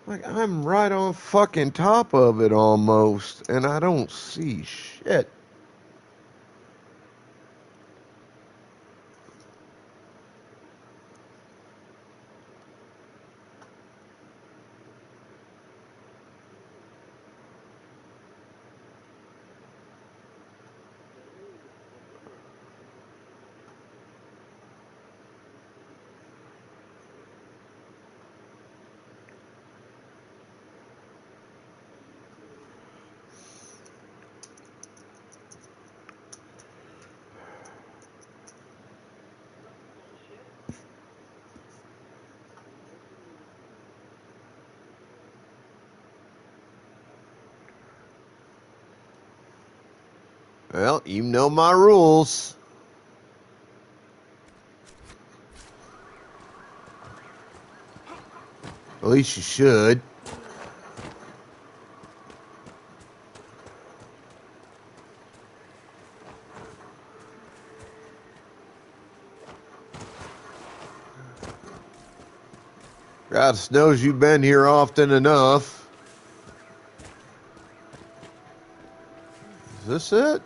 Like, I'm right on fucking top of it almost, and I don't see shit. Well, you know my rules. At least you should. God knows you've been here often enough. Is this it?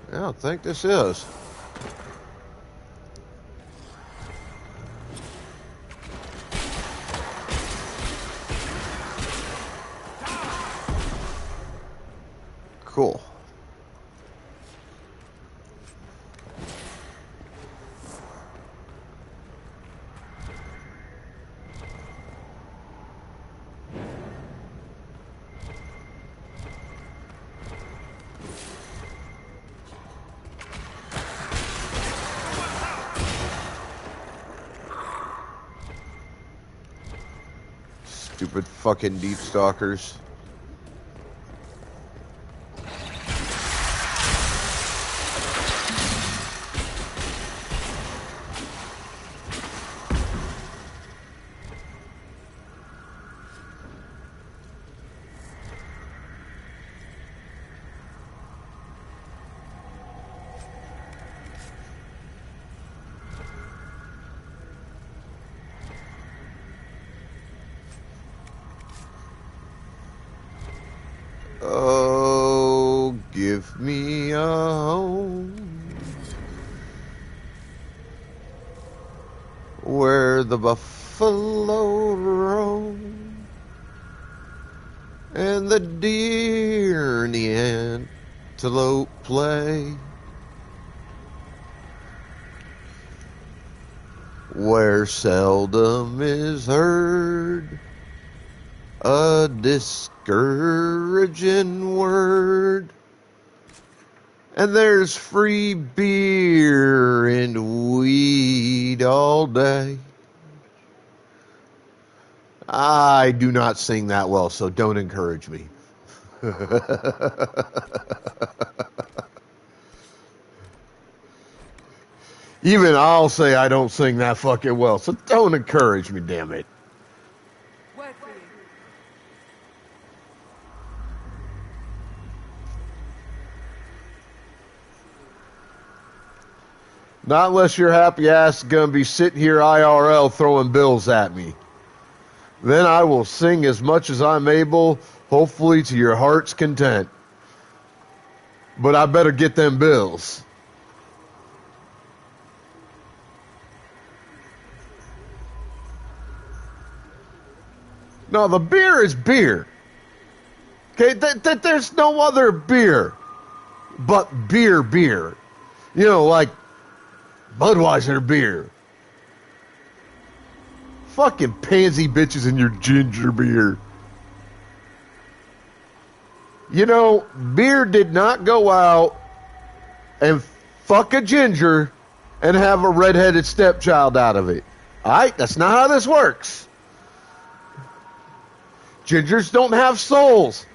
I don't think this is. Cool. Stupid fucking deep stalkers. give me a home where the buffalo roam and the deer and the antelope play, where seldom is heard a discouraging word, and there's free beer and weed all day. I do not sing that well, so don't encourage me. Even I'll say I don't sing that fucking well, so don't encourage me, damn it. Word for you. Not unless your happy ass is going to be sitting here IRL throwing bills at me. Then I will sing as much as I'm able, hopefully to your heart's content. But I better get them bills. No, the beer is beer. Okay, there's no other beer but beer. You know, like Budweiser beer. Fucking pansy bitches in your ginger beer. You know, beer did not go out and fuck a ginger and have a redheaded stepchild out of it. Alright, that's not how this works. Gingers don't have souls.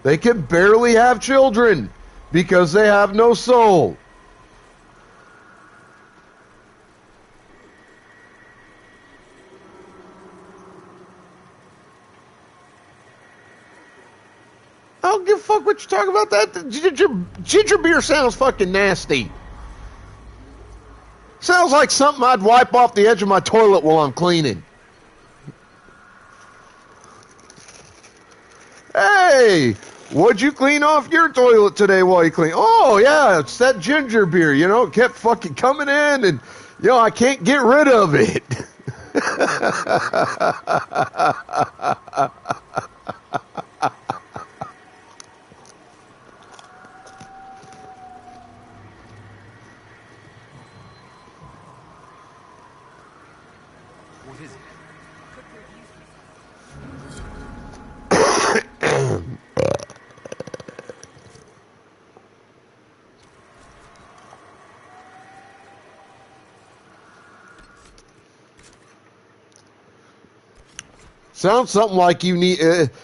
They can barely have children because they have no soul. I don't give a fuck what you're talking about. That ginger beer sounds fucking nasty. Sounds like something I'd wipe off the edge of my toilet while I'm cleaning. Hey, what'd you clean off your toilet today while you clean? Oh, yeah, it's that ginger beer, you know, it kept fucking coming in and, you know, I can't get rid of it. What is it? Sounds something like you need.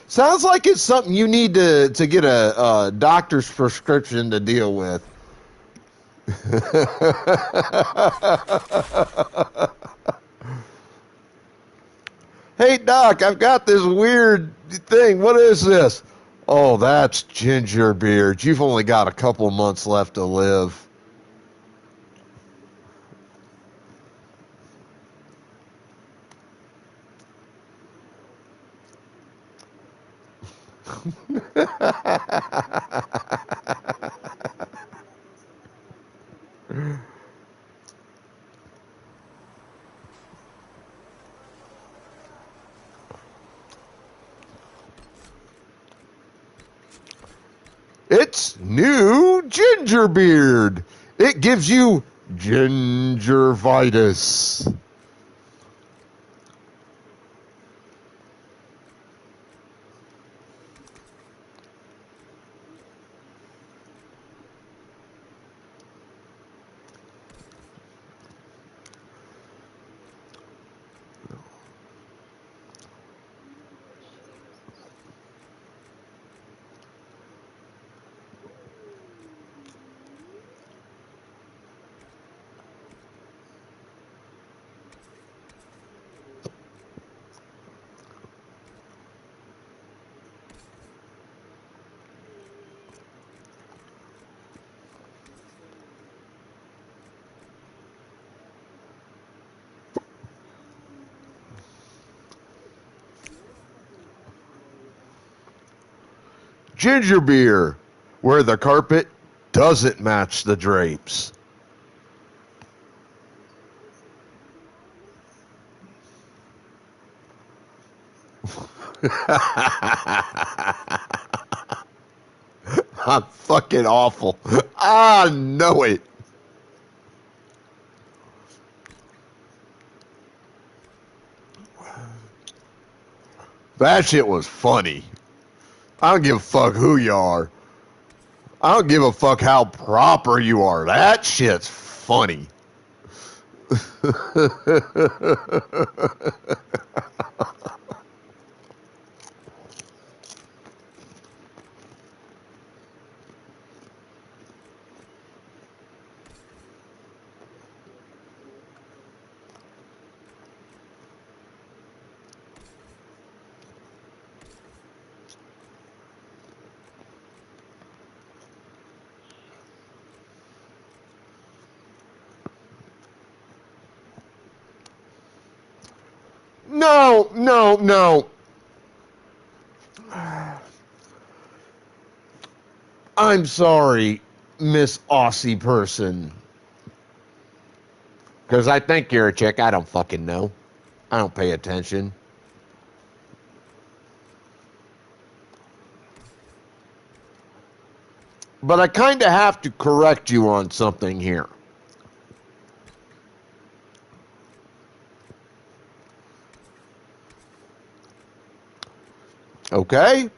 Sounds like it's something you need to get a doctor's prescription to deal with. Hey doc, I've got this weird thing. What is this? Oh, that's ginger beer. You've only got a couple months left to live. It's new ginger beard. It gives you gingivitis. Ginger beer. where the carpet doesn't match the drapes. I'm fucking awful. I know it. That shit was funny. I don't give a fuck who you are. I don't give a fuck how proper you are. That shit's funny. No, no, no. I'm sorry, Miss Aussie person. Because I think you're a chick. I don't fucking know. I don't pay attention. But I kind of have to correct you on something here. Okay?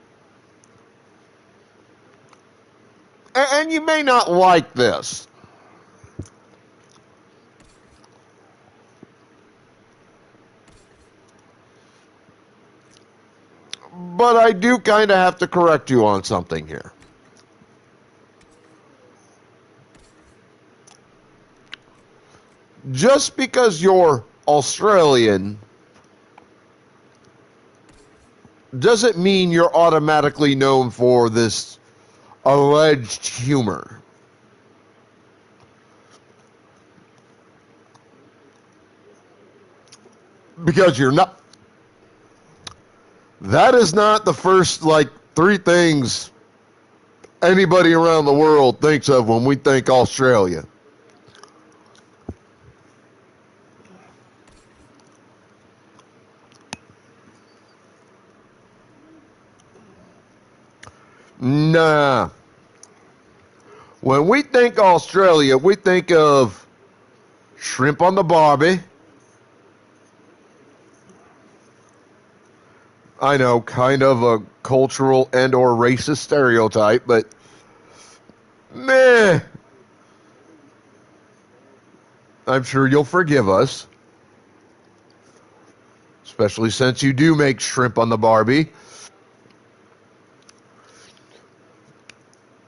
And you may not like this. But I do kind of have to correct you on something here. Just because you're Australian doesn't mean you're automatically known for this alleged humor. Because you're not. That is not the first, like, three things anybody around the world thinks of when we think Australia. Nah. When we think Australia, we think of shrimp on the barbie. I know, kind of a cultural and or racist stereotype, but meh. I'm sure you'll forgive us. Especially since you do make shrimp on the barbie.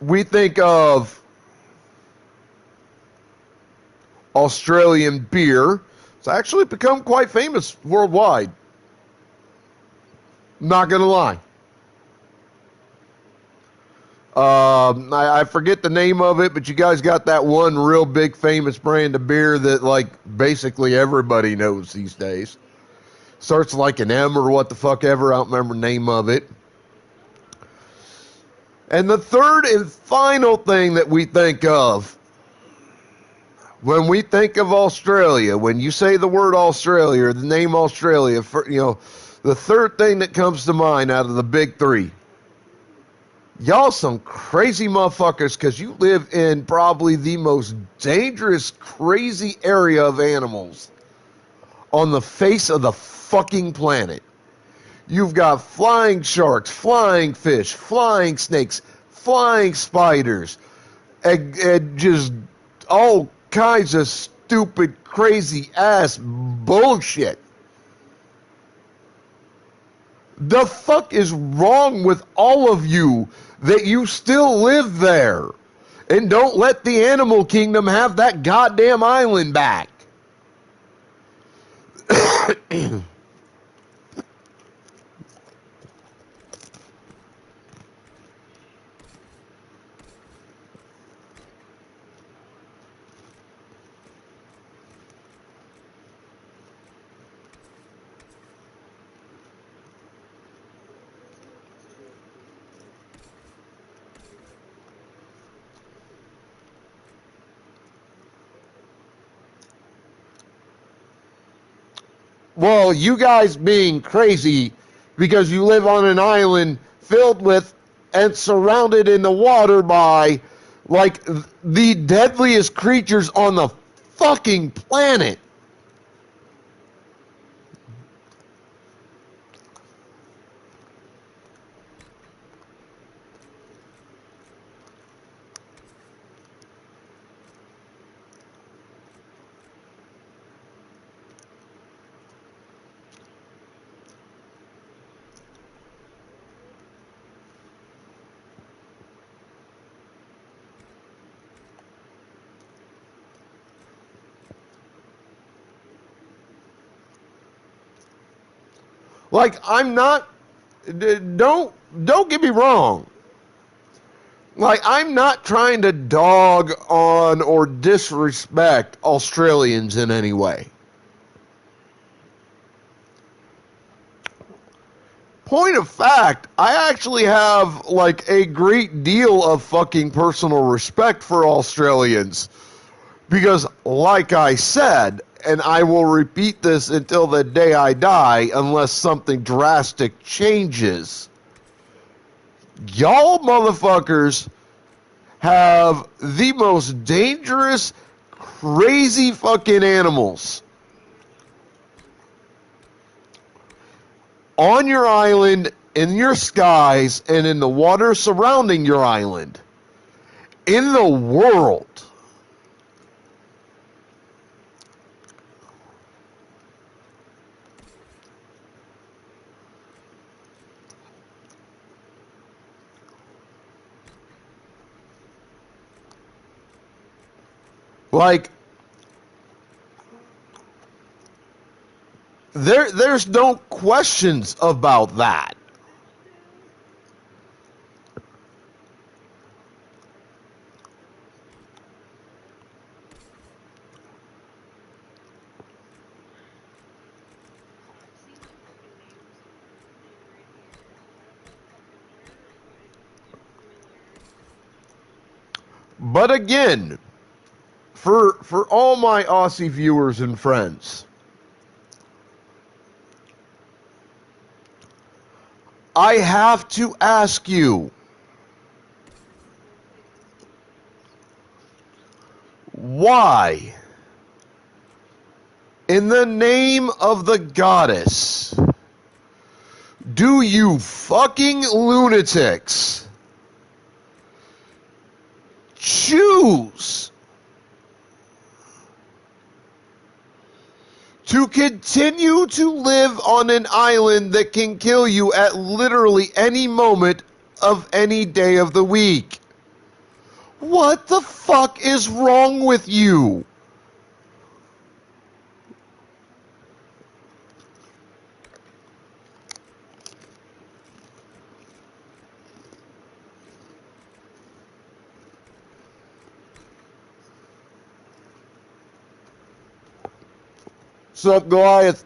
We think of Australian beer. It's actually become quite famous worldwide. Not gonna lie. I forget the name of it, but you guys got that one real big famous brand of beer that, like, basically everybody knows these days. Starts like an M or what the fuck ever. I don't remember the name of it. And the third and final thing that we think of when we think of Australia, when you say the word Australia or the name Australia, the third thing that comes to mind out of the big three, y'all some crazy motherfuckers because you live in probably the most dangerous, crazy area of animals on the face of the fucking planet. You've got flying sharks, flying fish, flying snakes, flying spiders, and just all kinds of stupid, crazy ass bullshit. The fuck is wrong with all of you that you still live there and don't let the animal kingdom have that goddamn island back? Well, you guys being crazy because you live on an island filled with and surrounded in the water by like the deadliest creatures on the fucking planet. Like, I'm not, don't get me wrong. Like, I'm not trying to dog on or disrespect Australians in any way. Point of fact, I actually have like a great deal of fucking personal respect for Australians. Because, like I said, and I will repeat this until the day I die, unless something drastic changes, y'all motherfuckers have the most dangerous, crazy fucking animals on your island, in your skies, and in the water surrounding your island in the world. Like, there's no questions about that. See the fucking names on the thing right here. How does that fucking verify familiarity? But again, for all my Aussie viewers and friends, I have to ask you, No takesies, motherfuckers. why, in the name of the goddess, do you fucking lunatics choose to continue to live on an island that can kill you at literally any moment of any day of the week? What the fuck is wrong with you? Sup, Goliath?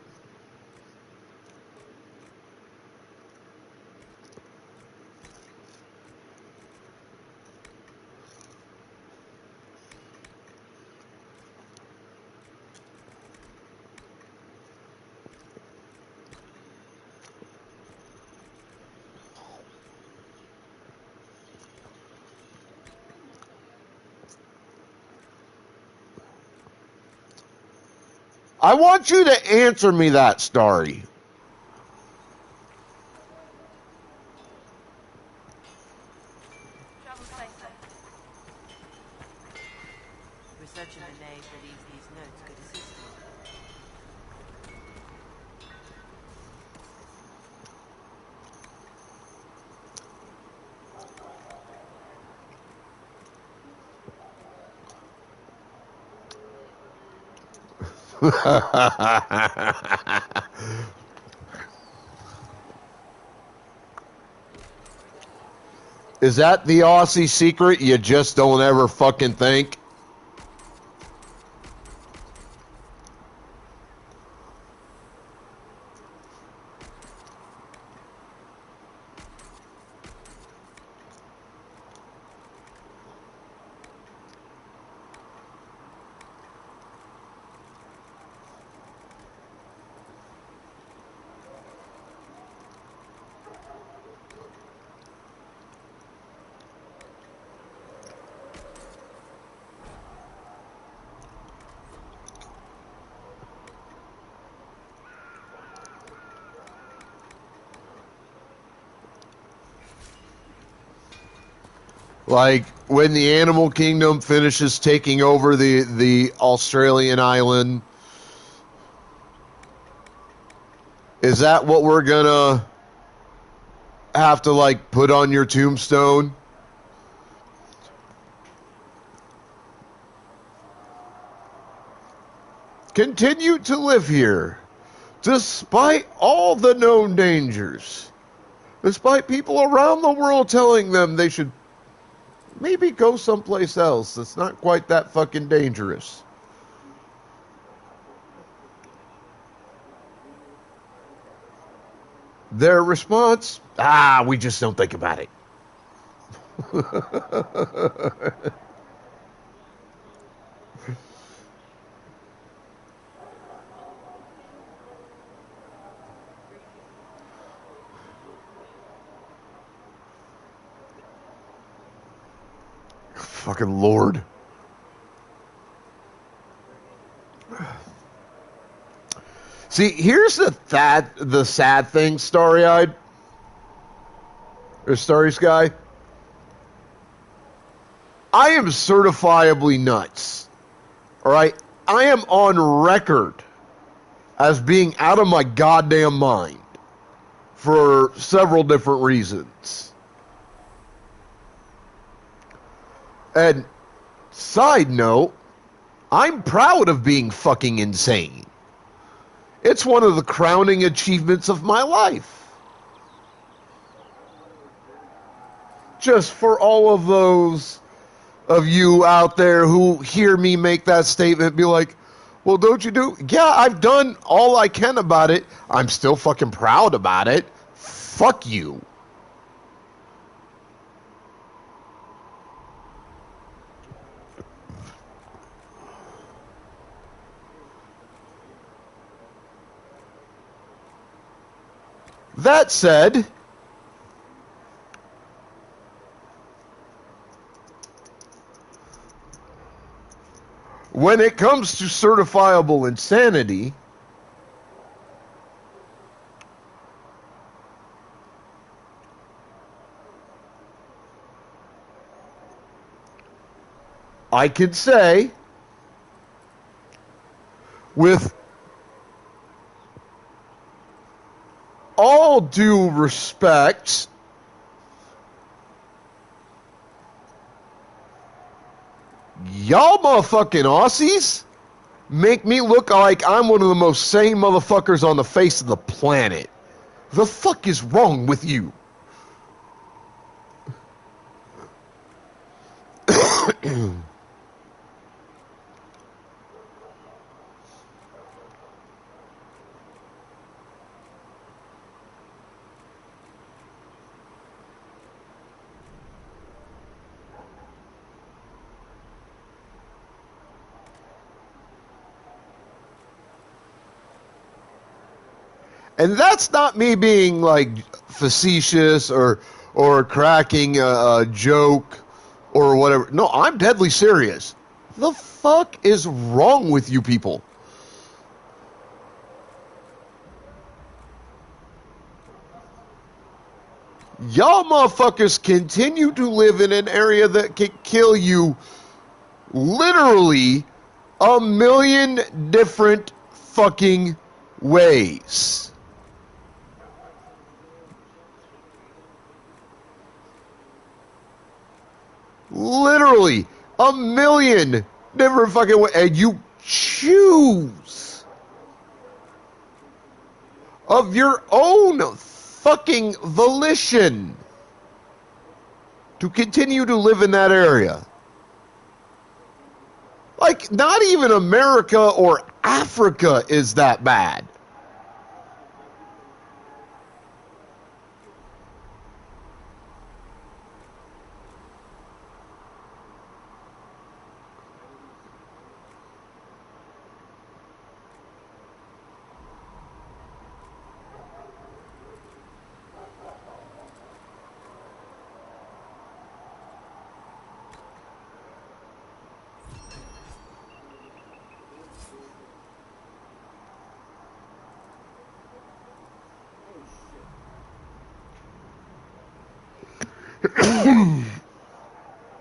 I want you to answer me that, Starry. Travel safely. Researcher Monet believes these notes could assist you. Is that the Aussie secret? You just don't ever fucking think? Like when the animal kingdom finishes taking over the Australian island, is that what we're gonna have to like put on your tombstone? Continue to live here despite all the known dangers. Despite people around the world telling them they should maybe go someplace else that's not quite that fucking dangerous. Their response, we just don't think about it. Fucking Lord. See, here's the sad thing, Starry-Eyed. Or Starry Sky. I am certifiably nuts. Alright? I am on record as being out of my goddamn mind. For several different reasons. And side note, I'm proud of being fucking insane. It's one of the crowning achievements of my life. Just for all of those of you out there who hear me make that statement, be like, well, don't you do? Yeah, I've done all I can about it. I'm still fucking proud about it. Fuck you. That said, when it comes to certifiable insanity, I could say, with all due respect, y'all motherfucking Aussies make me look like I'm one of the most sane motherfuckers on the face of the planet. The fuck is wrong with you? And that's not me being like facetious or cracking a joke or whatever. No, I'm deadly serious. The fuck is wrong with you people? Y'all motherfuckers continue to live in an area that can kill you literally a million different fucking ways. Literally a million different fucking ways. And you choose of your own fucking volition to continue to live in that area. Like, not even America or Africa is that bad.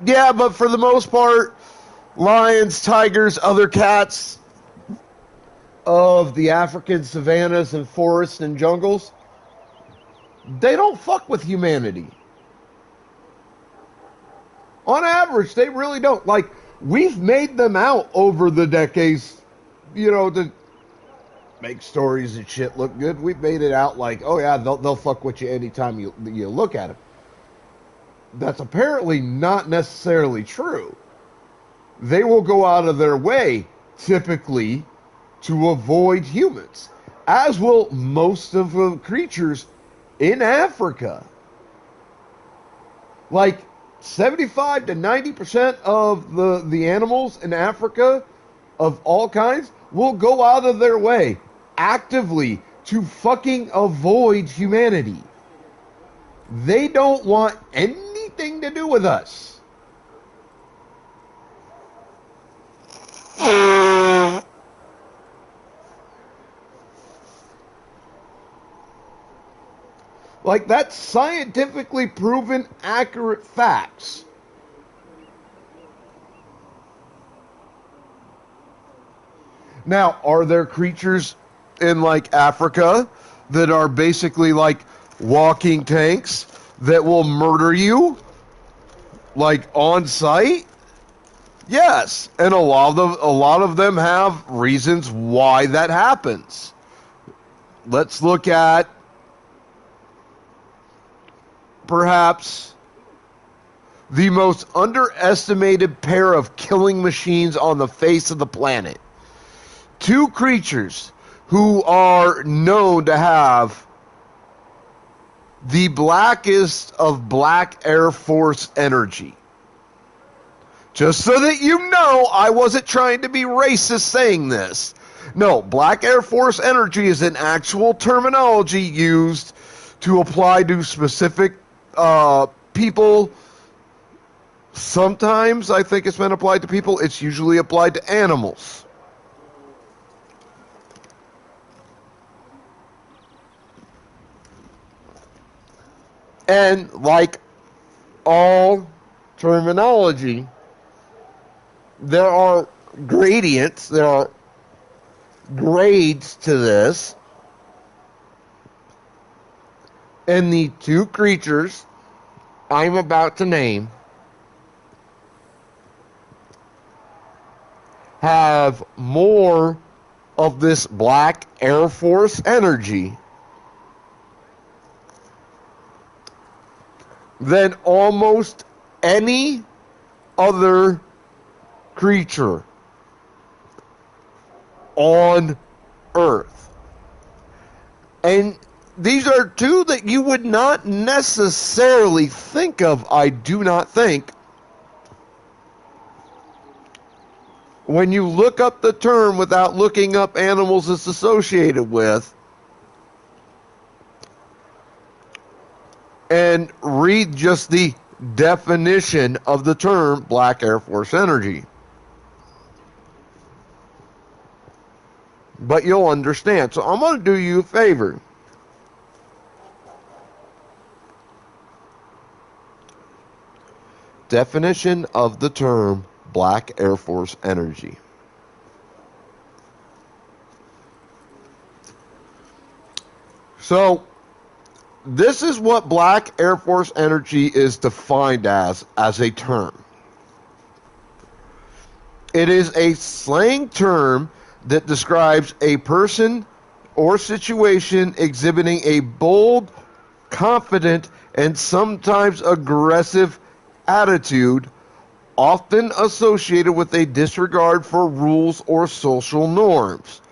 Yeah, but for the most part, lions, tigers, other cats of the African savannas and forests and jungles, they don't fuck with humanity. On average, they really don't. Like, we've made them out over the decades, to make stories and shit look good. We've made it out like, oh yeah, they'll fuck with you anytime you look at them. That's apparently not necessarily true. They will go out of their way, typically, to avoid humans, as will most of the creatures in Africa. Like 75 to 90% of the animals in Africa of all kinds will go out of their way actively to fucking avoid humanity. They don't want anything to do with us. Like, that's scientifically proven accurate facts. Now, are there creatures in, like, Africa that are basically like walking tanks that will murder you, like, on sight? Yes, and a lot of them have reasons why that happens. Let's look at perhaps the most underestimated pair of killing machines on the face of the planet. Two creatures who are known to have the blackest of black Air Force energy. Just so that you know, I wasn't trying to be racist saying this. No, black Air Force energy is an actual terminology used to apply to specific people. Sometimes I think it's been applied to people. It's usually applied to animals. And like all terminology, there are gradients, there are grades to this. And the two creatures I'm about to name have more of this black Air Force energy than almost any other creature on Earth. And these are two that you would not necessarily think of, I do not think, when you look up the term without looking up animals it's associated with and read just the definition of the term black Air Force energy. But you'll understand. So I'm going to do you a favor. Definition of the term black Air Force energy. So, this is what black Air Force energy is defined as a term. It is a slang term that describes a person or situation exhibiting a bold, confident, and sometimes aggressive attitude, often associated with a disregard for rules or social norms,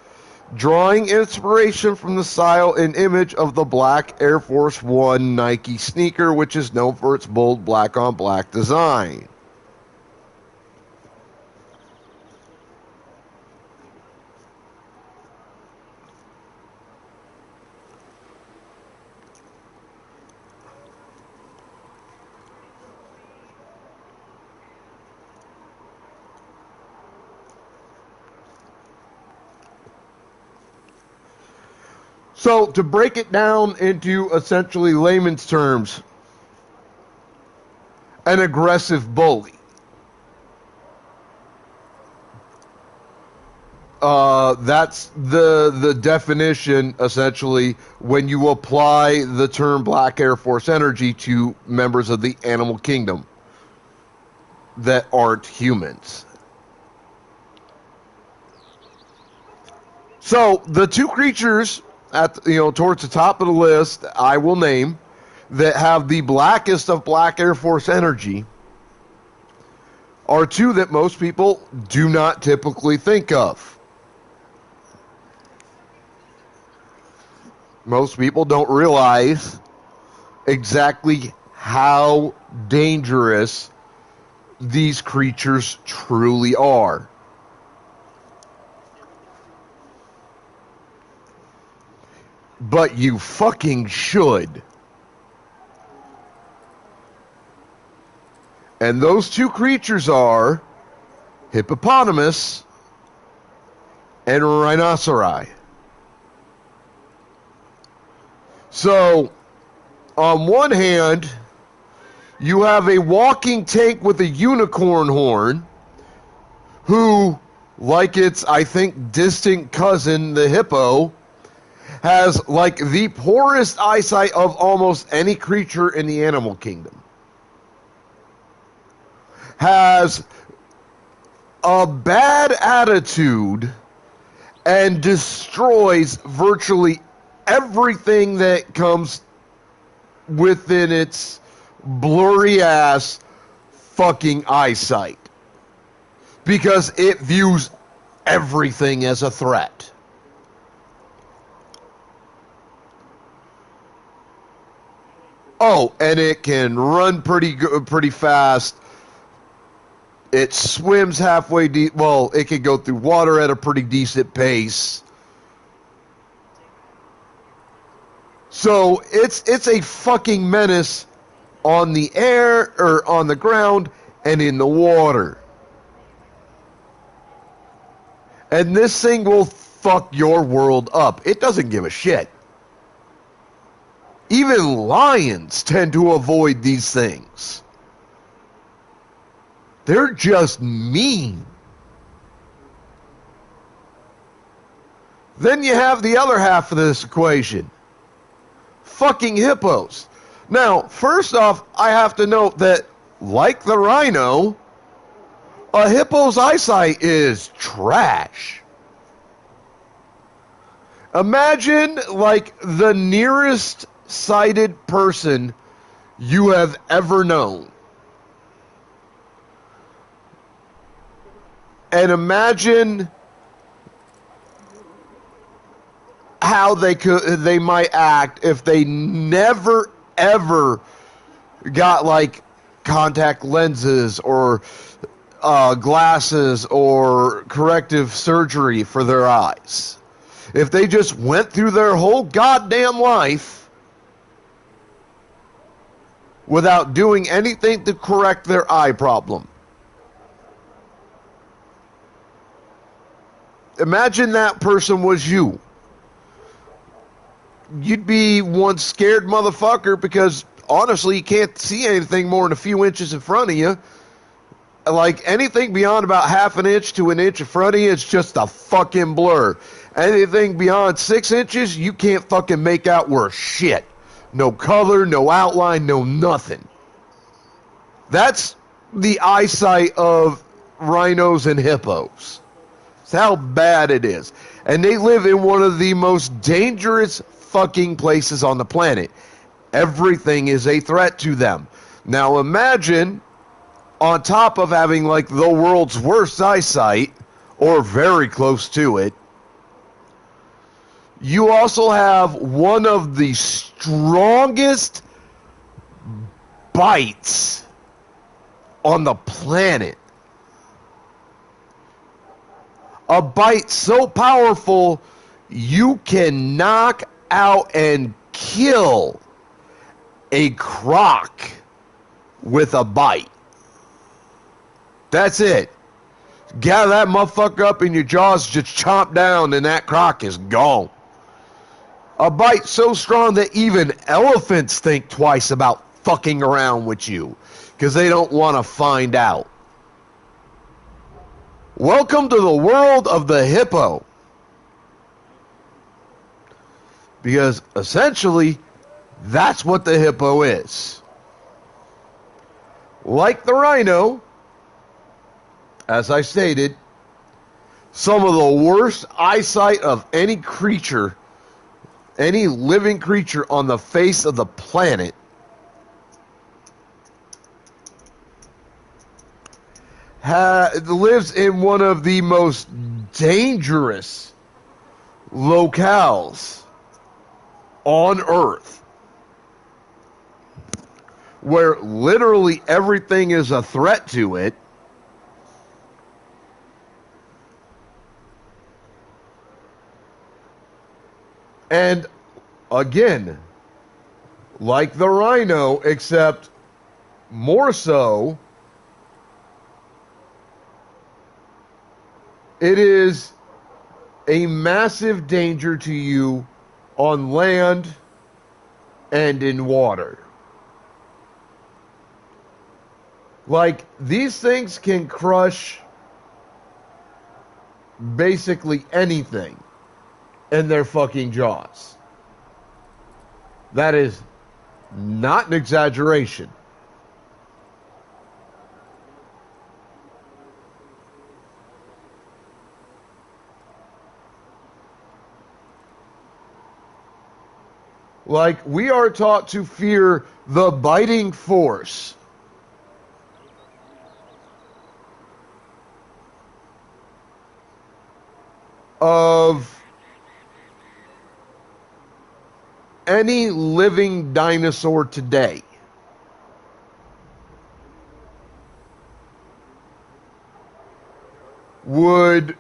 drawing inspiration from the style and image of the black Air Force One Nike sneaker, which is known for its bold black-on-black design. So, to break it down into essentially layman's terms, an aggressive bully. That's the definition, essentially, when you apply the term Black Air Force energy to members of the animal kingdom that aren't humans. So the two creatures towards the top of the list, I will name, that have the blackest of Black Air Force energy are two that most people do not typically think of. Most people don't realize exactly how dangerous these creatures truly are. But you fucking should. And those two creatures are hippopotamus and rhinoceri. So, on one hand, you have a walking tank with a unicorn horn who, like its, I think, distant cousin, the hippo, has like the poorest eyesight of almost any creature in the animal kingdom. Has a bad attitude and destroys virtually everything that comes within its blurry ass fucking eyesight, because it views everything as a threat. Oh, and it can run pretty fast. It swims halfway deep. Well, it can go through water at a pretty decent pace. So it's a fucking menace on the air, or on the ground, and in the water. And this thing will fuck your world up. It doesn't give a shit. Even lions tend to avoid these things. They're just mean. Then you have the other half of this equation. Fucking hippos. Now, first off, I have to note that, like the rhino, a hippo's eyesight is trash. Imagine, like, the nearest sighted person you have ever known. And imagine how they might act if they never ever got like contact lenses or glasses or corrective surgery for their eyes. If they just went through their whole goddamn life without doing anything to correct their eye problem. Imagine that person was you. You'd be one scared motherfucker because, honestly, you can't see anything more than a few inches in front of you. Like, anything beyond about half an inch to an inch in front of you, it's just a fucking blur. Anything beyond 6 inches, you can't fucking make out worth shit. No color, no outline, no nothing. That's the eyesight of rhinos and hippos. That's how bad it is. And they live in one of the most dangerous fucking places on the planet. Everything is a threat to them. Now imagine, on top of having like the world's worst eyesight, or very close to it, you also have one of the strongest bites on the planet. A bite so powerful you can knock out and kill a croc with a bite. That's it. Gather that motherfucker up in your jaws, just chomp down, and that croc is gone. A bite so strong that even elephants think twice about fucking around with you because they don't want to find out. Welcome to the world of the hippo. Because essentially, that's what the hippo is. Like the rhino, as I stated, some of the worst eyesight of any creature, any living creature on the face of the planet. Lives in one of the most dangerous locales on Earth, where literally everything is a threat to it. And again, like the rhino, except more so, it is a massive danger to you on land and in water. Like, these things can crush basically anything in their fucking jaws. That is not an exaggeration. Like, we are taught to fear the biting force of any living dinosaur today. Would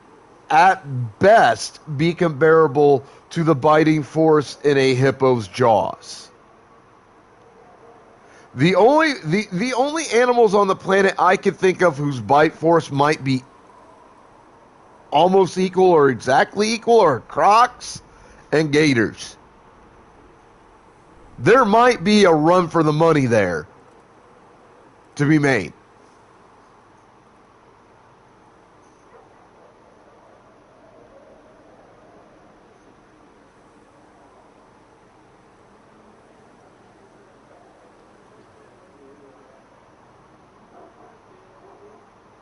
at best be comparable to the biting force in a hippo's jaws. The only animals on the planet I can think of whose bite force might be almost equal or exactly equal are crocs and gators. There might be a run for the money there to be made.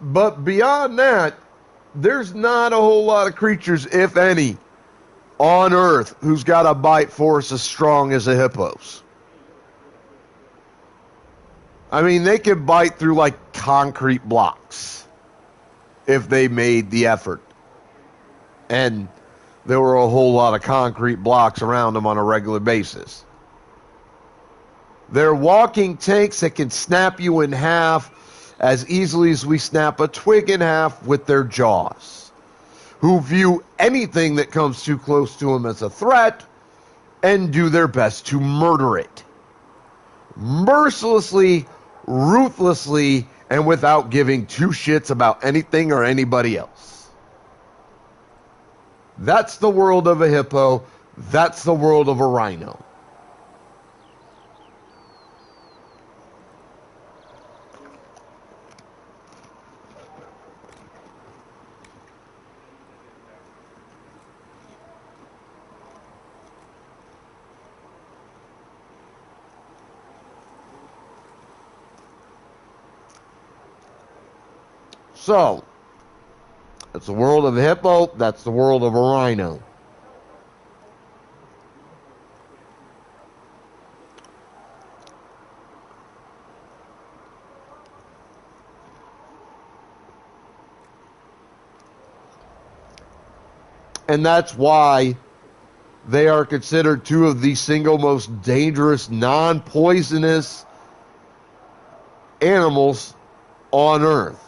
But beyond that, there's not a whole lot of creatures, if any, on Earth who's got a bite force as strong as a hippo's. I mean, they could bite through like concrete blocks if they made the effort. And there were a whole lot of concrete blocks around them on a regular basis. They're walking tanks that can snap you in half as easily as we snap a twig in half with their jaws, who view anything that comes too close to them as a threat and do their best to murder it. Mercilessly, ruthlessly, and without giving two shits about anything or anybody else. That's the world of a hippo. That's the world of a rhino. So, that's the world of a hippo, that's the world of a rhino. And that's why they are considered two of the single most dangerous, non-poisonous animals on Earth.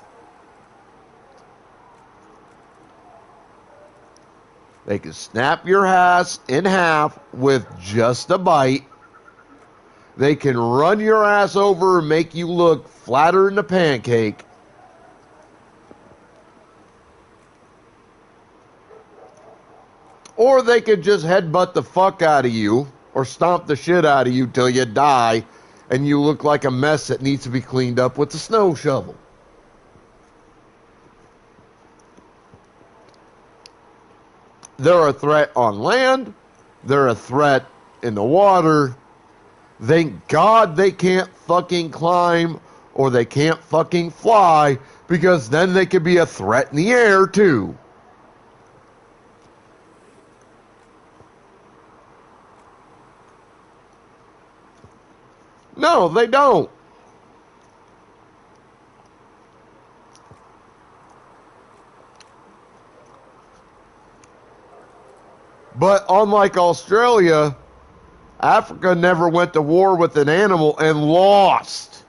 They can snap your ass in half with just a bite. They can run your ass over and make you look flatter than a pancake. Or they could just headbutt the fuck out of you or stomp the shit out of you till you die and you look like a mess that needs to be cleaned up with a snow shovel. They're a threat on land. They're a threat in the water. Thank God they can't fucking climb or they can't fucking fly, because then they could be a threat in the air too. No, they don't. But unlike Australia, Africa never went to war with an animal and lost.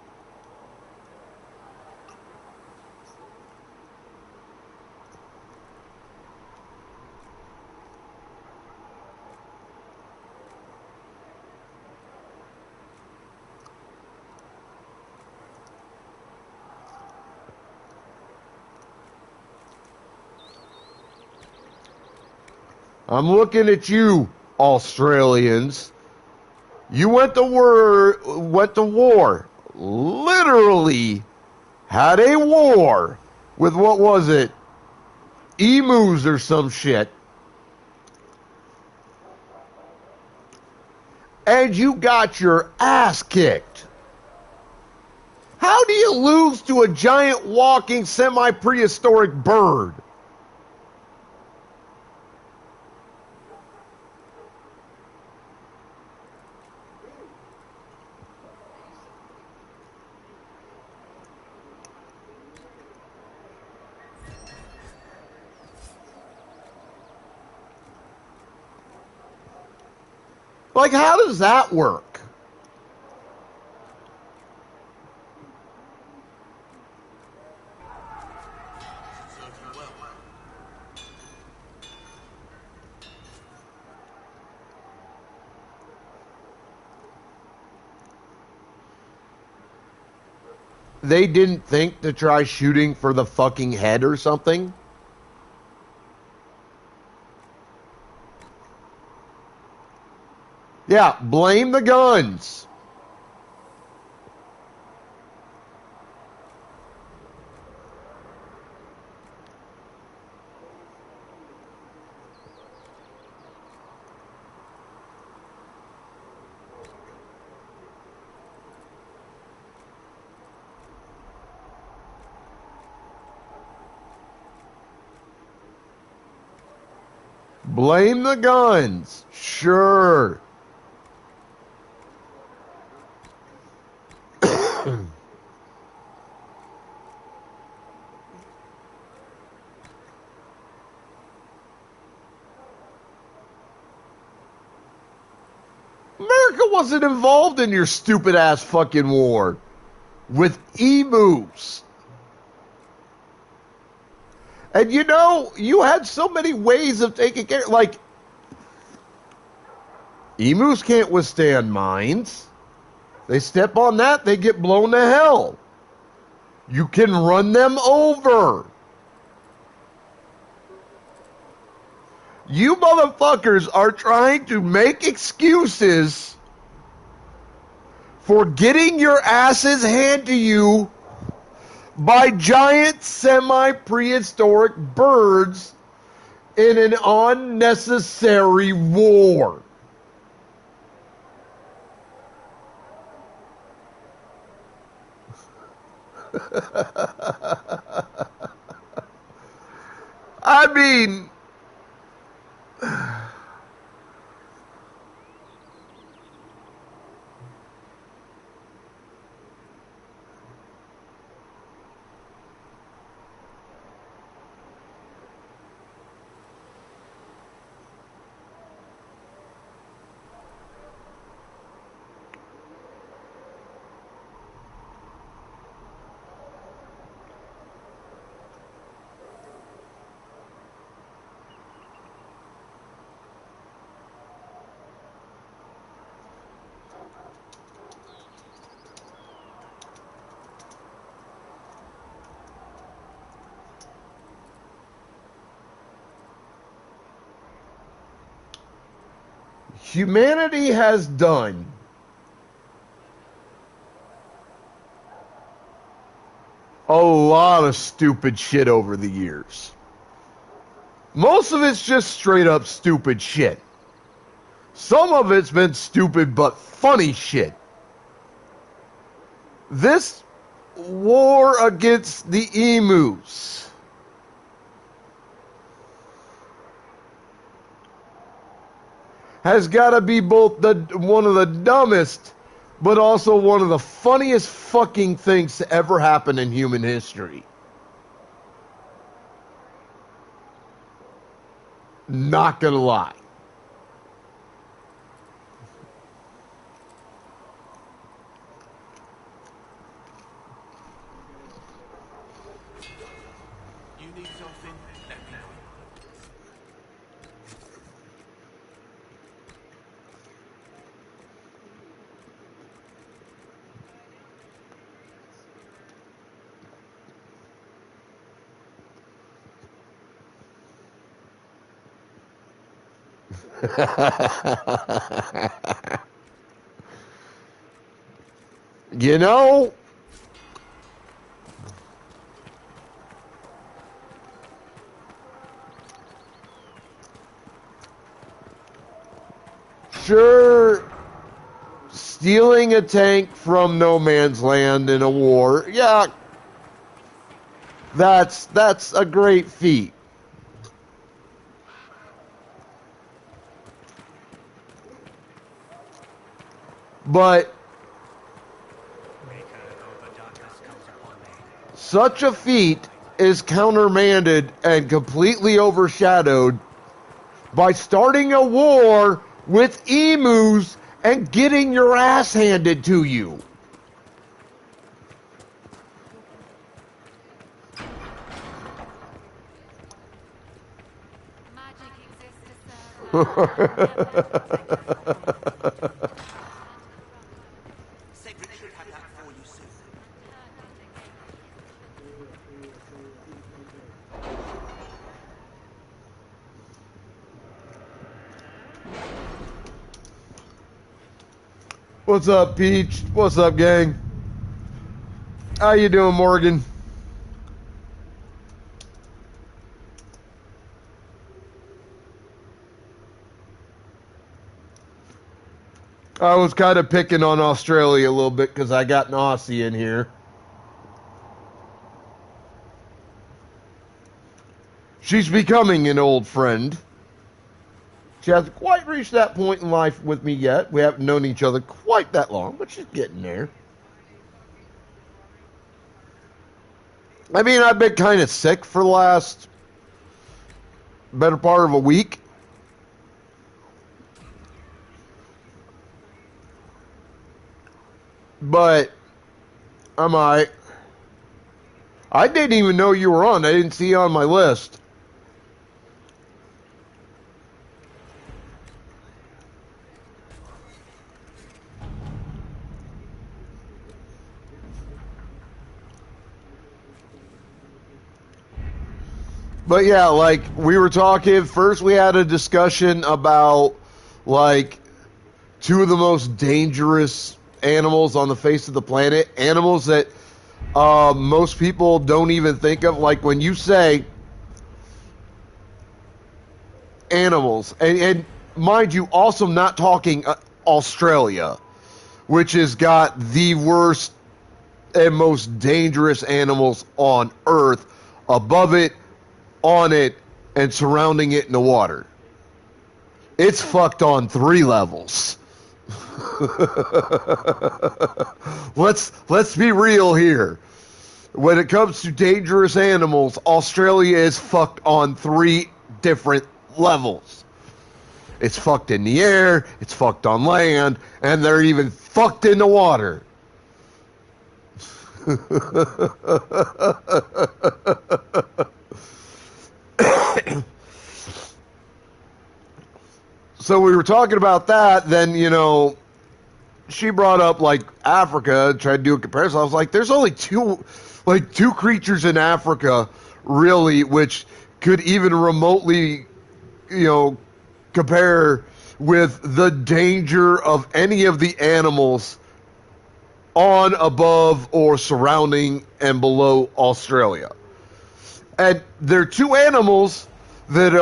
I'm looking at you, Australians. You went to war, literally had a war with, what was it, emus or some shit. And you got your ass kicked. How do you lose to a giant walking semi-prehistoric bird? Like, how does that work? They didn't think to try shooting for the fucking head or something? Yeah, blame the guns. Blame the guns. Sure. America wasn't involved in your stupid ass fucking war with emus. And you know, you had so many ways of taking care. Like, emus can't withstand mines. They step on that, they get blown to hell. You can run them over. You motherfuckers are trying to make excuses for getting your asses handed to you by giant semi-prehistoric birds in an unnecessary war. I mean, humanity has done a lot of stupid shit over the years. Most of it's just straight up stupid shit. Some of it's been stupid but funny shit. This war against the emus has got to be both one of the dumbest but also one of the funniest fucking things to ever happen in human history. Not gonna lie. You need something? Let me know. You know, sure, stealing a tank from no man's land in a war, yeah, that's a great feat. But such a feat is countermanded and completely overshadowed by starting a war with emus and getting your ass handed to you. Cedric should have that for you soon. What's up, Peach? What's up, gang? How you doing, Morgan? I was kind of picking on Australia a little bit because I got an Aussie in here. She's becoming an old friend. She hasn't quite reached that point in life with me yet. We haven't known each other quite that long, but she's getting there. I mean, I've been kind of sick for the last better part of a week. But I'm alright. I didn't even know you were on. I didn't see you on my list. But yeah, like we were talking, first we had a discussion about like two of the most dangerous animals on the face of the planet, animals that most people don't even think of. Like when you say animals, and mind you, also not talking Australia, which has got the worst and most dangerous animals on Earth, above it, on it, and surrounding it in the water. It's fucked on 3 levels. Let's be real here. When it comes to dangerous animals, Australia is fucked on 3 different levels. It's fucked in the air, it's fucked on land, and they're even fucked in the water. So we were talking about that, then, you know, she brought up, like, Africa, tried to do a comparison. I was like, there's only two creatures in Africa, really, which could even remotely, you know, compare with the danger of any of the animals on, above, or surrounding and below Australia. And they're 2 animals that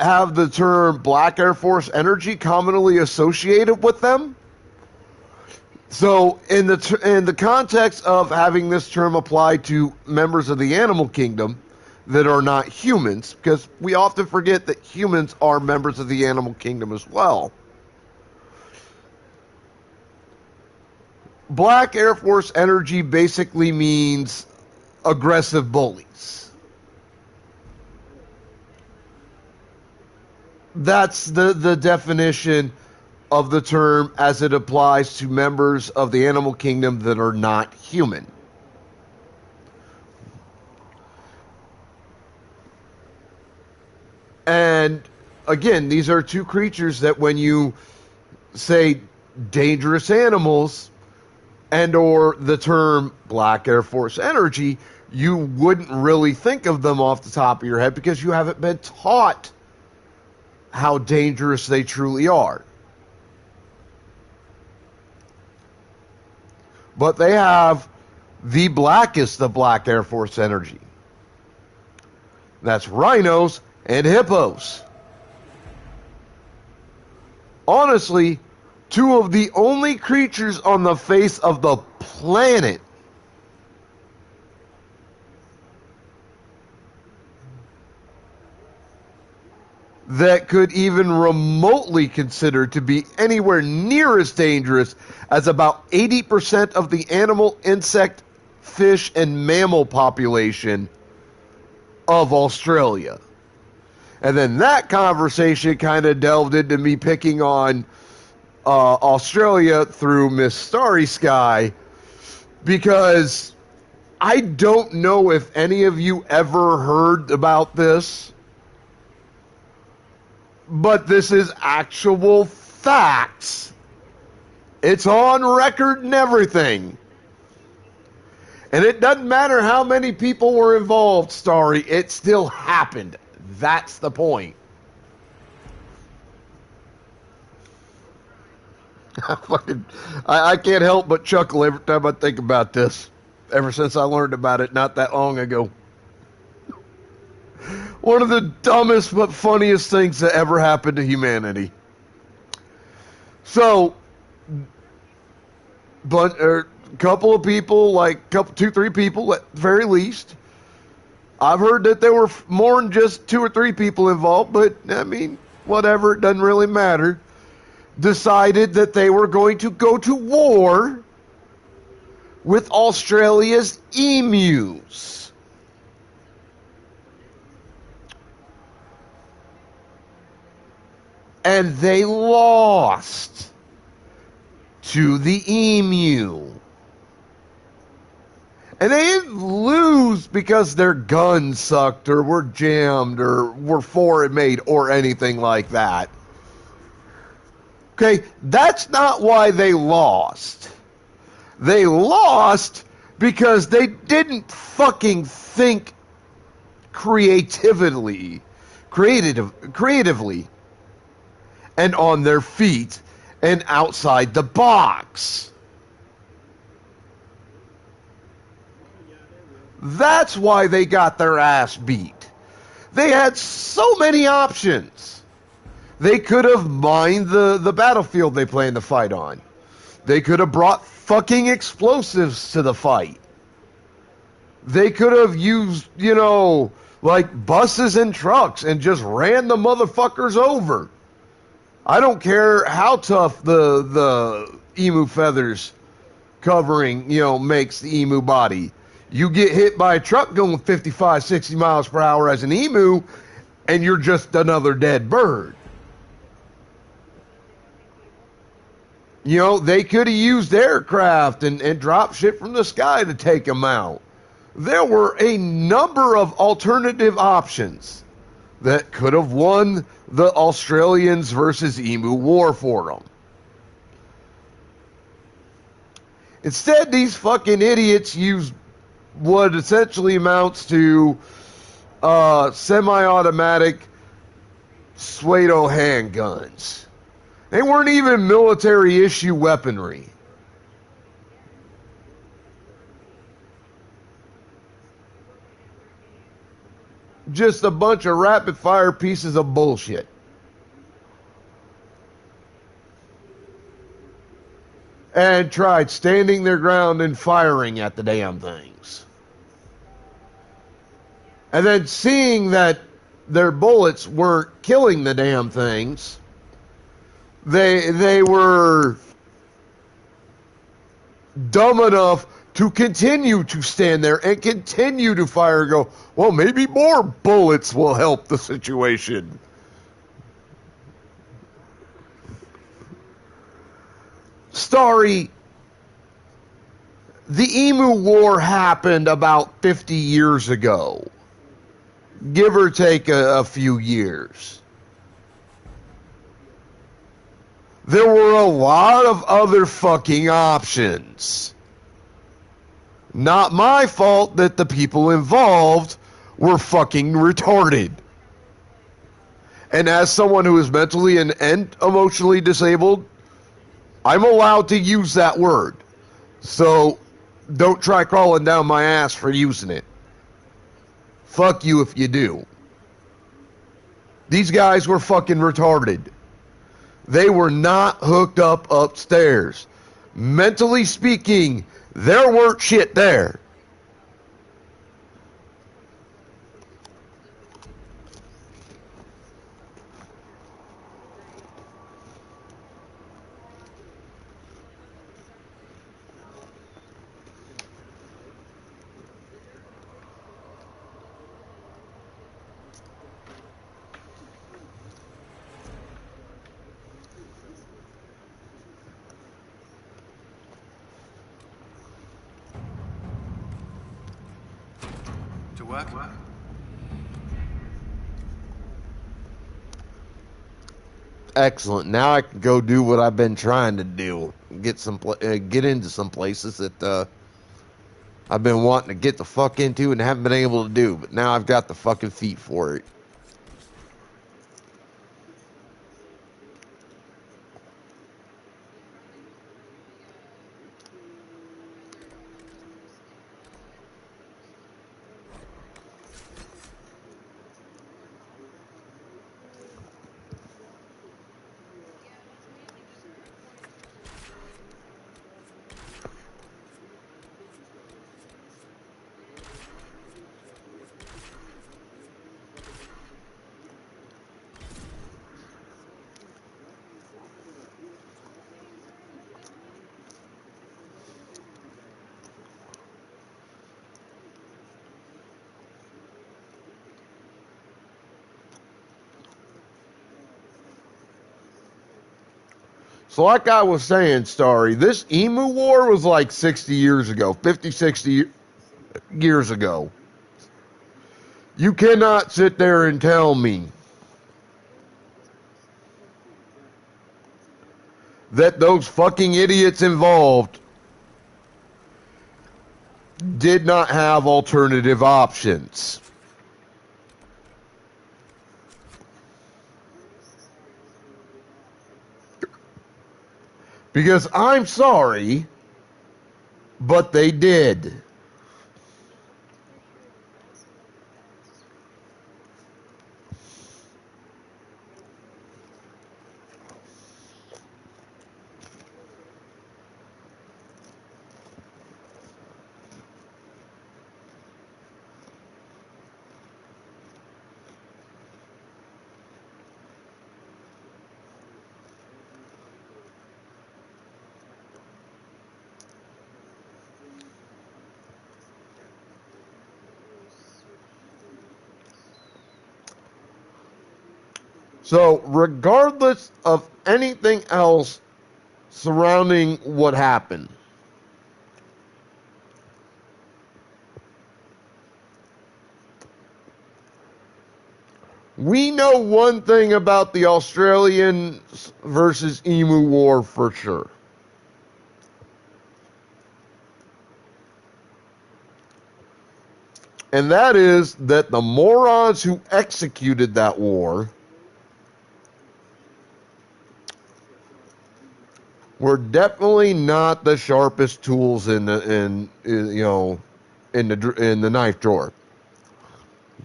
have the term Black Air Force energy commonly associated with them. So, in the context of having this term apply to members of the animal kingdom that are not humans, because we often forget that humans are members of the animal kingdom as well. Black Air Force energy basically means aggressive bullies. That's the definition of the term as it applies to members of the animal kingdom that are not human. And again, these are two creatures that when you say dangerous animals and or the term Black Air Force energy, you wouldn't really think of them off the top of your head because you haven't been taught how dangerous they truly are. But they have the blackest of Black Air Force energy. That's rhinos and hippos. Honestly, two of the only creatures on the face of the planet that could even remotely consider to be anywhere near as dangerous as about 80% of the animal, insect, fish, and mammal population of Australia. And then that conversation kind of delved into me picking on Australia through Miss Starry Sky, because I don't know if any of you ever heard about this, but this is actual facts. It's on record and everything. And it doesn't matter how many people were involved, Starry, it still happened. That's the point. I can't help but chuckle every time I think about this. Ever since I learned about it not that long ago. One of the dumbest but funniest things that ever happened to humanity. So, but a couple of people, like 2-3 people at the very least. I've heard that there were more than just 2 or 3 people involved, but I mean, whatever, it doesn't really matter. Decided that they were going to go to war with Australia's emus. And they lost to the emu. And they didn't lose because their guns sucked or were jammed or were foreign made or anything like that. Okay, that's not why they lost. They lost because they didn't fucking think creatively and on their feet and outside the box. That's why they got their ass beat. They had so many options. They could have mined the battlefield they planned to fight on. They could have brought fucking explosives to the fight. They could have used, like buses and trucks and just ran the motherfuckers over. I don't care how tough the emu feathers covering, makes the emu body. You get hit by a truck going 55, 60 miles per hour as an emu, and you're just another dead bird. They could have used aircraft and dropped shit from the sky to take them out. There were a number of alternative options that could have won the Australians versus emu war for them. Instead, these fucking idiots used what essentially amounts to semi-automatic pseudo handguns. They weren't even military issue weaponry. just a bunch of rapid fire pieces of bullshit. And tried standing their ground and firing at the damn things. And then seeing that their bullets weren't killing the damn things, they were dumb enough to continue to stand there and continue to fire and go, well, maybe more bullets will help the situation. Starry, the Emu War happened about 50 years ago. Give or take a few years. There were a lot of other fucking options. Not my fault that the people involved were fucking retarded. And as someone who is mentally and emotionally disabled, I'm allowed to use that word. So don't try crawling down my ass for using it. Fuck you if you do. These guys were fucking retarded. They were not hooked up upstairs. Mentally speaking, there weren't shit there. To work? Excellent. Now I can go do what I've been trying to do. Get into some places that I've been wanting to get the fuck into and haven't been able to do. But now I've got the fucking feet for it. So like I was saying, Starry, this Emu War was like 60 years ago, 50, 60 years ago. You cannot sit there and tell me that those fucking idiots involved did not have alternative options. Because I'm sorry, but they did. So, regardless of anything else surrounding what happened, we know one thing about the Australian versus Emu War for sure. And that is that the morons who executed that war were definitely not the sharpest tools in the knife drawer.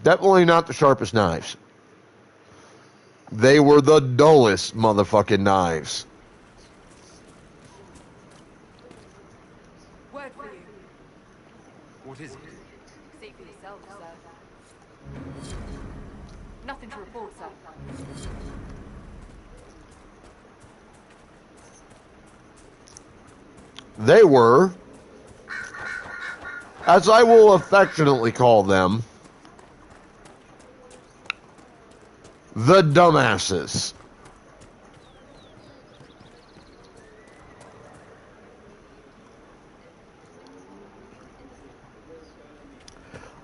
Definitely not the sharpest knives. They were the dullest motherfucking knives. Word for you. What is it? See for yourself, sir. Nothing to report, sir. They were, as I will affectionately call them, the dumbasses.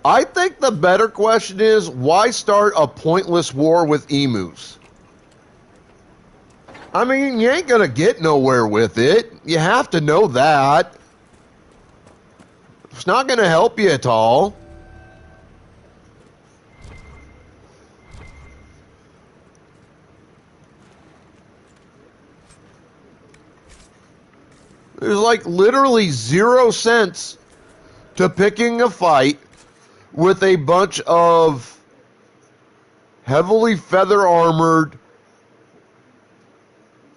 I think the better question is, why start a pointless war with emus? I mean, you ain't gonna get nowhere with it. You have to know that. It's not gonna help you at all. There's like literally 0 sense to picking a fight with a bunch of heavily feather armored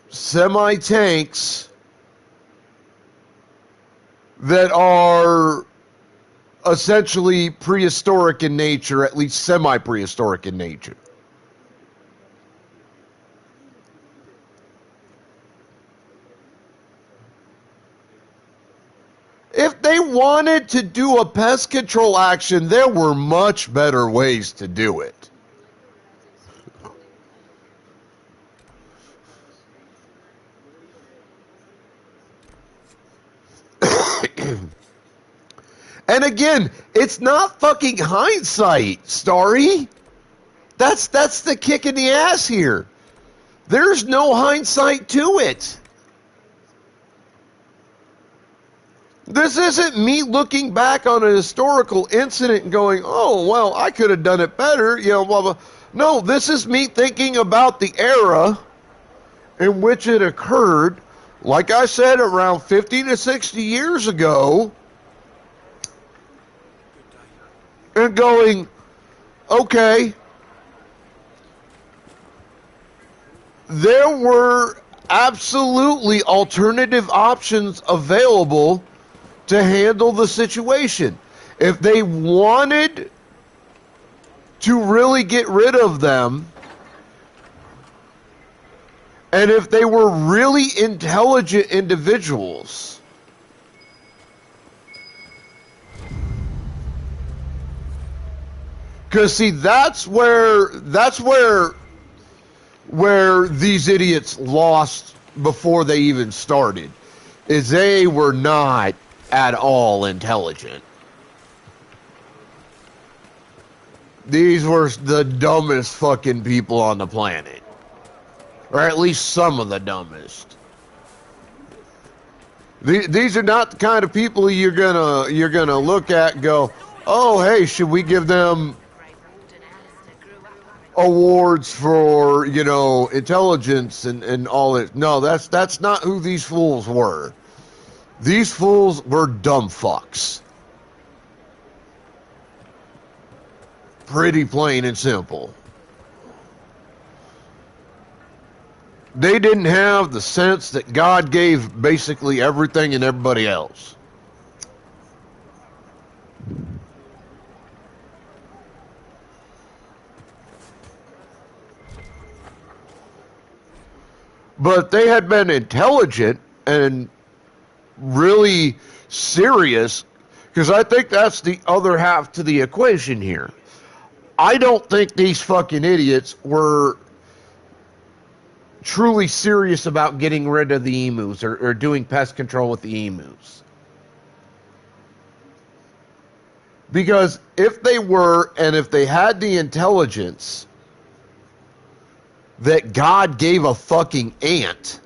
semi-tanks that are essentially prehistoric in nature, at least semi-prehistoric in nature. If they wanted to do a pest control action, there were much better ways to do it. And again, it's not fucking hindsight, Starry. That's the kick in the ass here. There's no hindsight to it. This isn't me looking back on a historical incident and going, oh, well, I could have done it better, you know, blah, blah. No, this is me thinking about the era in which it occurred, like I said, around 50 to 60 years ago, and going, okay, there were absolutely alternative options available to handle the situation. If they wanted to really get rid of them, and if they were really intelligent individuals, because see, that's where these idiots lost before they even started, is they were not at all intelligent. These were the dumbest fucking people on the planet. Or at least some of the dumbest. These are not the kind of people you're gonna look at and go, oh, hey, should we give them awards for, you know, intelligence and all that? No, that's not who these fools were. These fools were dumb fucks. Pretty plain and simple. They didn't have the sense that God gave basically everything and everybody else. But they had been intelligent and really serious, because I think that's the other half to the equation here. I don't think these fucking idiots were truly serious about getting rid of the emus or doing pest control with the emus. Because if they were, and if they had the intelligence that God gave a fucking ant,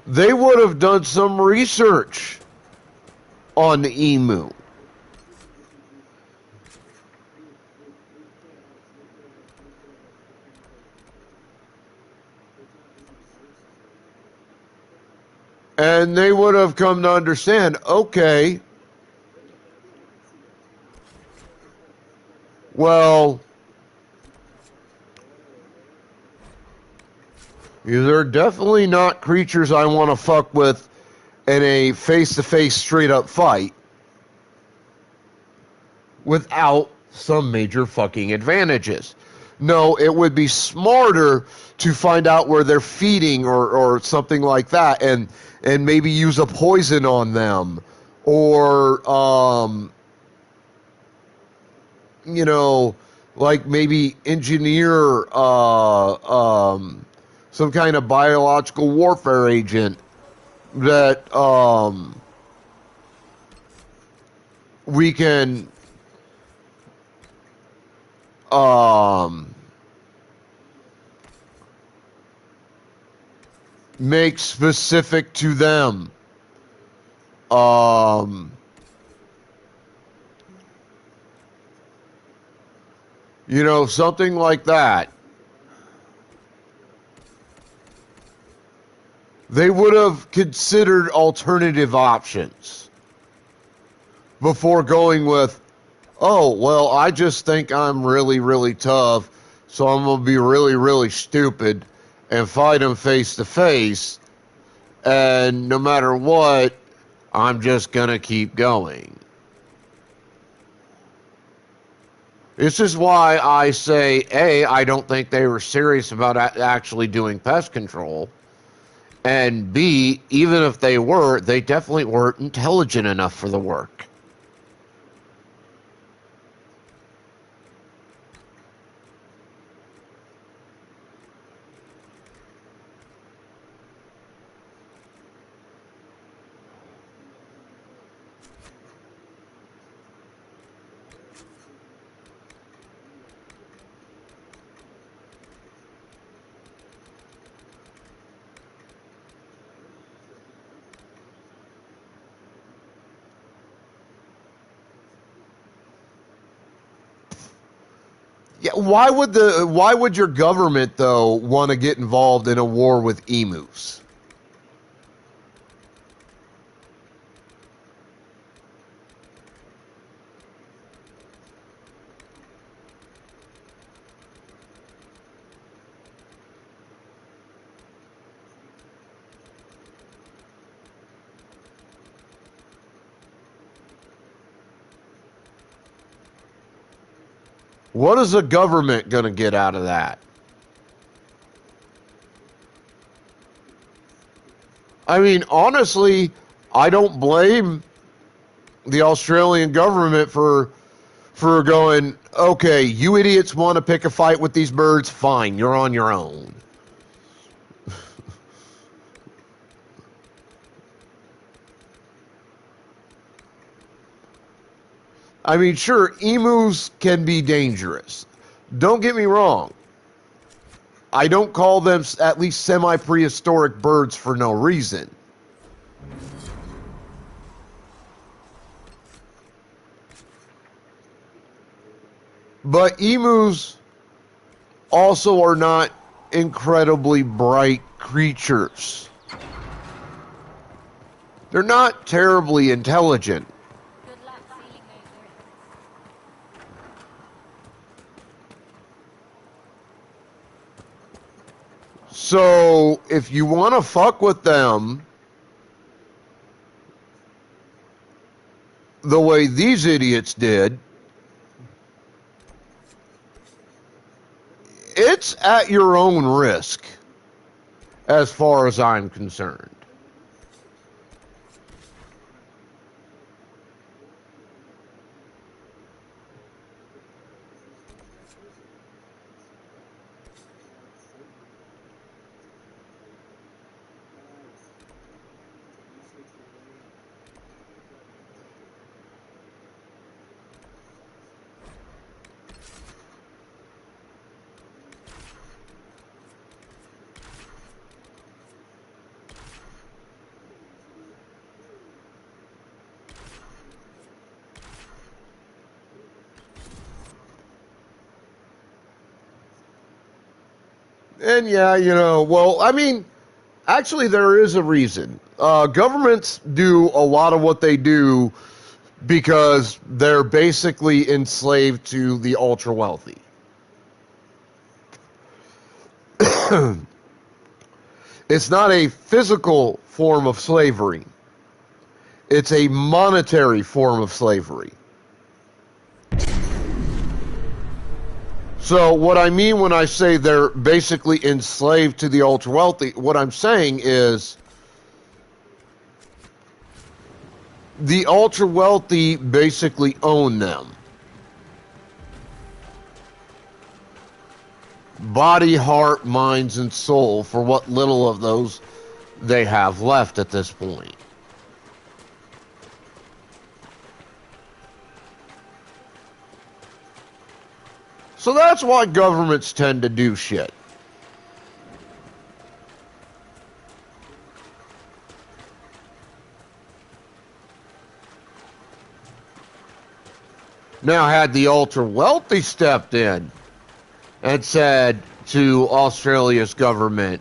they would have done some research on the emu. And they would have come to understand, okay, well, they're definitely not creatures I want to fuck with in a face-to-face straight-up fight without some major fucking advantages. No, it would be smarter to find out where they're feeding or something like that, and maybe use a poison on them, or like maybe engineer some kind of biological warfare agent that we can make specific to them. Something like that. They would have considered alternative options before going with, oh, well, I just think I'm really, really tough, so I'm going to be really, really stupid and fight them face to face, and no matter what, I'm just going to keep going. This is why I say, A, I don't think they were serious about actually doing pest control. And B, even if they were, they definitely weren't intelligent enough for the work. Yeah, why would your government though want to get involved in a war with emus? What is the government going to get out of that? I mean, honestly, I don't blame the Australian government for going, okay, you idiots want to pick a fight with these birds, fine, you're on your own. I mean, sure, emus can be dangerous. Don't get me wrong. I don't call them at least semi-prehistoric birds for no reason. But emus also are not incredibly bright creatures. They're not terribly intelligent. Good luck sealing those rings. So, if you want to fuck with them the way these idiots did, it's at your own risk, as far as I'm concerned. And yeah, well, I mean, Actually, there is a reason. Governments do a lot of what they do because they're basically enslaved to the ultra wealthy. It's not a physical form of slavery. It's a monetary form of slavery. So what I mean when I say they're basically enslaved to the ultra wealthy, what I'm saying is the ultra wealthy basically own them. Body, heart, minds, and soul for what little of those they have left at this point. So that's why governments tend to do shit. Now, had the ultra wealthy stepped in and said to Australia's government,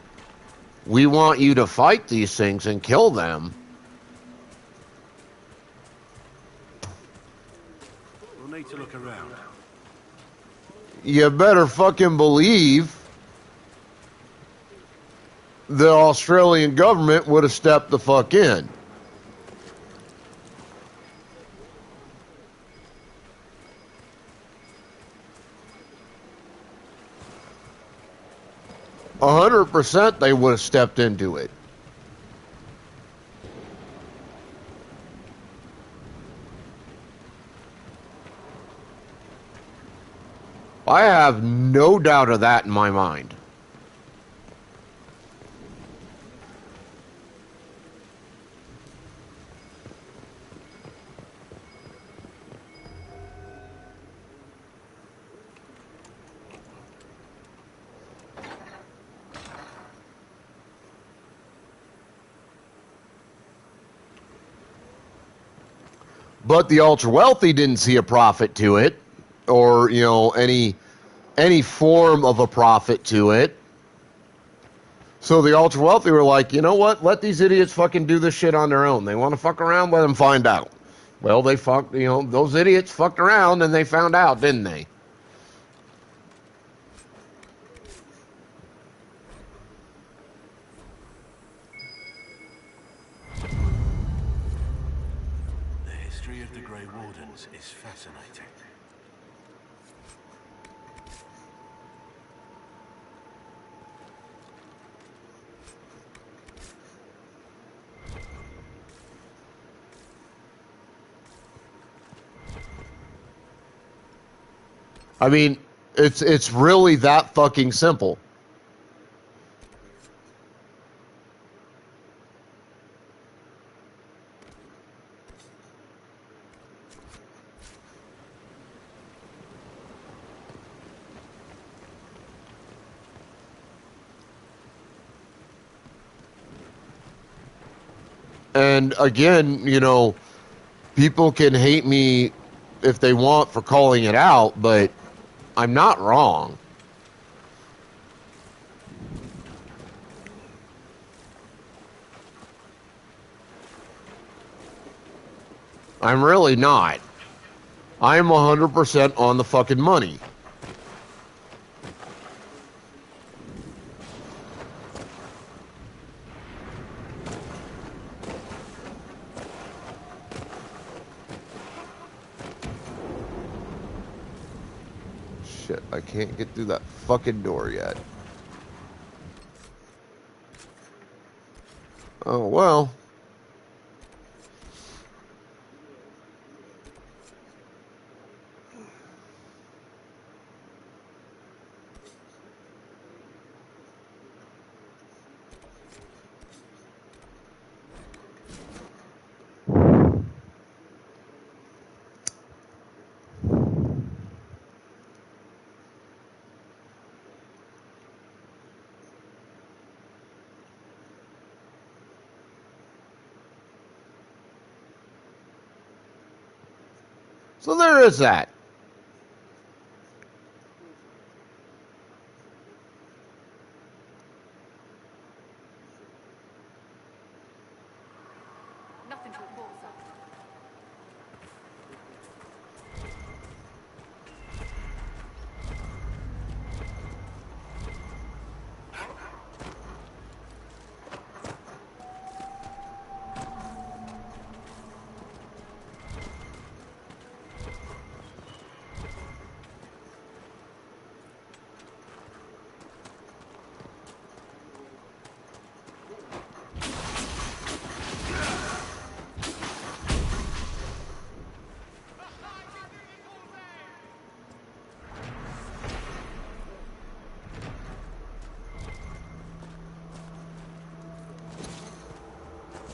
we want you to fight these things and kill them. We'll need to look around. You better fucking believe the Australian government would have stepped the fuck in. A 100% they would have stepped into it. I have no doubt of that in my mind. But the ultra wealthy didn't see a profit to it, or any form of a profit to it. So the ultra wealthy were like, you know what? Let these idiots fucking do this shit on their own. They want to fuck around, let them find out. Well, they fucked. Those idiots fucked around and they found out, didn't they? The history of the Grey Wardens is fascinating. I mean, it's really that fucking simple. And again, people can hate me if they want for calling it out, but I'm not wrong. I'm really not. I'm 100% on the fucking money. Shit, I can't get through that fucking door yet. Oh, well. So there is that. bullseye.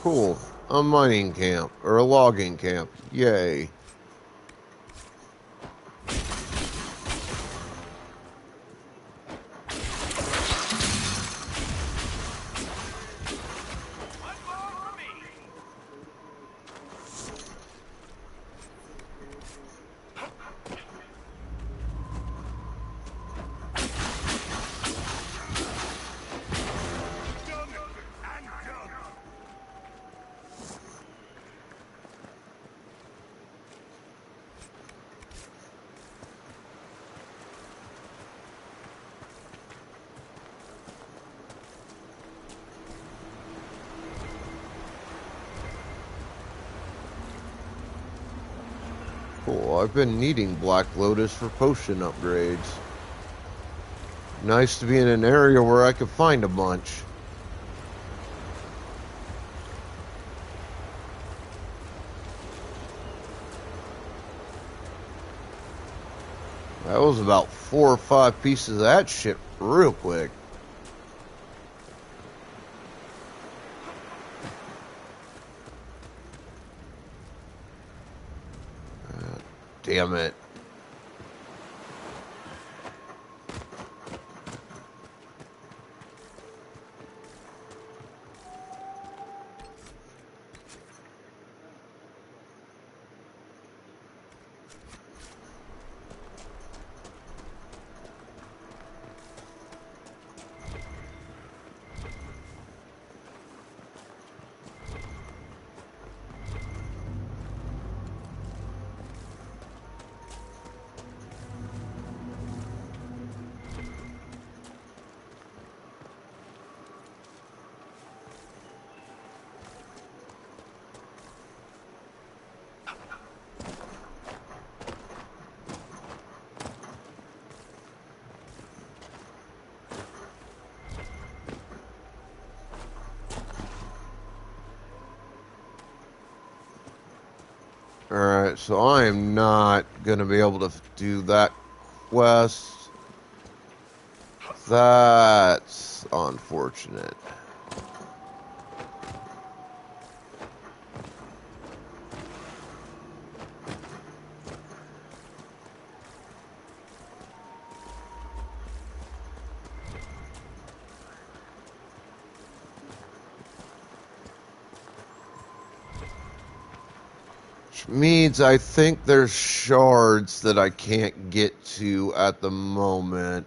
Cool. A mining camp, or a logging camp. Yay. Cool. I've been needing Black Lotus for potion upgrades. Nice to be in an area where I could find a bunch. That was about 4 or 5 pieces of that shit real quick. Damn it. Alright, so I am not going to be able to do that quest. That's unfortunate. Which means I think there's shards that I can't get to at the moment.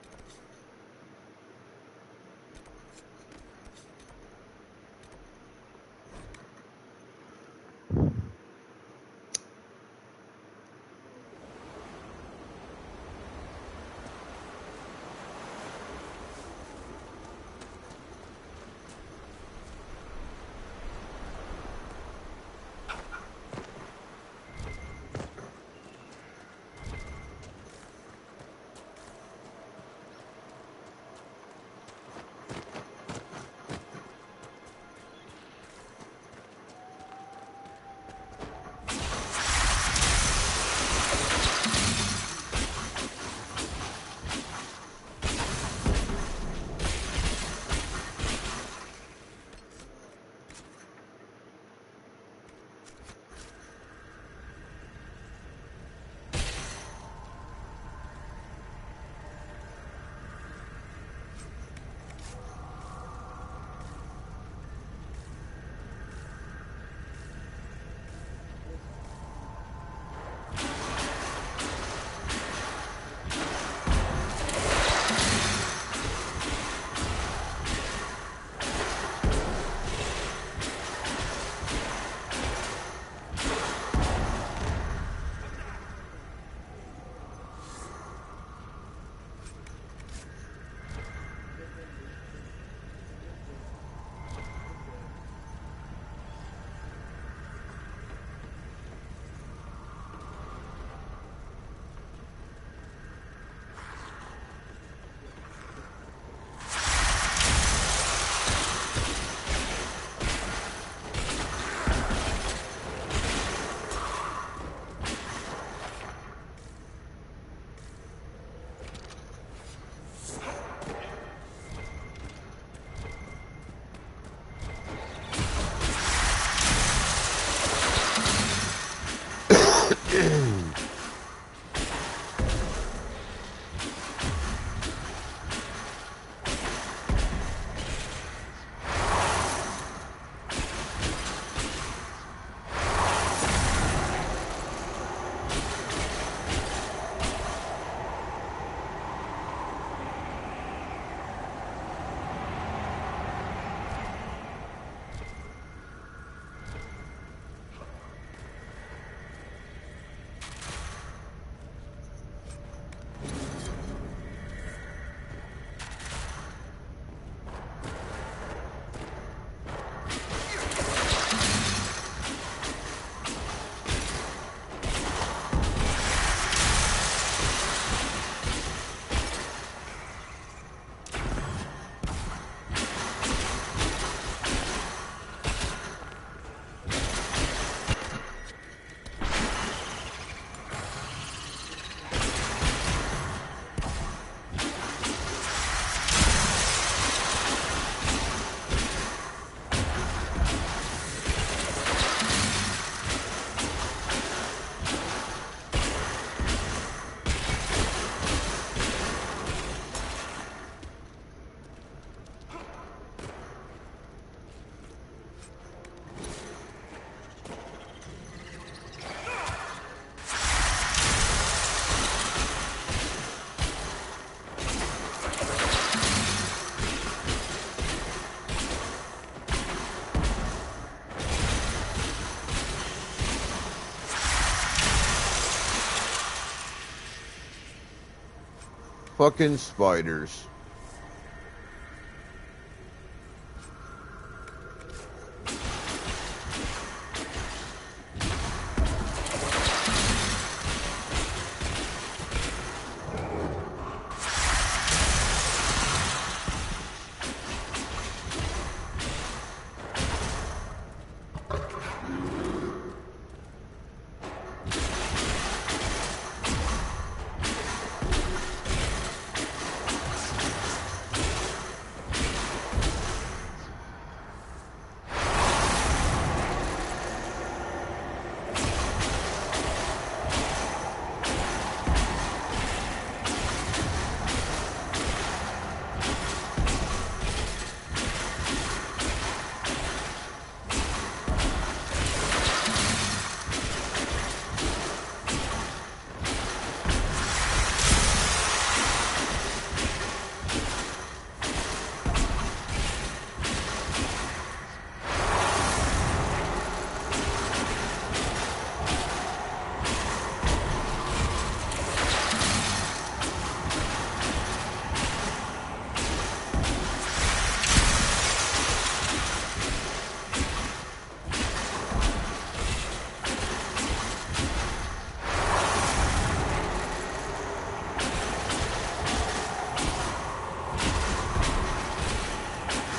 fucking spiders.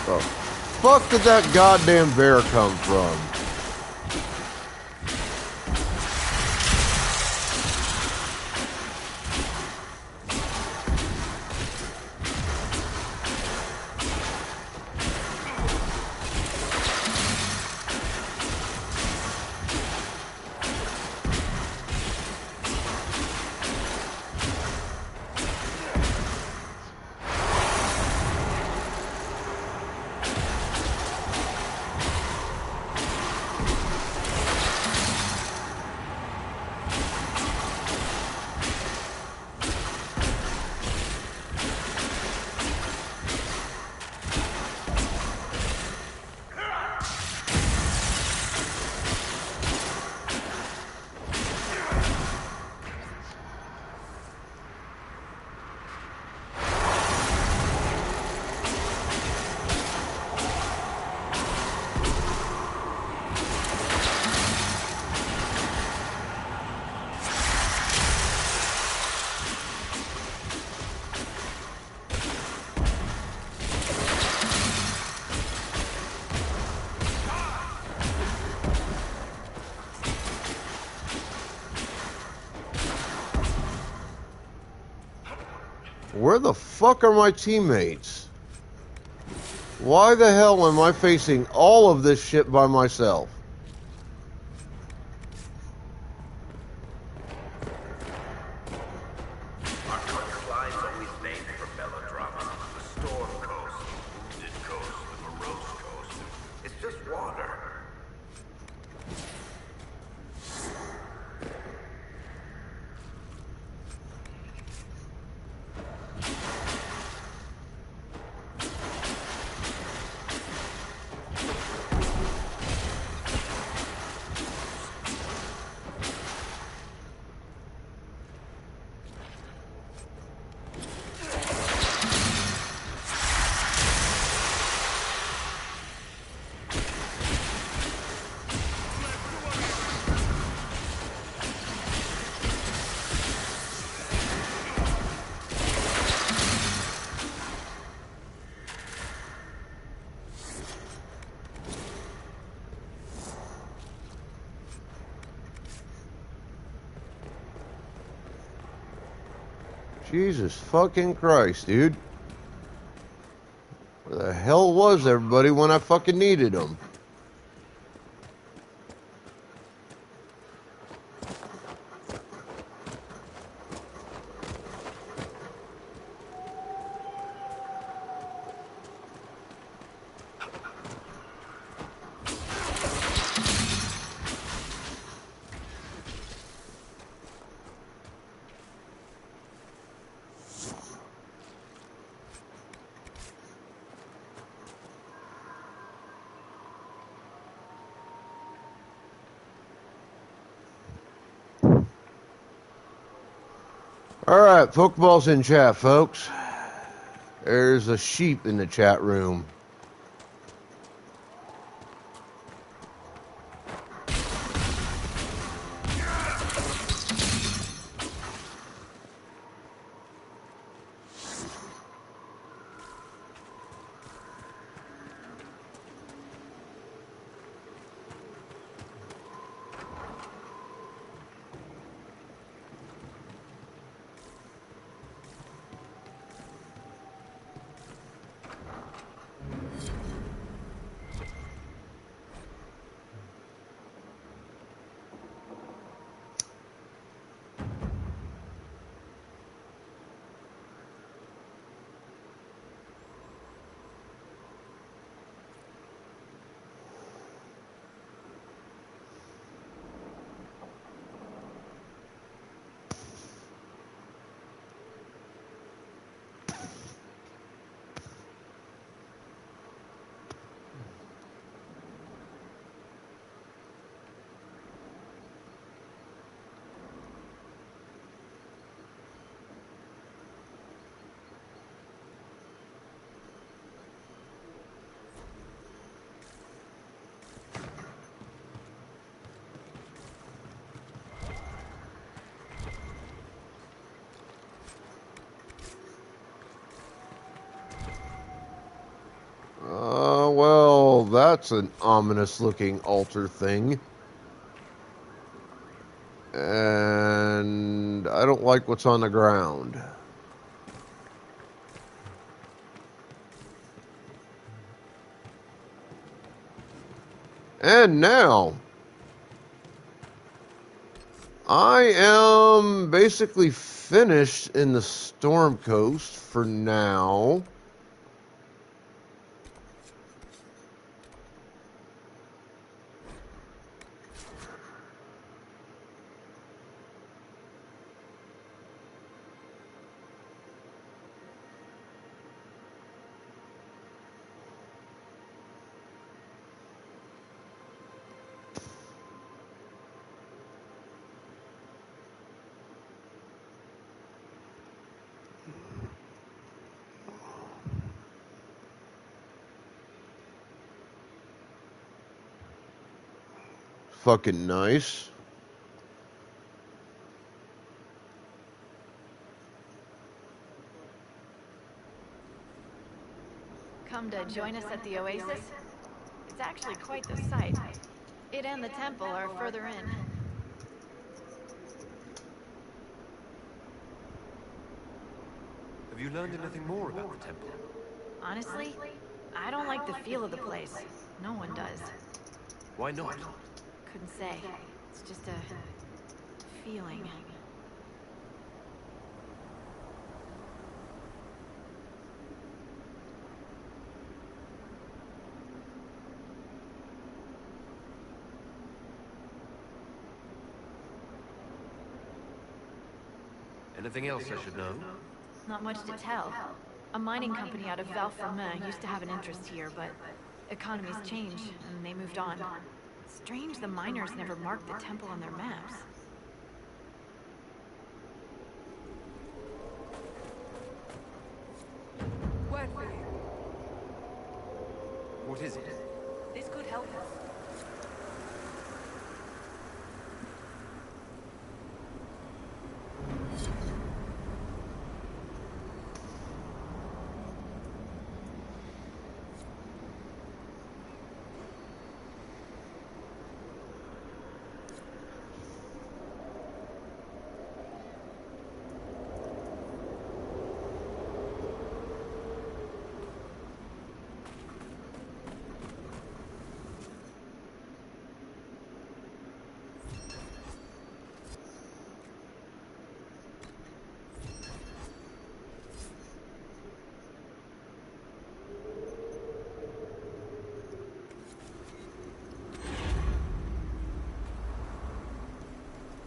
The fuck did that goddamn bear come from? Where the fuck are my teammates? Why the hell am I facing all of this shit by myself? Our coastline's always named for melodrama. The Storm Coast, the Wounded Coast, the Morose Coast. It's just water. Jesus fucking Christ, dude. Where the hell was everybody when I fucking needed them? All right, Pokeball's in chat, folks. There's a sheep in the chat room. Well, that's an ominous-looking altar thing. And I don't like what's on the ground. And now, I am basically finished in the Storm Coast for now. Fucking nice. Come to join us at the Oasis? It's actually quite the sight. It and the temple are further in. Have you learned anything more about the temple? Honestly, I don't like the feel of the place. No one does. Why not? Couldn't say. It's just a feeling. Anything else I should know? Not much to tell. A mining company out of Val-Fermin used to have an interest here, but economies changed, and they moved on. Strange the miners never marked the temple on their maps. Word for you. What is it? This could help us.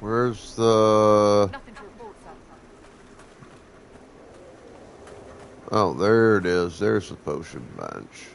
Where's the... Nothing to report, sir. Oh, there it is. There's the potion bench.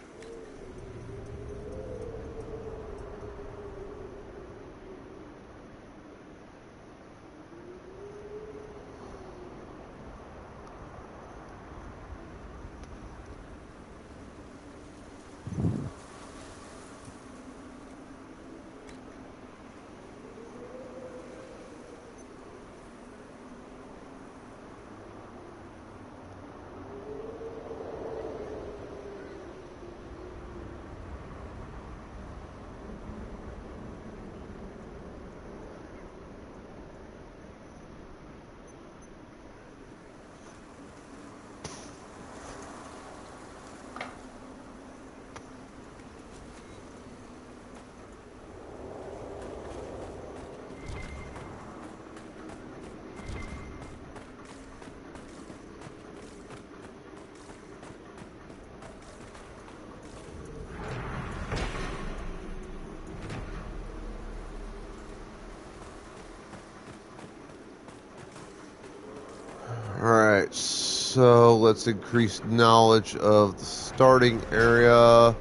So let's increase knowledge of the starting area.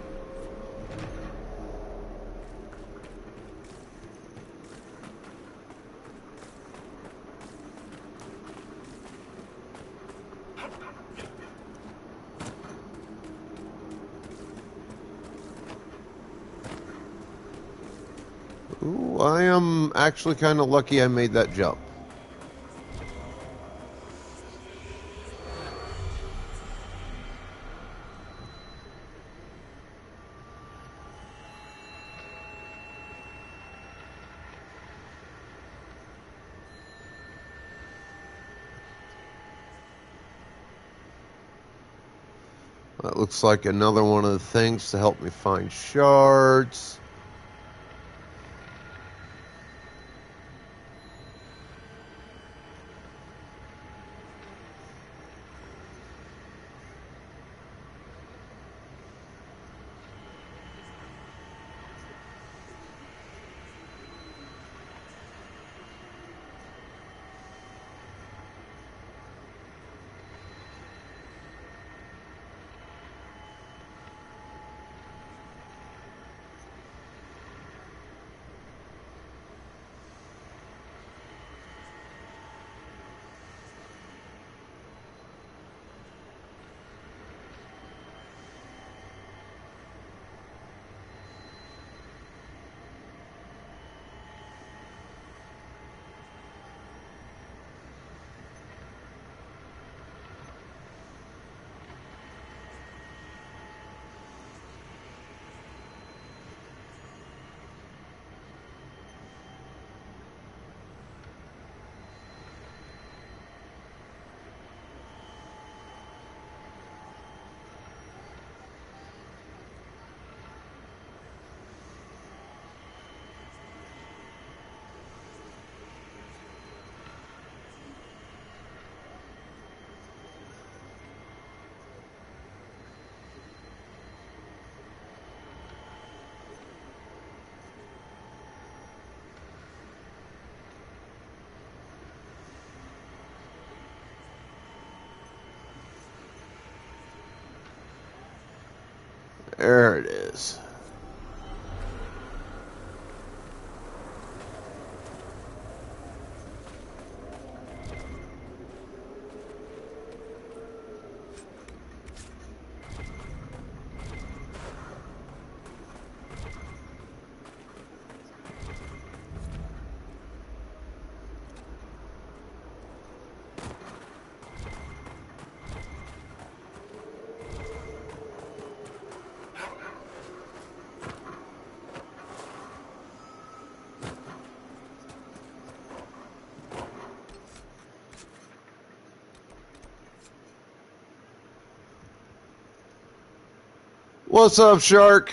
Ooh, I am actually kind of lucky I made that jump. That looks like another one of the things to help me find shards. There it is. What's up, Shark?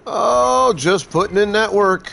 Oh, just putting in that work.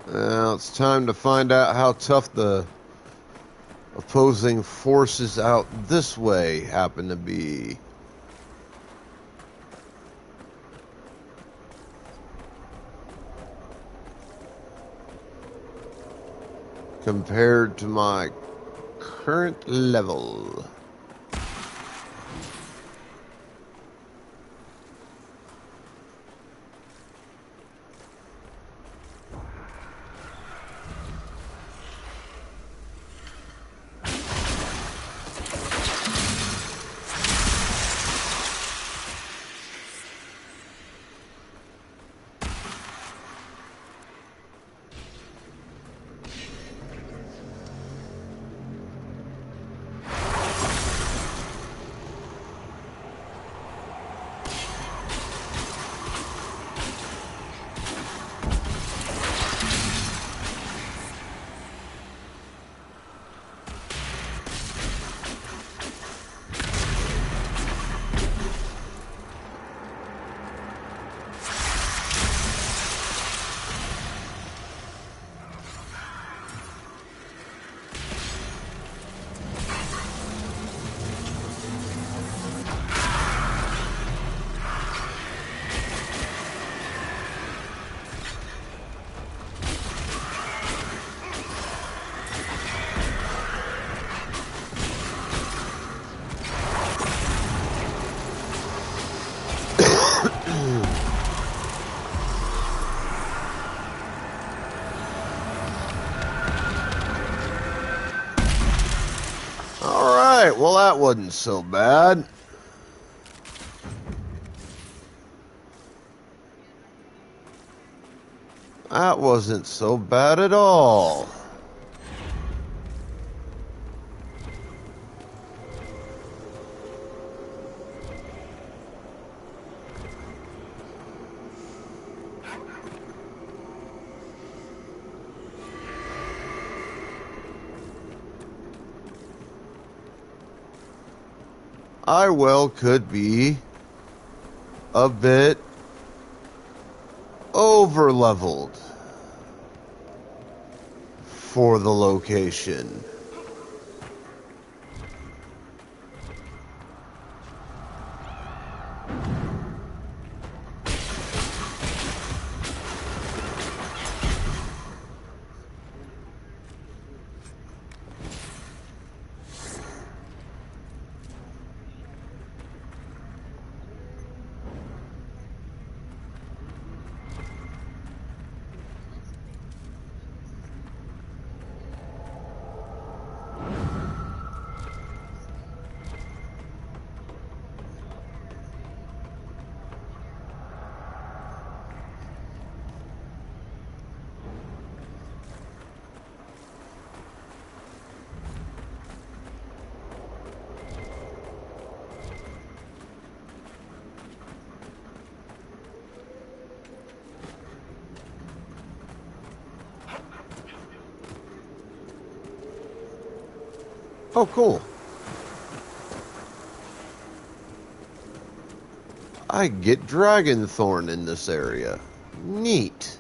Now it's time to find out how tough the opposing forces out this way happen to be. Compared to my current level. Alright, well that wasn't so bad. That wasn't so bad at all. I well could be a bit over leveled for the location. Oh, cool. I get Dragonthorn in this area. Neat.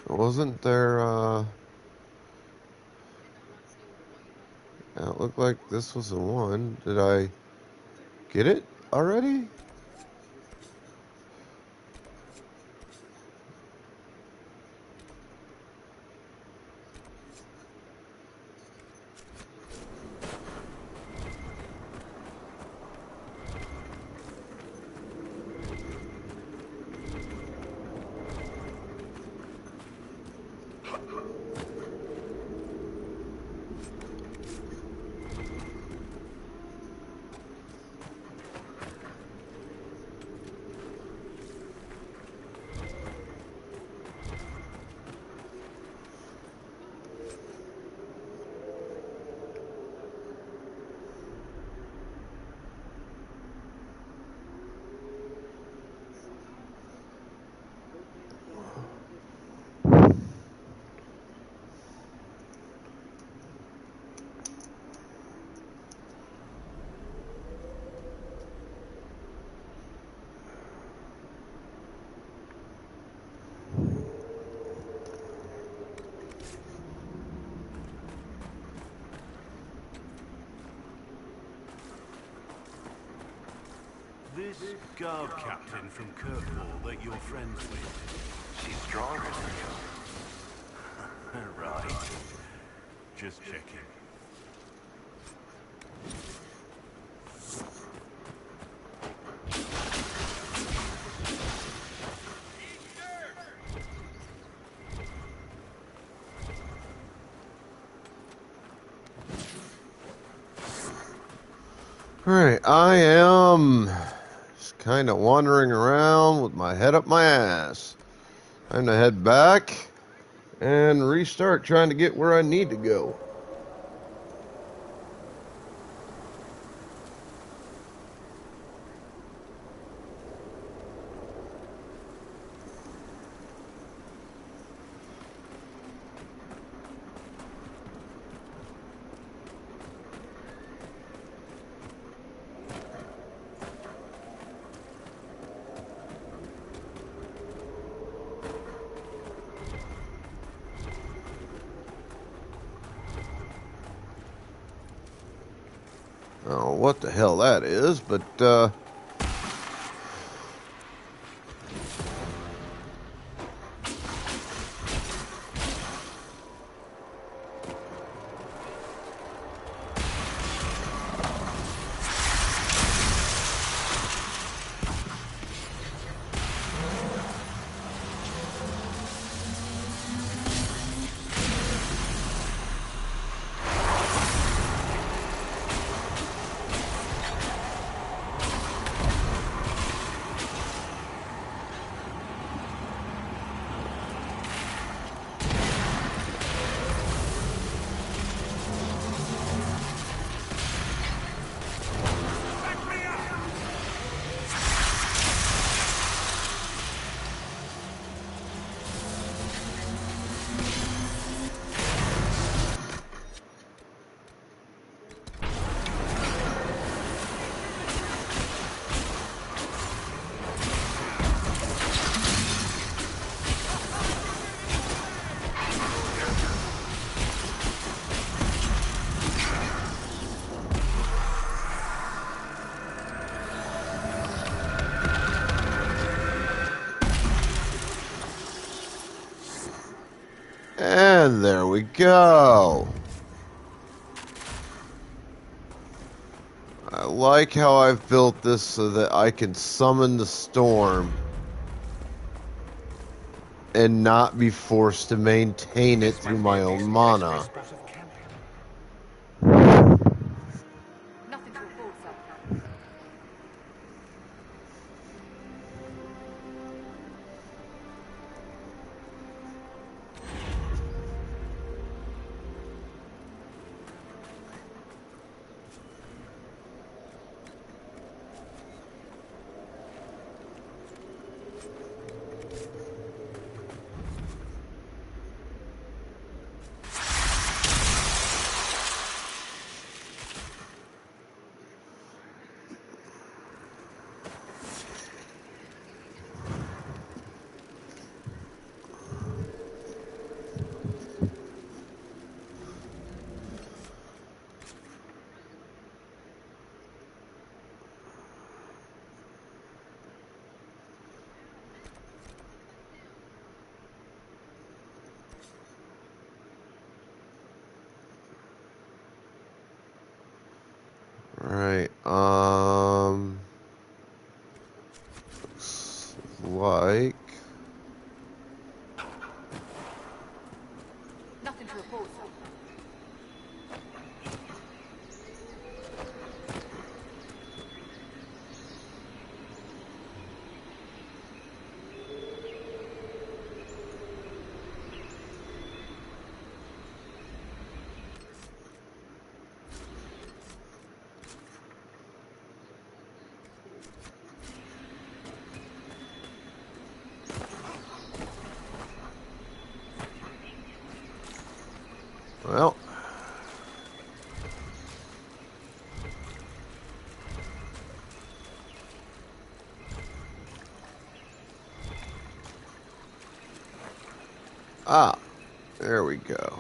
Wasn't there, it looked like this was the one. Did I get it already? This guard captain from Kirkwall that you're friends with? She's stronger than you. Right. Just checking. Alright, I am just kind of wandering around with my head up my ass. Time to head back and restart trying to get where I need to go. Oh, what the hell that is, but, and there we go. I like how I've built this so that I can summon the storm and not be forced to maintain it through my own mana. Nothing to report, sir. Right, looks like... Nothing to report, sir. Well... Ah, there we go.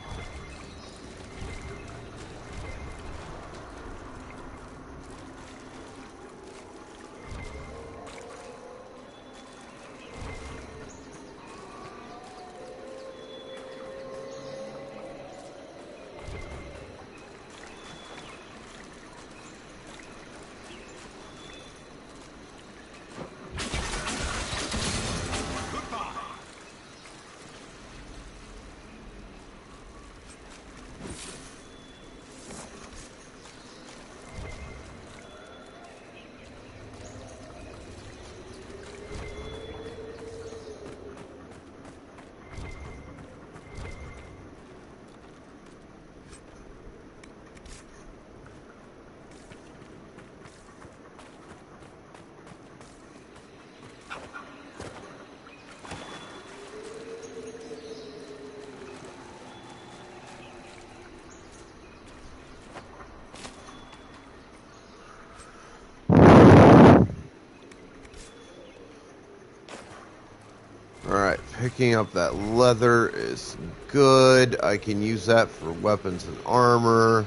Picking up that leather is good. I can use that for weapons and armor.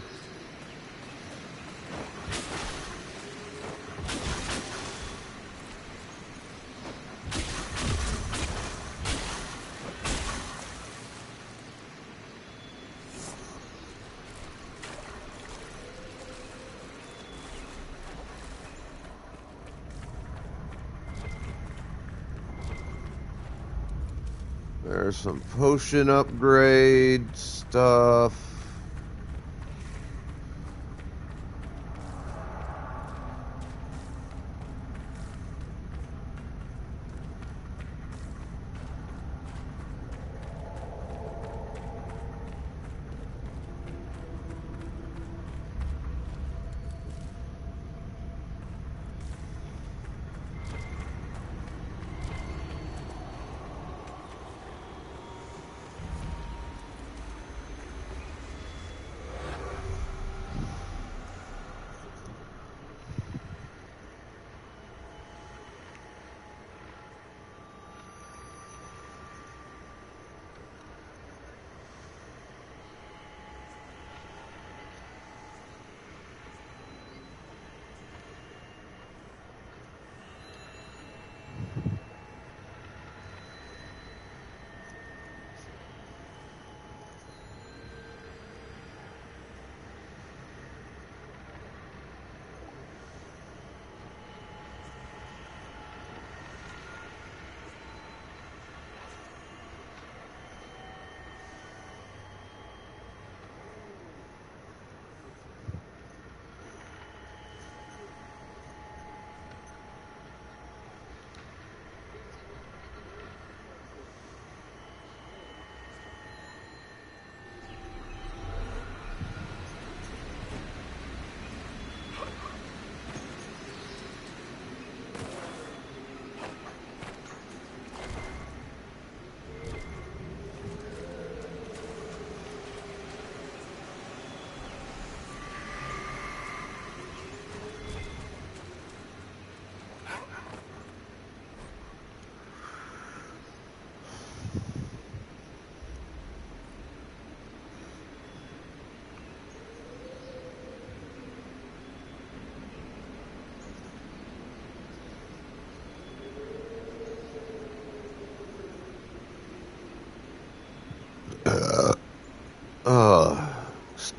There's some potion upgrade stuff.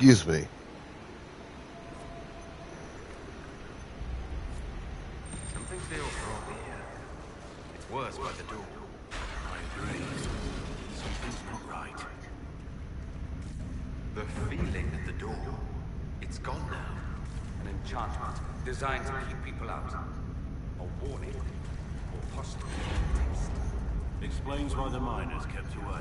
Excuse me. Something feels wrong here. It's worse by the door. I agree. Something's not right. The feeling at the door. It's gone now. An enchantment designed to keep people out. A warning. Or possibly a test. Explains why the miners kept away.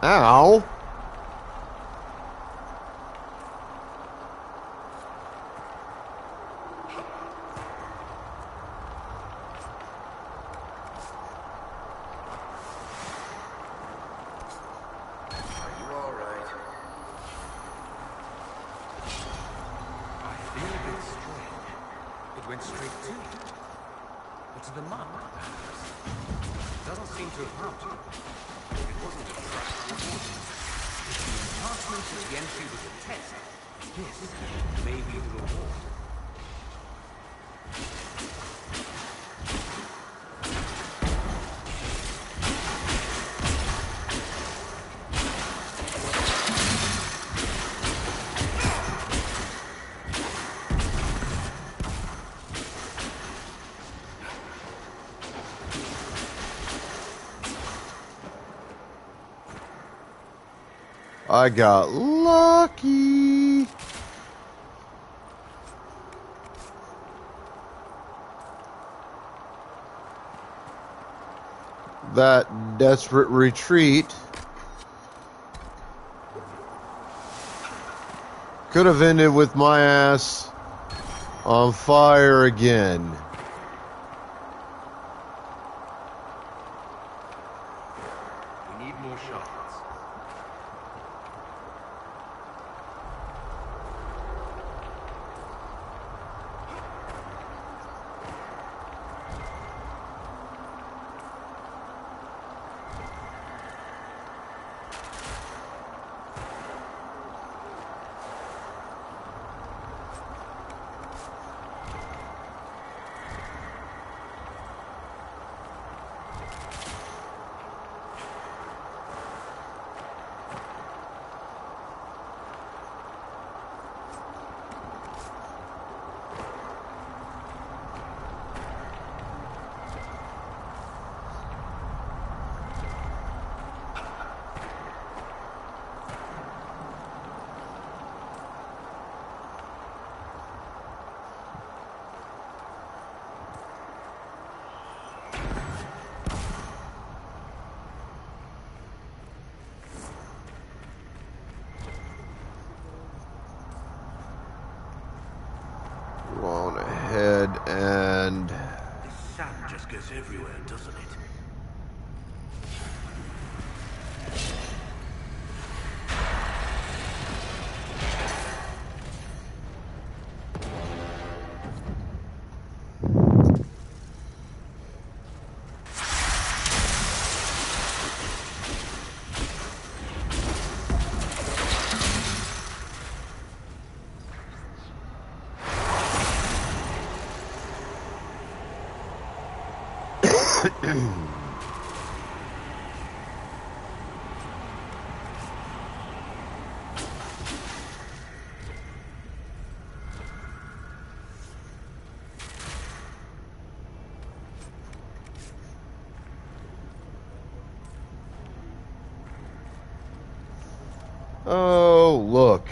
Ow! Went straight to you. Or to the mud, perhaps. doesn't seem to have harmed you. It wasn't a trap, was it? If the enchantment of the entry was a test, this may be the reward. I got lucky. That desperate retreat could have ended with my ass on fire again. We need more shards. Go on ahead and... This sand just gets everywhere, doesn't it? Oh, look.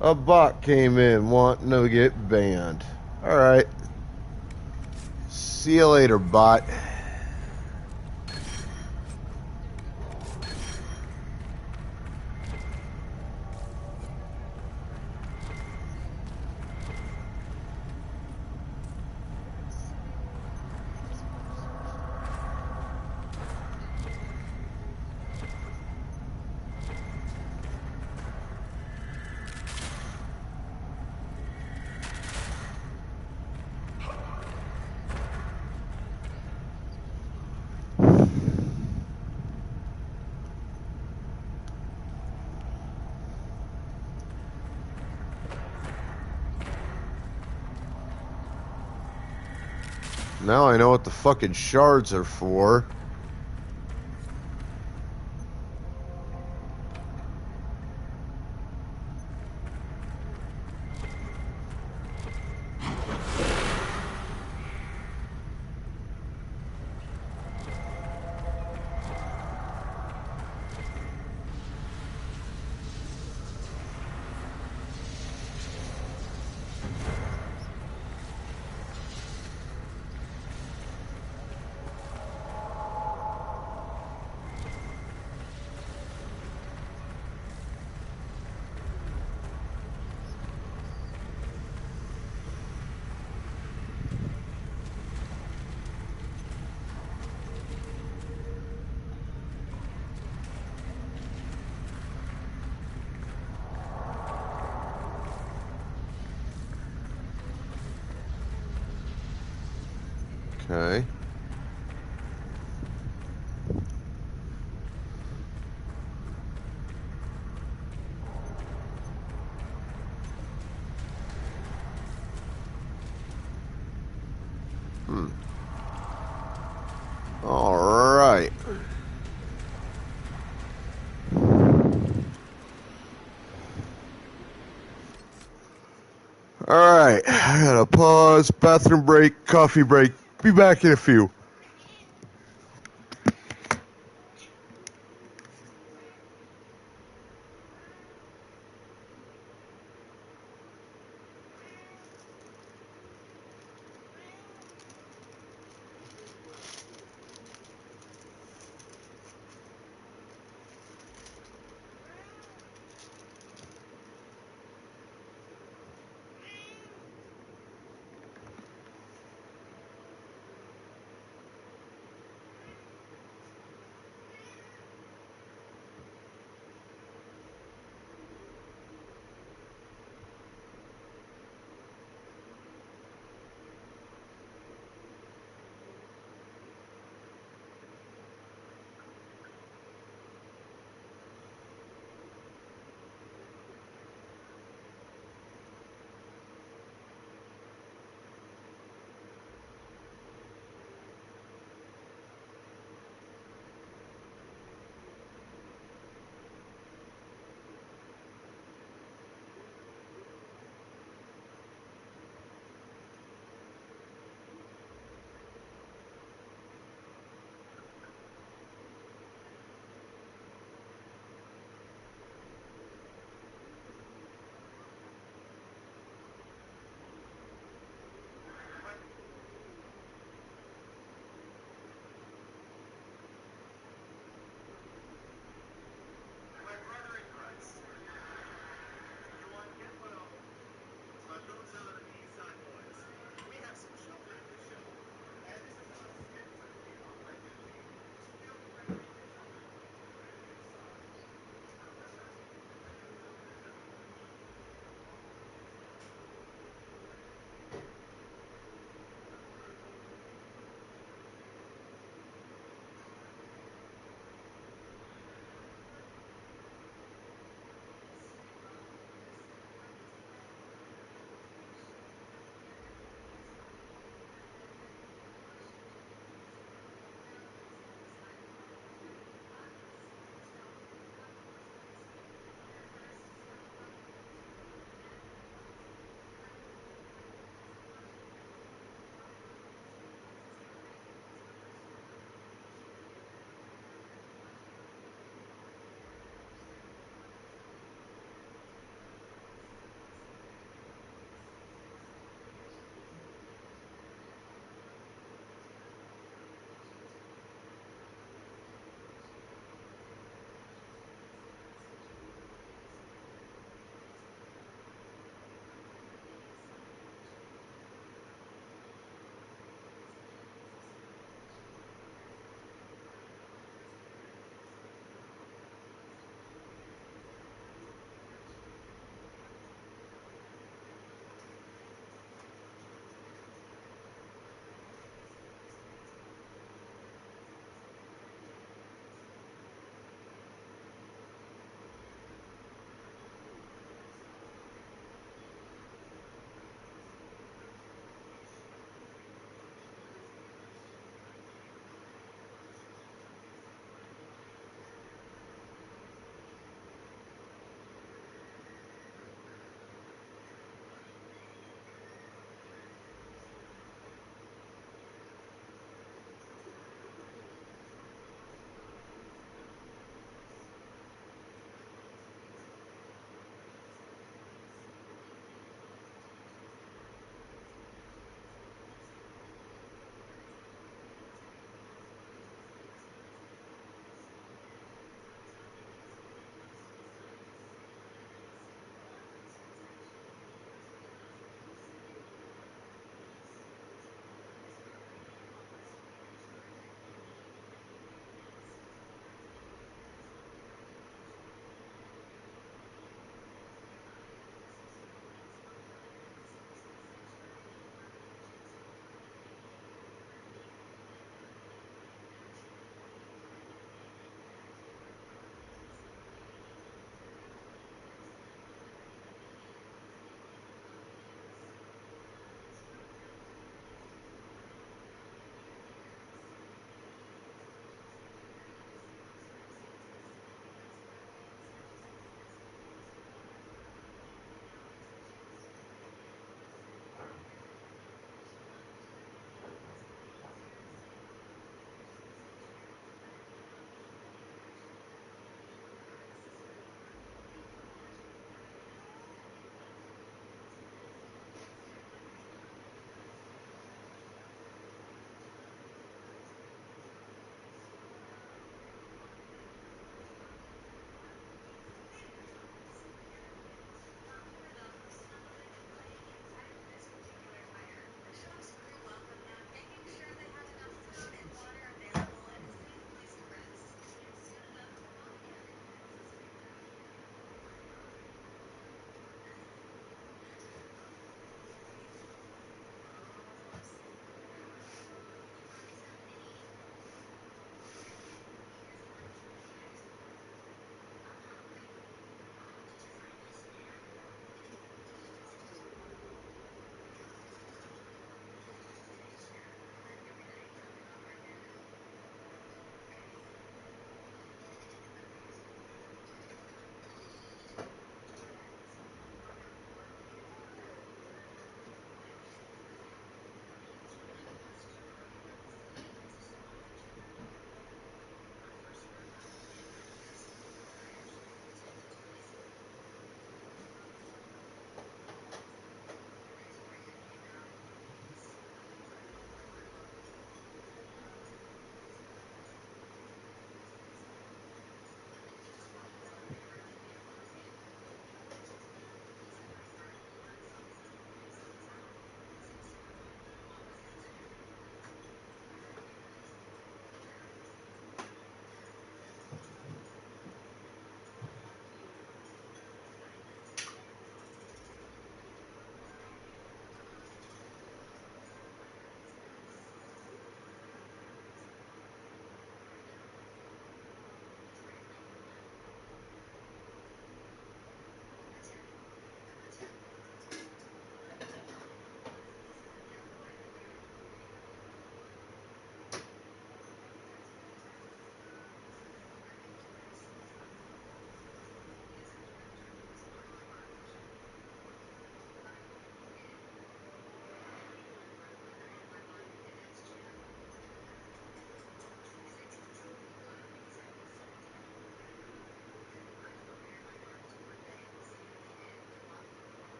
A bot came in wanting to get banned. Alright. See you later, bot. Now I know what the fucking shards are for. Okay. All right. All right. I gotta pause, bathroom break, coffee break. Be back in a few.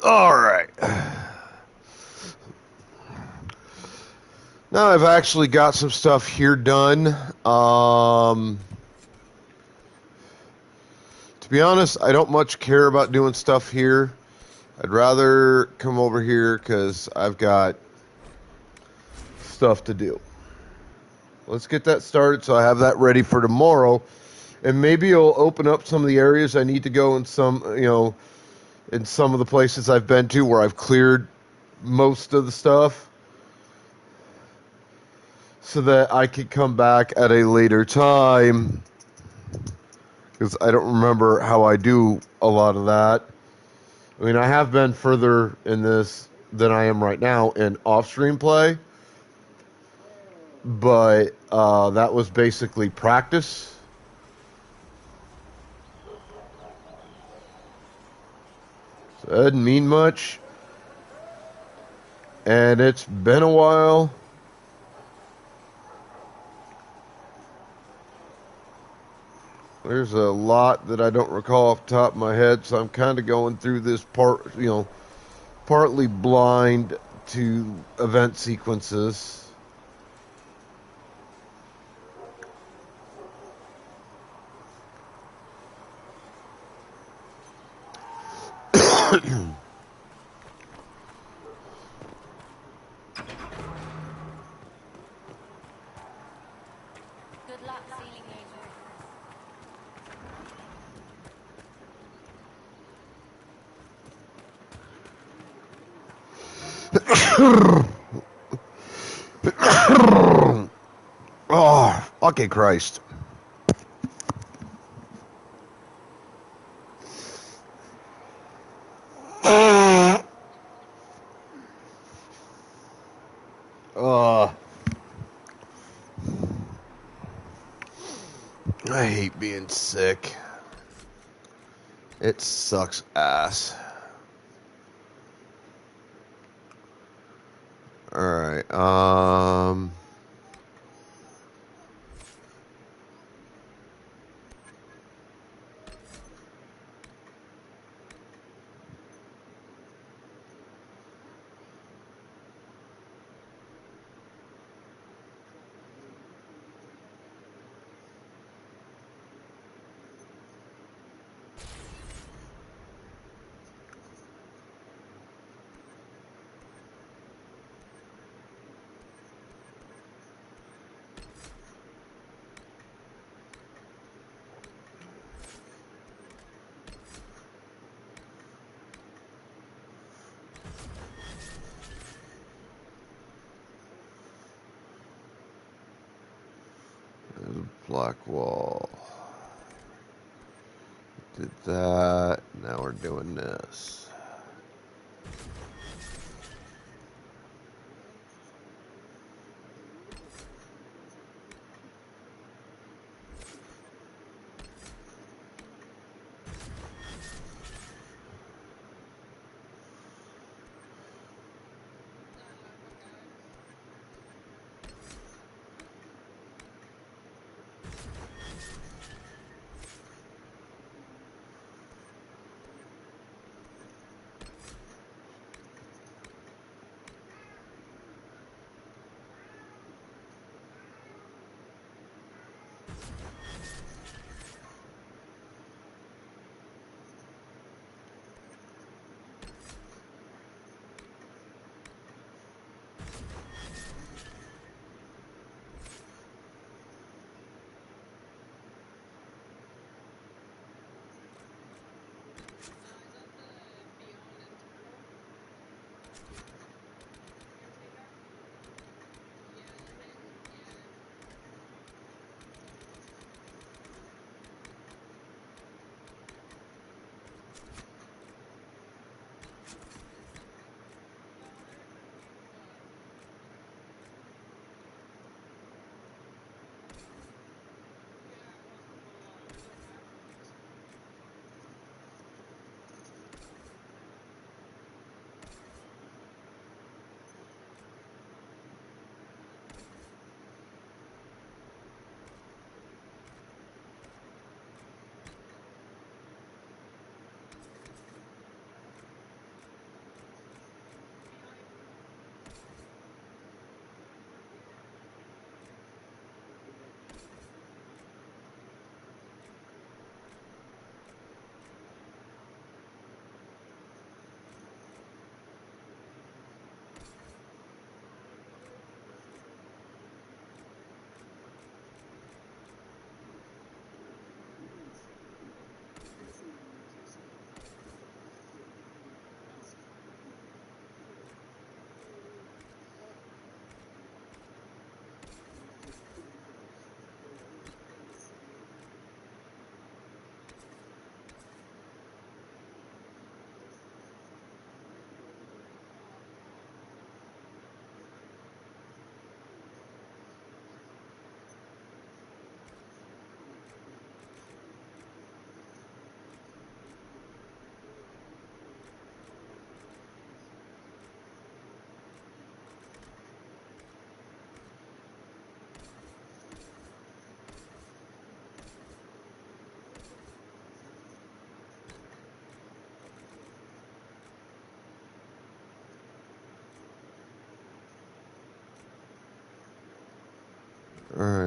All right. Now I've actually got some stuff here done. To be honest, I don't much care about doing stuff here. I'd rather come over here because I've got stuff to do. Let's get that started so I have that ready for tomorrow. And maybe it'll open up some of the areas I need to go in some, in some of the places I've been to where I've cleared most of the stuff so that I could come back at a later time because I don't remember how I do a lot of that. I mean, I have been further in this than I am right now in off-stream play, but that was basically practice. So that didn't mean much. And it's been a while. There's a lot that I don't recall off the top of my head, so I'm kind of going through this partly blind to event sequences. Good luck sealing Oh, fucking Christ. I hate being sick. It sucks ass. Alright, there's a black wall. Did that. Now we're doing this.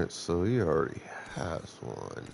Alright, so he already has one.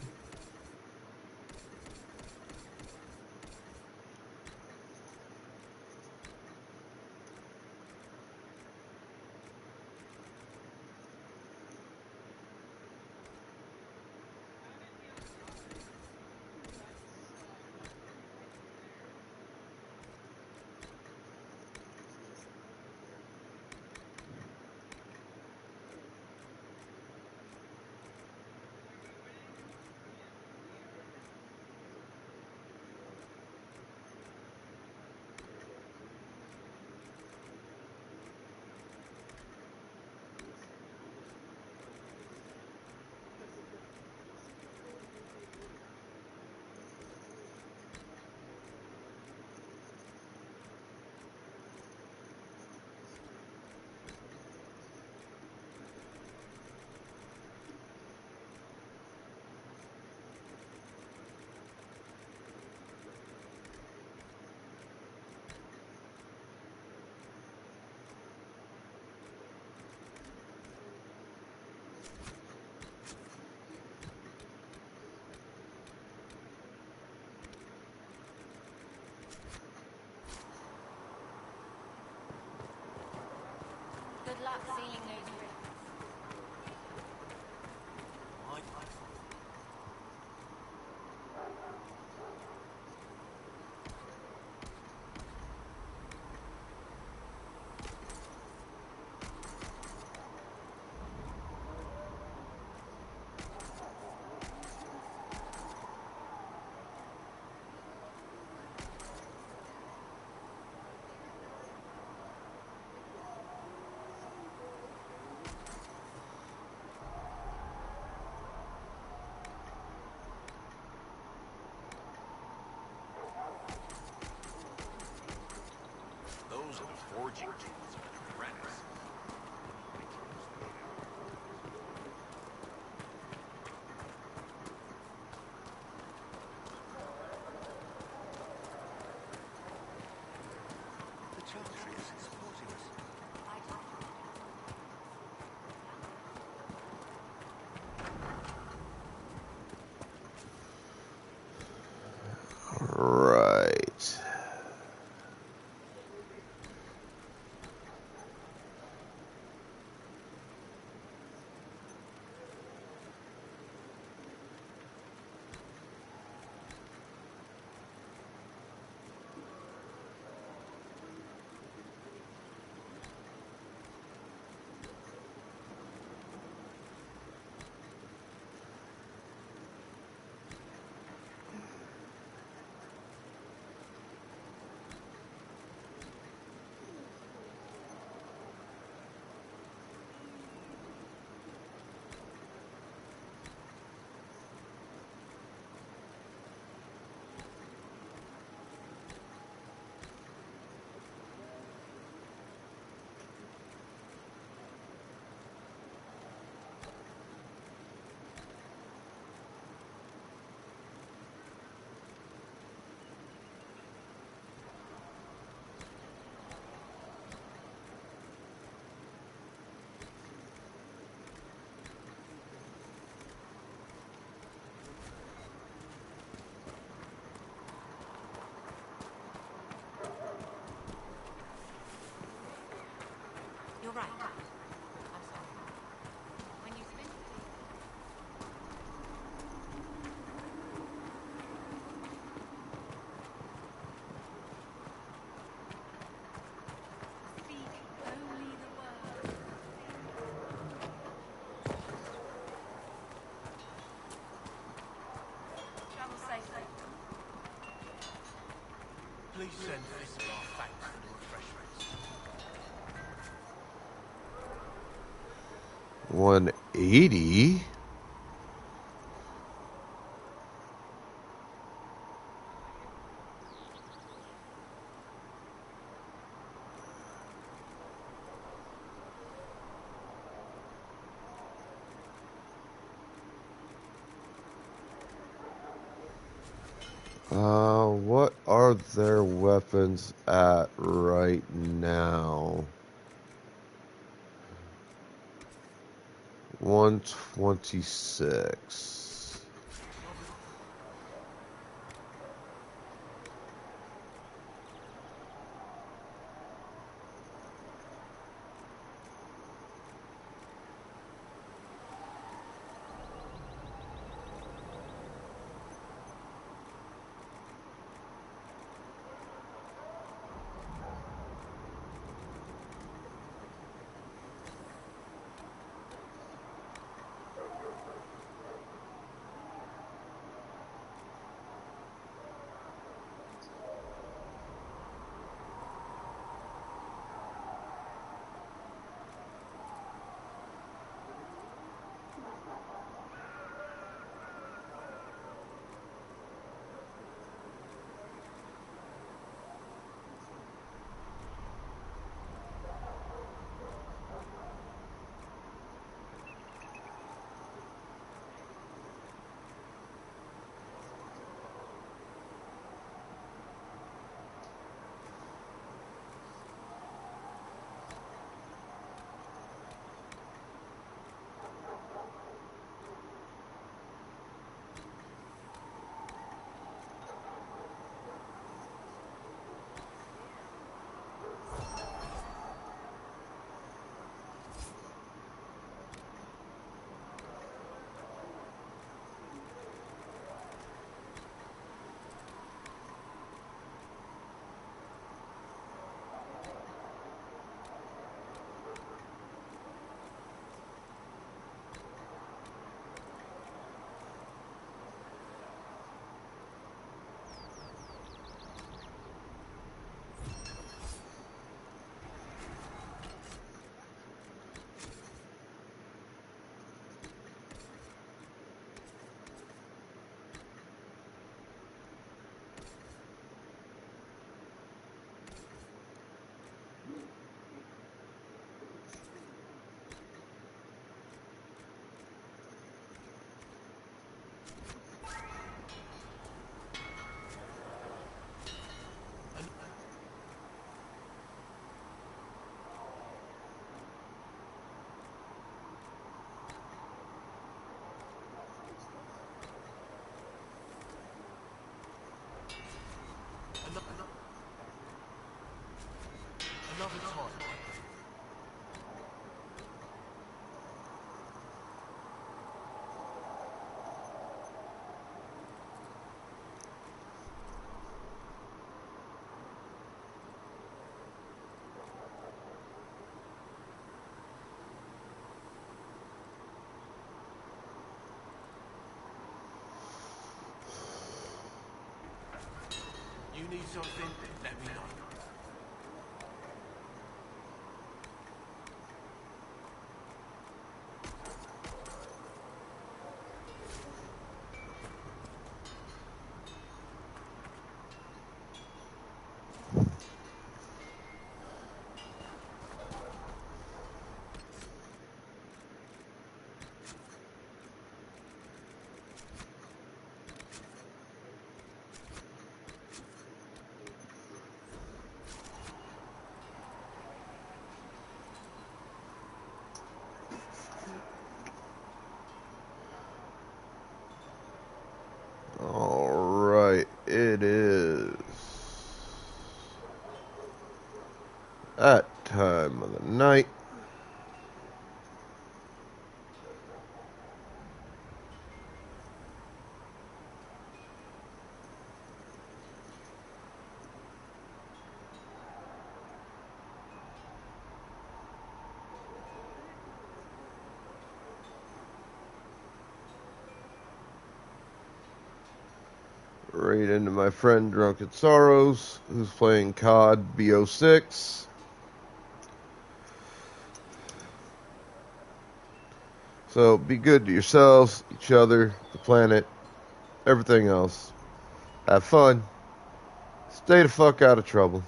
Good luck sealing those rings. Those are the forging tools of an apprentice. The Chantry isn't supporting us. Right. You're right. I'm sorry. When you spend speak only the word. Travel safely. Please send Thistle our thanks for the refreshments. 180? What are their weapons at right now? 126. Another time. You need something? Let me know. Alright, it is that time of the night. Right into my friend Drunken Sorrows, who's playing COD BO6. So be good to yourselves, each other, the planet, everything else. Have fun. Stay the fuck out of trouble.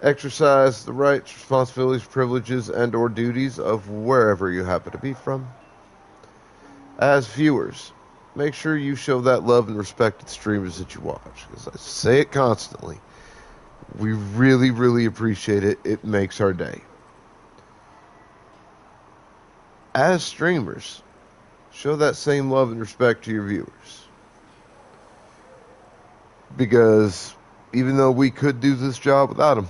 Exercise the rights, responsibilities, privileges, and or duties of wherever you happen to be from. As viewers, make sure you show that love and respect to the streamers that you watch, because I say it constantly. We really, really appreciate it. It makes our day. as streamers, show that same love and respect to your viewers. Because even though we could do this job without them,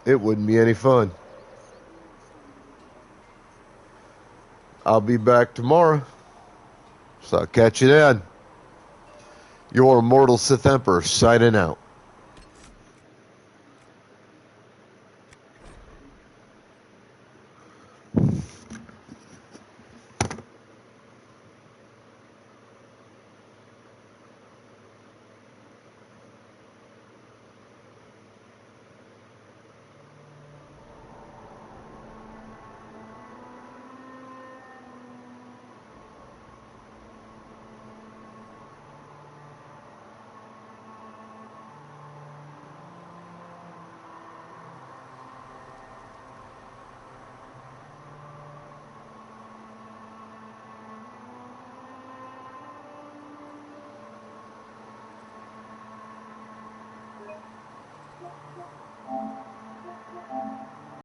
it wouldn't be any fun. I'll be back tomorrow, so I'll catch you then. Your immortal Sith Emperor signing out.